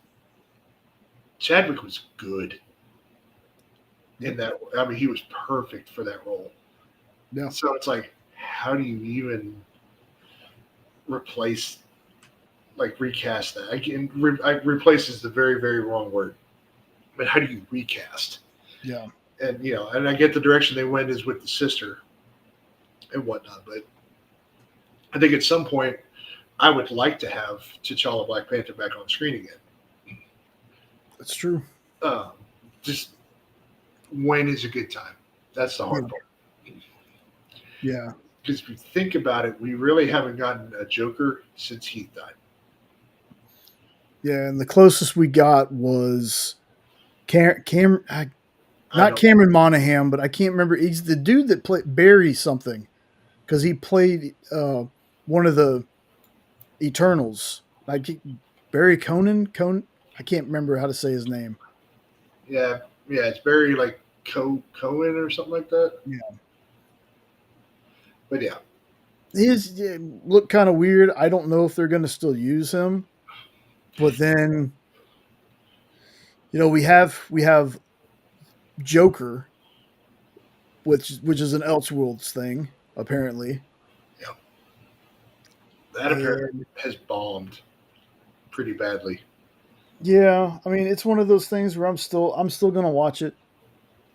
Chadwick was good in yep, that. I mean, he was perfect for that role. yeah, So it's like, how do you even replace, like, recast that? Replace is the very, very wrong word. But how do you recast? yeah, And and I get the direction they went is with the sister and whatnot. But I think at some point, I would like to have T'Challa Black Panther back on screen again. that's true. just when is a good time? That's the hard Yeah. part. Yeah. Because if you think about it, we really haven't gotten a Joker since Heath died. Yeah. And the closest we got was I not don't. Cameron Monaghan, but I can't remember. He's the dude that played Barry something because he played one of the Eternals. Like Barry Conan. I can't remember how to say his name. Yeah, yeah, it's very like Cohen or something like that. Yeah. But yeah, His look kind of weird. I don't know if they're going to still use him. But then we have Joker, which is an Elseworlds thing apparently. yeah, that apparently And has bombed pretty badly. yeah, I mean it's one of those things where I'm still going to watch it.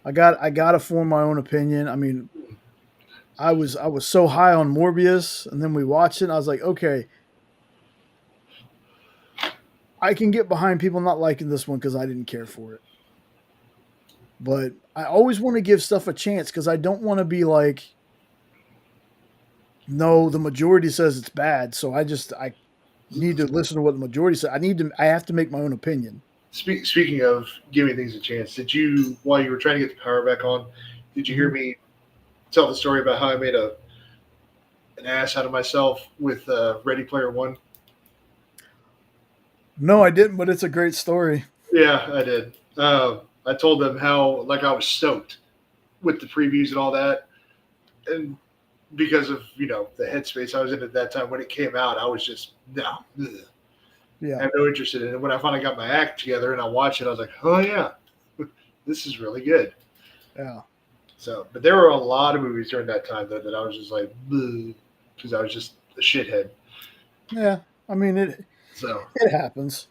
I got to form my own opinion. I mean, I was so high on Morbius, and then we watched it. And I was like, okay, I can get behind people not liking this one because I didn't care for it. But I always want to give stuff a chance because I don't want to be like, no, the majority says it's bad, so I need to listen to what the majority says. I have to make my own opinion. Speaking of giving things a chance, did you, while you were trying to get the power back on, did you hear Mhm. me tell the story about how I made an ass out of myself with Ready Player One? No, I didn't, but it's a great story. Yeah, I did. I told them how like I was stoked with the previews and all that, and because of the headspace I was in at that time when it came out, I was just no, ugh. I Yeah, have no interest in it. And when I finally got my act together and I watched it, I was like, oh yeah, this is really good. yeah, So, but there were a lot of movies during that time though that I was just like, because I was just a shithead. yeah. I mean So, it happens.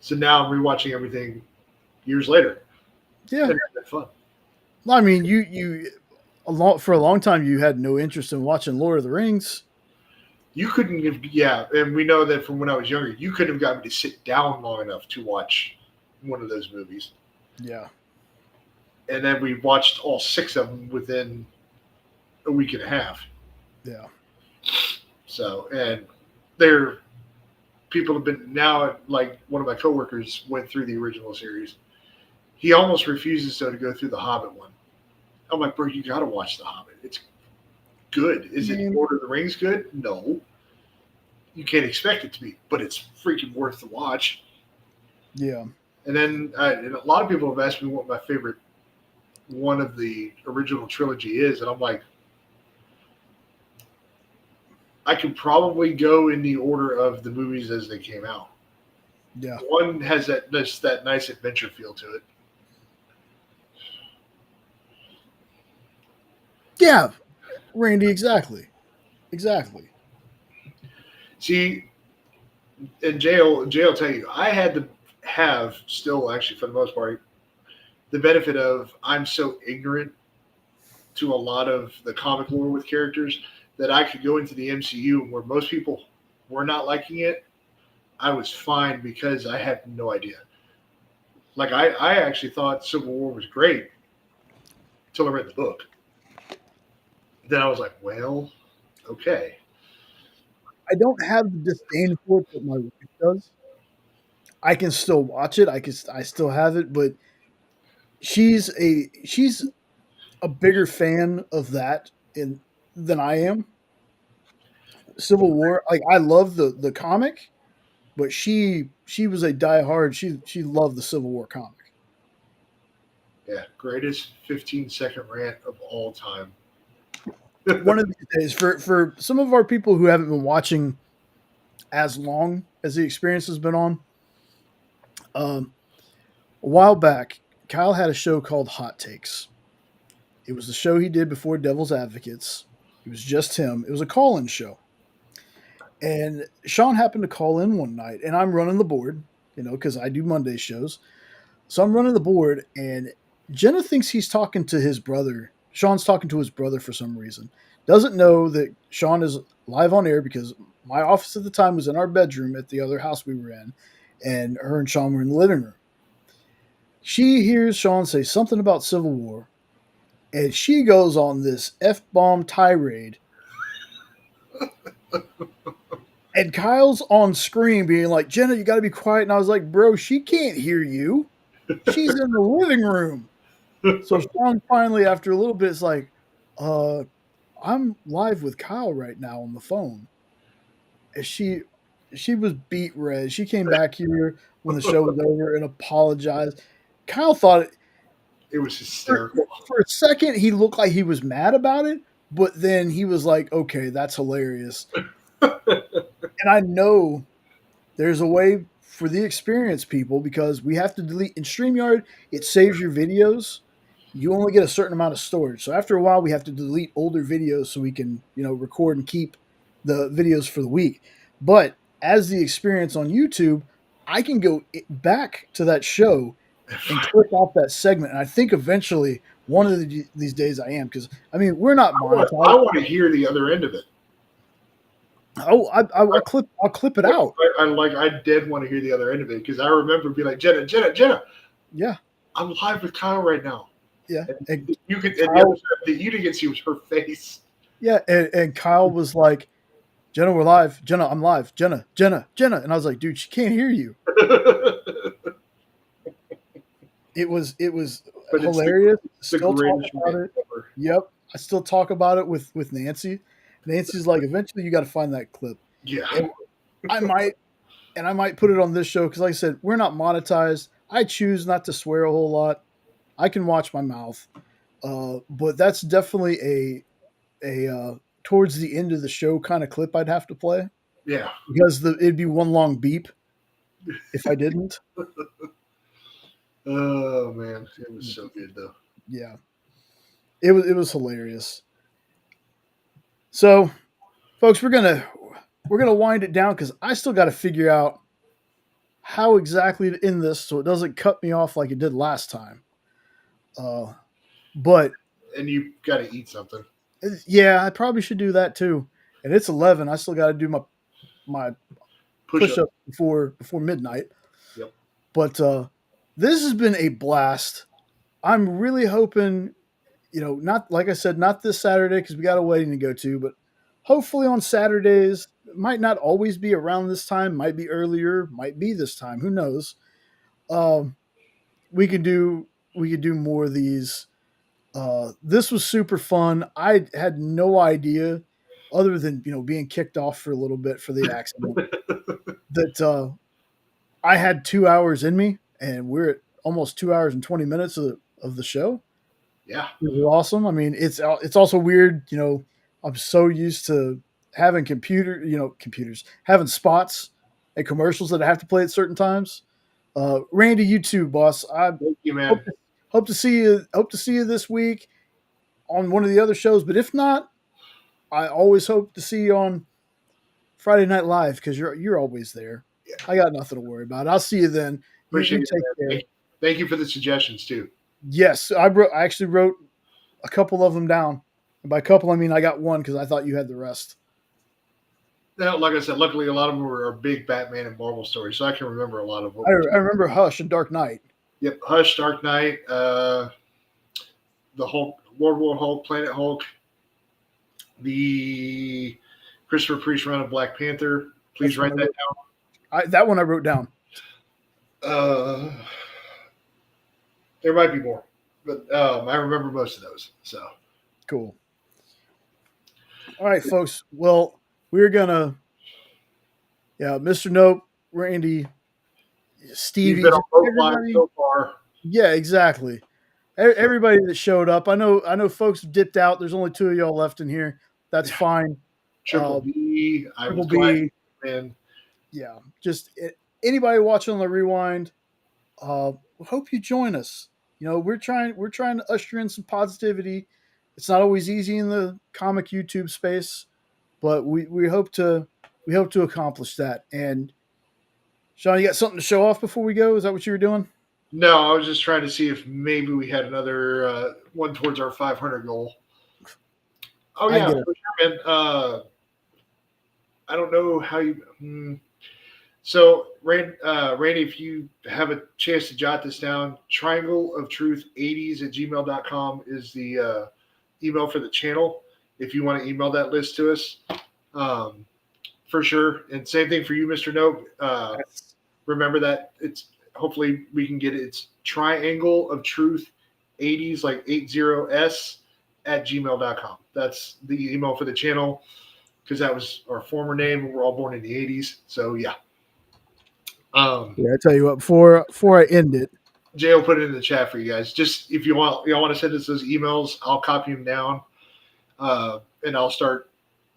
so now I'm rewatching everything years later Yeah, and having fun. I mean for a long time you had no interest in watching Lord of the Rings. You couldn't have, yeah, and we know that from when I was younger, you couldn't have got me to sit down long enough to watch one of those movies. Yeah, And then we watched all six of them within a week and a half. yeah, So, and there, people have been now, like one of my coworkers went through the original series. He almost refuses though to go through the Hobbit one. I'm like, bro, you got to watch the Hobbit. It's good. I Is it mean, Lord of the Rings good? No, you can't expect it to be, but it's freaking worth the watch. yeah. And then and a lot of people have asked me what my favorite one of the original trilogy is, and I'm like, I could probably go in the order of the movies as they came out. Yeah. One has that nice adventure feel to it. Yeah, Randy, exactly. Exactly. See, and Jay will tell you, I had to have still actually for the most part the benefit of I'm so ignorant to a lot of the comic lore with characters that I could go into the MCU where most people were not liking it. I was fine because I had no idea. Like I actually thought Civil War was great until I read the book. Then I was like, well, okay. I don't have the disdain for it that my wife does. I can still watch it. I still have it, but she's a bigger fan of that in than I am. Civil War, like I love the comic, but she was a diehard. She loved the Civil War comic. Yeah, greatest 15-second rant of all time. One of these days, for some of our people who haven't been watching as long as the experience has been on, um, a while back, Kyle had a show called Hot Takes. It was the show he did before Devil's Advocates. It was just him. It was a call-in show. And Sean happened to call in one night, and I'm running the board, because I do Monday shows. So I'm running the board, and Jenna thinks he's talking to his brother. Sean's talking to his brother for some reason. Doesn't know that Sean is live on air because my office at the time was in our bedroom at the other house we were in, and her and Sean were in the living room. She hears Sean say something about Civil War, and she goes on this F bomb tirade. And Kyle's on screen being like, Jenna, you got to be quiet. And I was like, bro, she can't hear you. She's in the living room. So Sean finally, after a little bit, is like, uh, I'm live with Kyle right now on the phone. And she was beat red. She came back here when the show was over and apologized. Kyle thought It was hysterical. for a second he looked like he was mad about it, but then he was like, okay, that's hilarious. And I know there's a way for the experienced people because we have to delete in StreamYard, it saves your videos. You only get a certain amount of storage. So after a while we have to delete older videos so we can, record and keep the videos for the week. But as the experience on YouTube, I can go back to that show and click off that segment. And I think eventually one of these days I am because I mean we're not I monetized. want to hear the other end of it. Oh, I'll clip it out. I did want to hear the other end of it because I remember being like, Jenna, Yeah, I'm live with Kyle right now. yeah. And You could, and the other stuff that you didn't get to see was her face. yeah, and Kyle was like, Jenna, we're live. Jenna, I'm live. Jenna. And I was like, dude, she can't hear you. It was But hilarious. it's the Still talk greatest about rant it. ever. Yep. I still talk about it with Nancy. Nancy's like, eventually you got to find that clip. Yeah. And I might put it on this show because, like I said, we're not monetized. I choose not to swear a whole lot. I can watch my mouth, but that's definitely a towards the end of the show kind of clip I'd have to play Yeah. because it'd be one long beep if I didn't. Oh man, it was so good though. Yeah, it was hilarious. So, folks, we're gonna wind it down because I still got to figure out how exactly to end this so it doesn't cut me off like it did last time. But And you got to eat something. yeah, I probably should do that too. And it's 11. I still got to do my Push push up. up before midnight. Yep. But this has been a blast. I'm really hoping, not like I said, not this Saturday because we got a wedding to go to, but hopefully on Saturdays. It might not always be around this time. Might be earlier. Might be this time. Who knows? Um, we could do more of these. This was super fun. I had no idea, other than being kicked off for a little bit for the accident, that I had 2 hours in me, and we're at almost 2 hours and 20 minutes of the show. Yeah. It was awesome. I mean, it's also weird. I'm so used to having computers having spots and commercials that I have to play at certain times. Randy, you too, boss. I Thank you, man. hope to, hope to see you. Hope to see you this week on one of the other shows. But if not, I always hope to see you on Friday Night Live because you're always there. Yeah. I got nothing to worry about. I'll see you then. You Appreciate take it, care. man. Thank you for the suggestions too. Yes, I actually wrote a couple of them down. And by couple, I mean I got one because I thought you had the rest. Now, like I said, luckily a lot of them are big Batman and Marvel stories, so I can remember a lot of what. I remember Hush and Dark Knight. Yep, Hush, Dark Knight, the Hulk, World War Hulk, Planet Hulk, the Christopher Priest run of Black Panther. Please write that down. That one I wrote down. There might be more, but I remember most of those. So cool. All right, folks. Well, we're gonna, Mr. Nope, Randy, Stevie, you've been on both lines so far. Yeah, exactly. Everybody that showed up. I know folks dipped out. There's only two of y'all left in here. That's fine. Triple B, I was Triple glad, B. man. Yeah, just anybody watching on the rewind. Hope you join us. We're trying to usher in some positivity. It's not always easy in the comic YouTube space, but we hope to accomplish that. And Sean, you got something to show off before we go? Is that what you were doing? No, I was just trying to see if maybe we had another one towards our 500 goal. Oh yeah, for sure, man. I don't know how you. So, Randy, if you have a chance to jot this down, triangle of truth 80s at gmail.com is the email for the channel. If you want to email that list to us, um, for sure. And same thing for you, Mr. Nope. Remember that it's hopefully we can get it. It's triangle of truth 80s, like 80s at gmail.com. That's the email for the channel because that was our former name. We're all born in the 80s. So, yeah. Yeah, I tell you what, before I end it, Jay will put it in the chat for you guys. Just if y'all want to send us those emails, I'll copy them down, and I'll start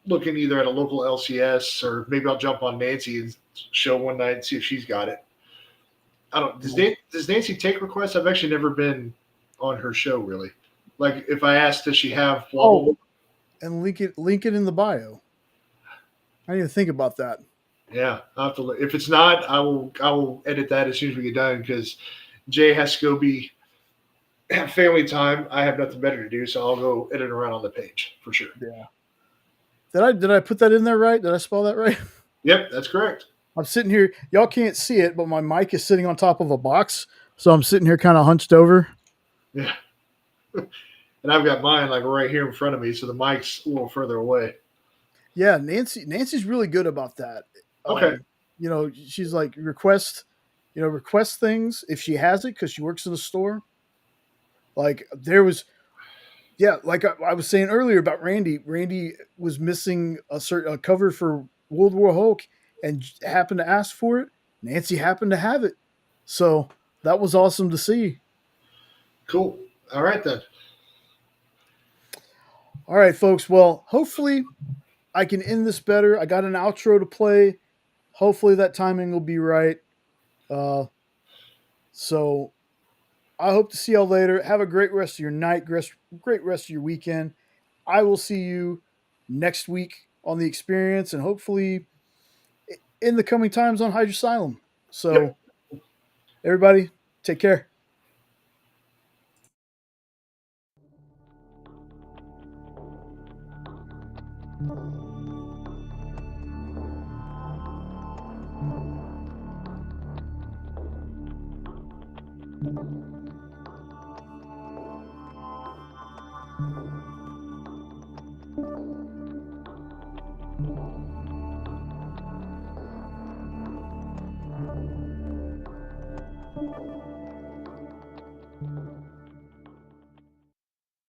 looking either at a local LCS or maybe I'll jump on Nancy and show one night and see if she's got it. I don't. Does Nancy take requests? I've actually never been on her show really. Like if I asked, does she have Wobble? And link it in the bio. I didn't even think about that. Yeah, I'll have to. If it's not, I will edit that as soon as we get done because Jay has to go have family time. I have nothing better to do, so I'll go edit around on the page for sure. Yeah. Did I put that in there right? Did I spell that right? Yep, that's correct. I'm sitting here. Y'all can't see it, but my mic is sitting on top of a box, so I'm sitting here kind of hunched over. Yeah. And I've got mine like right here in front of me, so the mic's a little further away. Yeah, Nancy's really good about that. Okay. She's like request things if she has it because she works in a store. Like there was, yeah, like I was saying earlier about Randy. Randy was missing a cover for World War Hulk and happened to ask for it. Nancy happened to have it, so that was awesome to see. Cool. All right then. All right, folks. Well, hopefully I can end this better. I got an outro to play. Hopefully that timing will be right. So I hope to see y'all later. Have a great rest of your night, great rest of your weekend. I will see you next week on the experience and hopefully in the coming times on Hydrasylum. So, Yep. everybody, take care.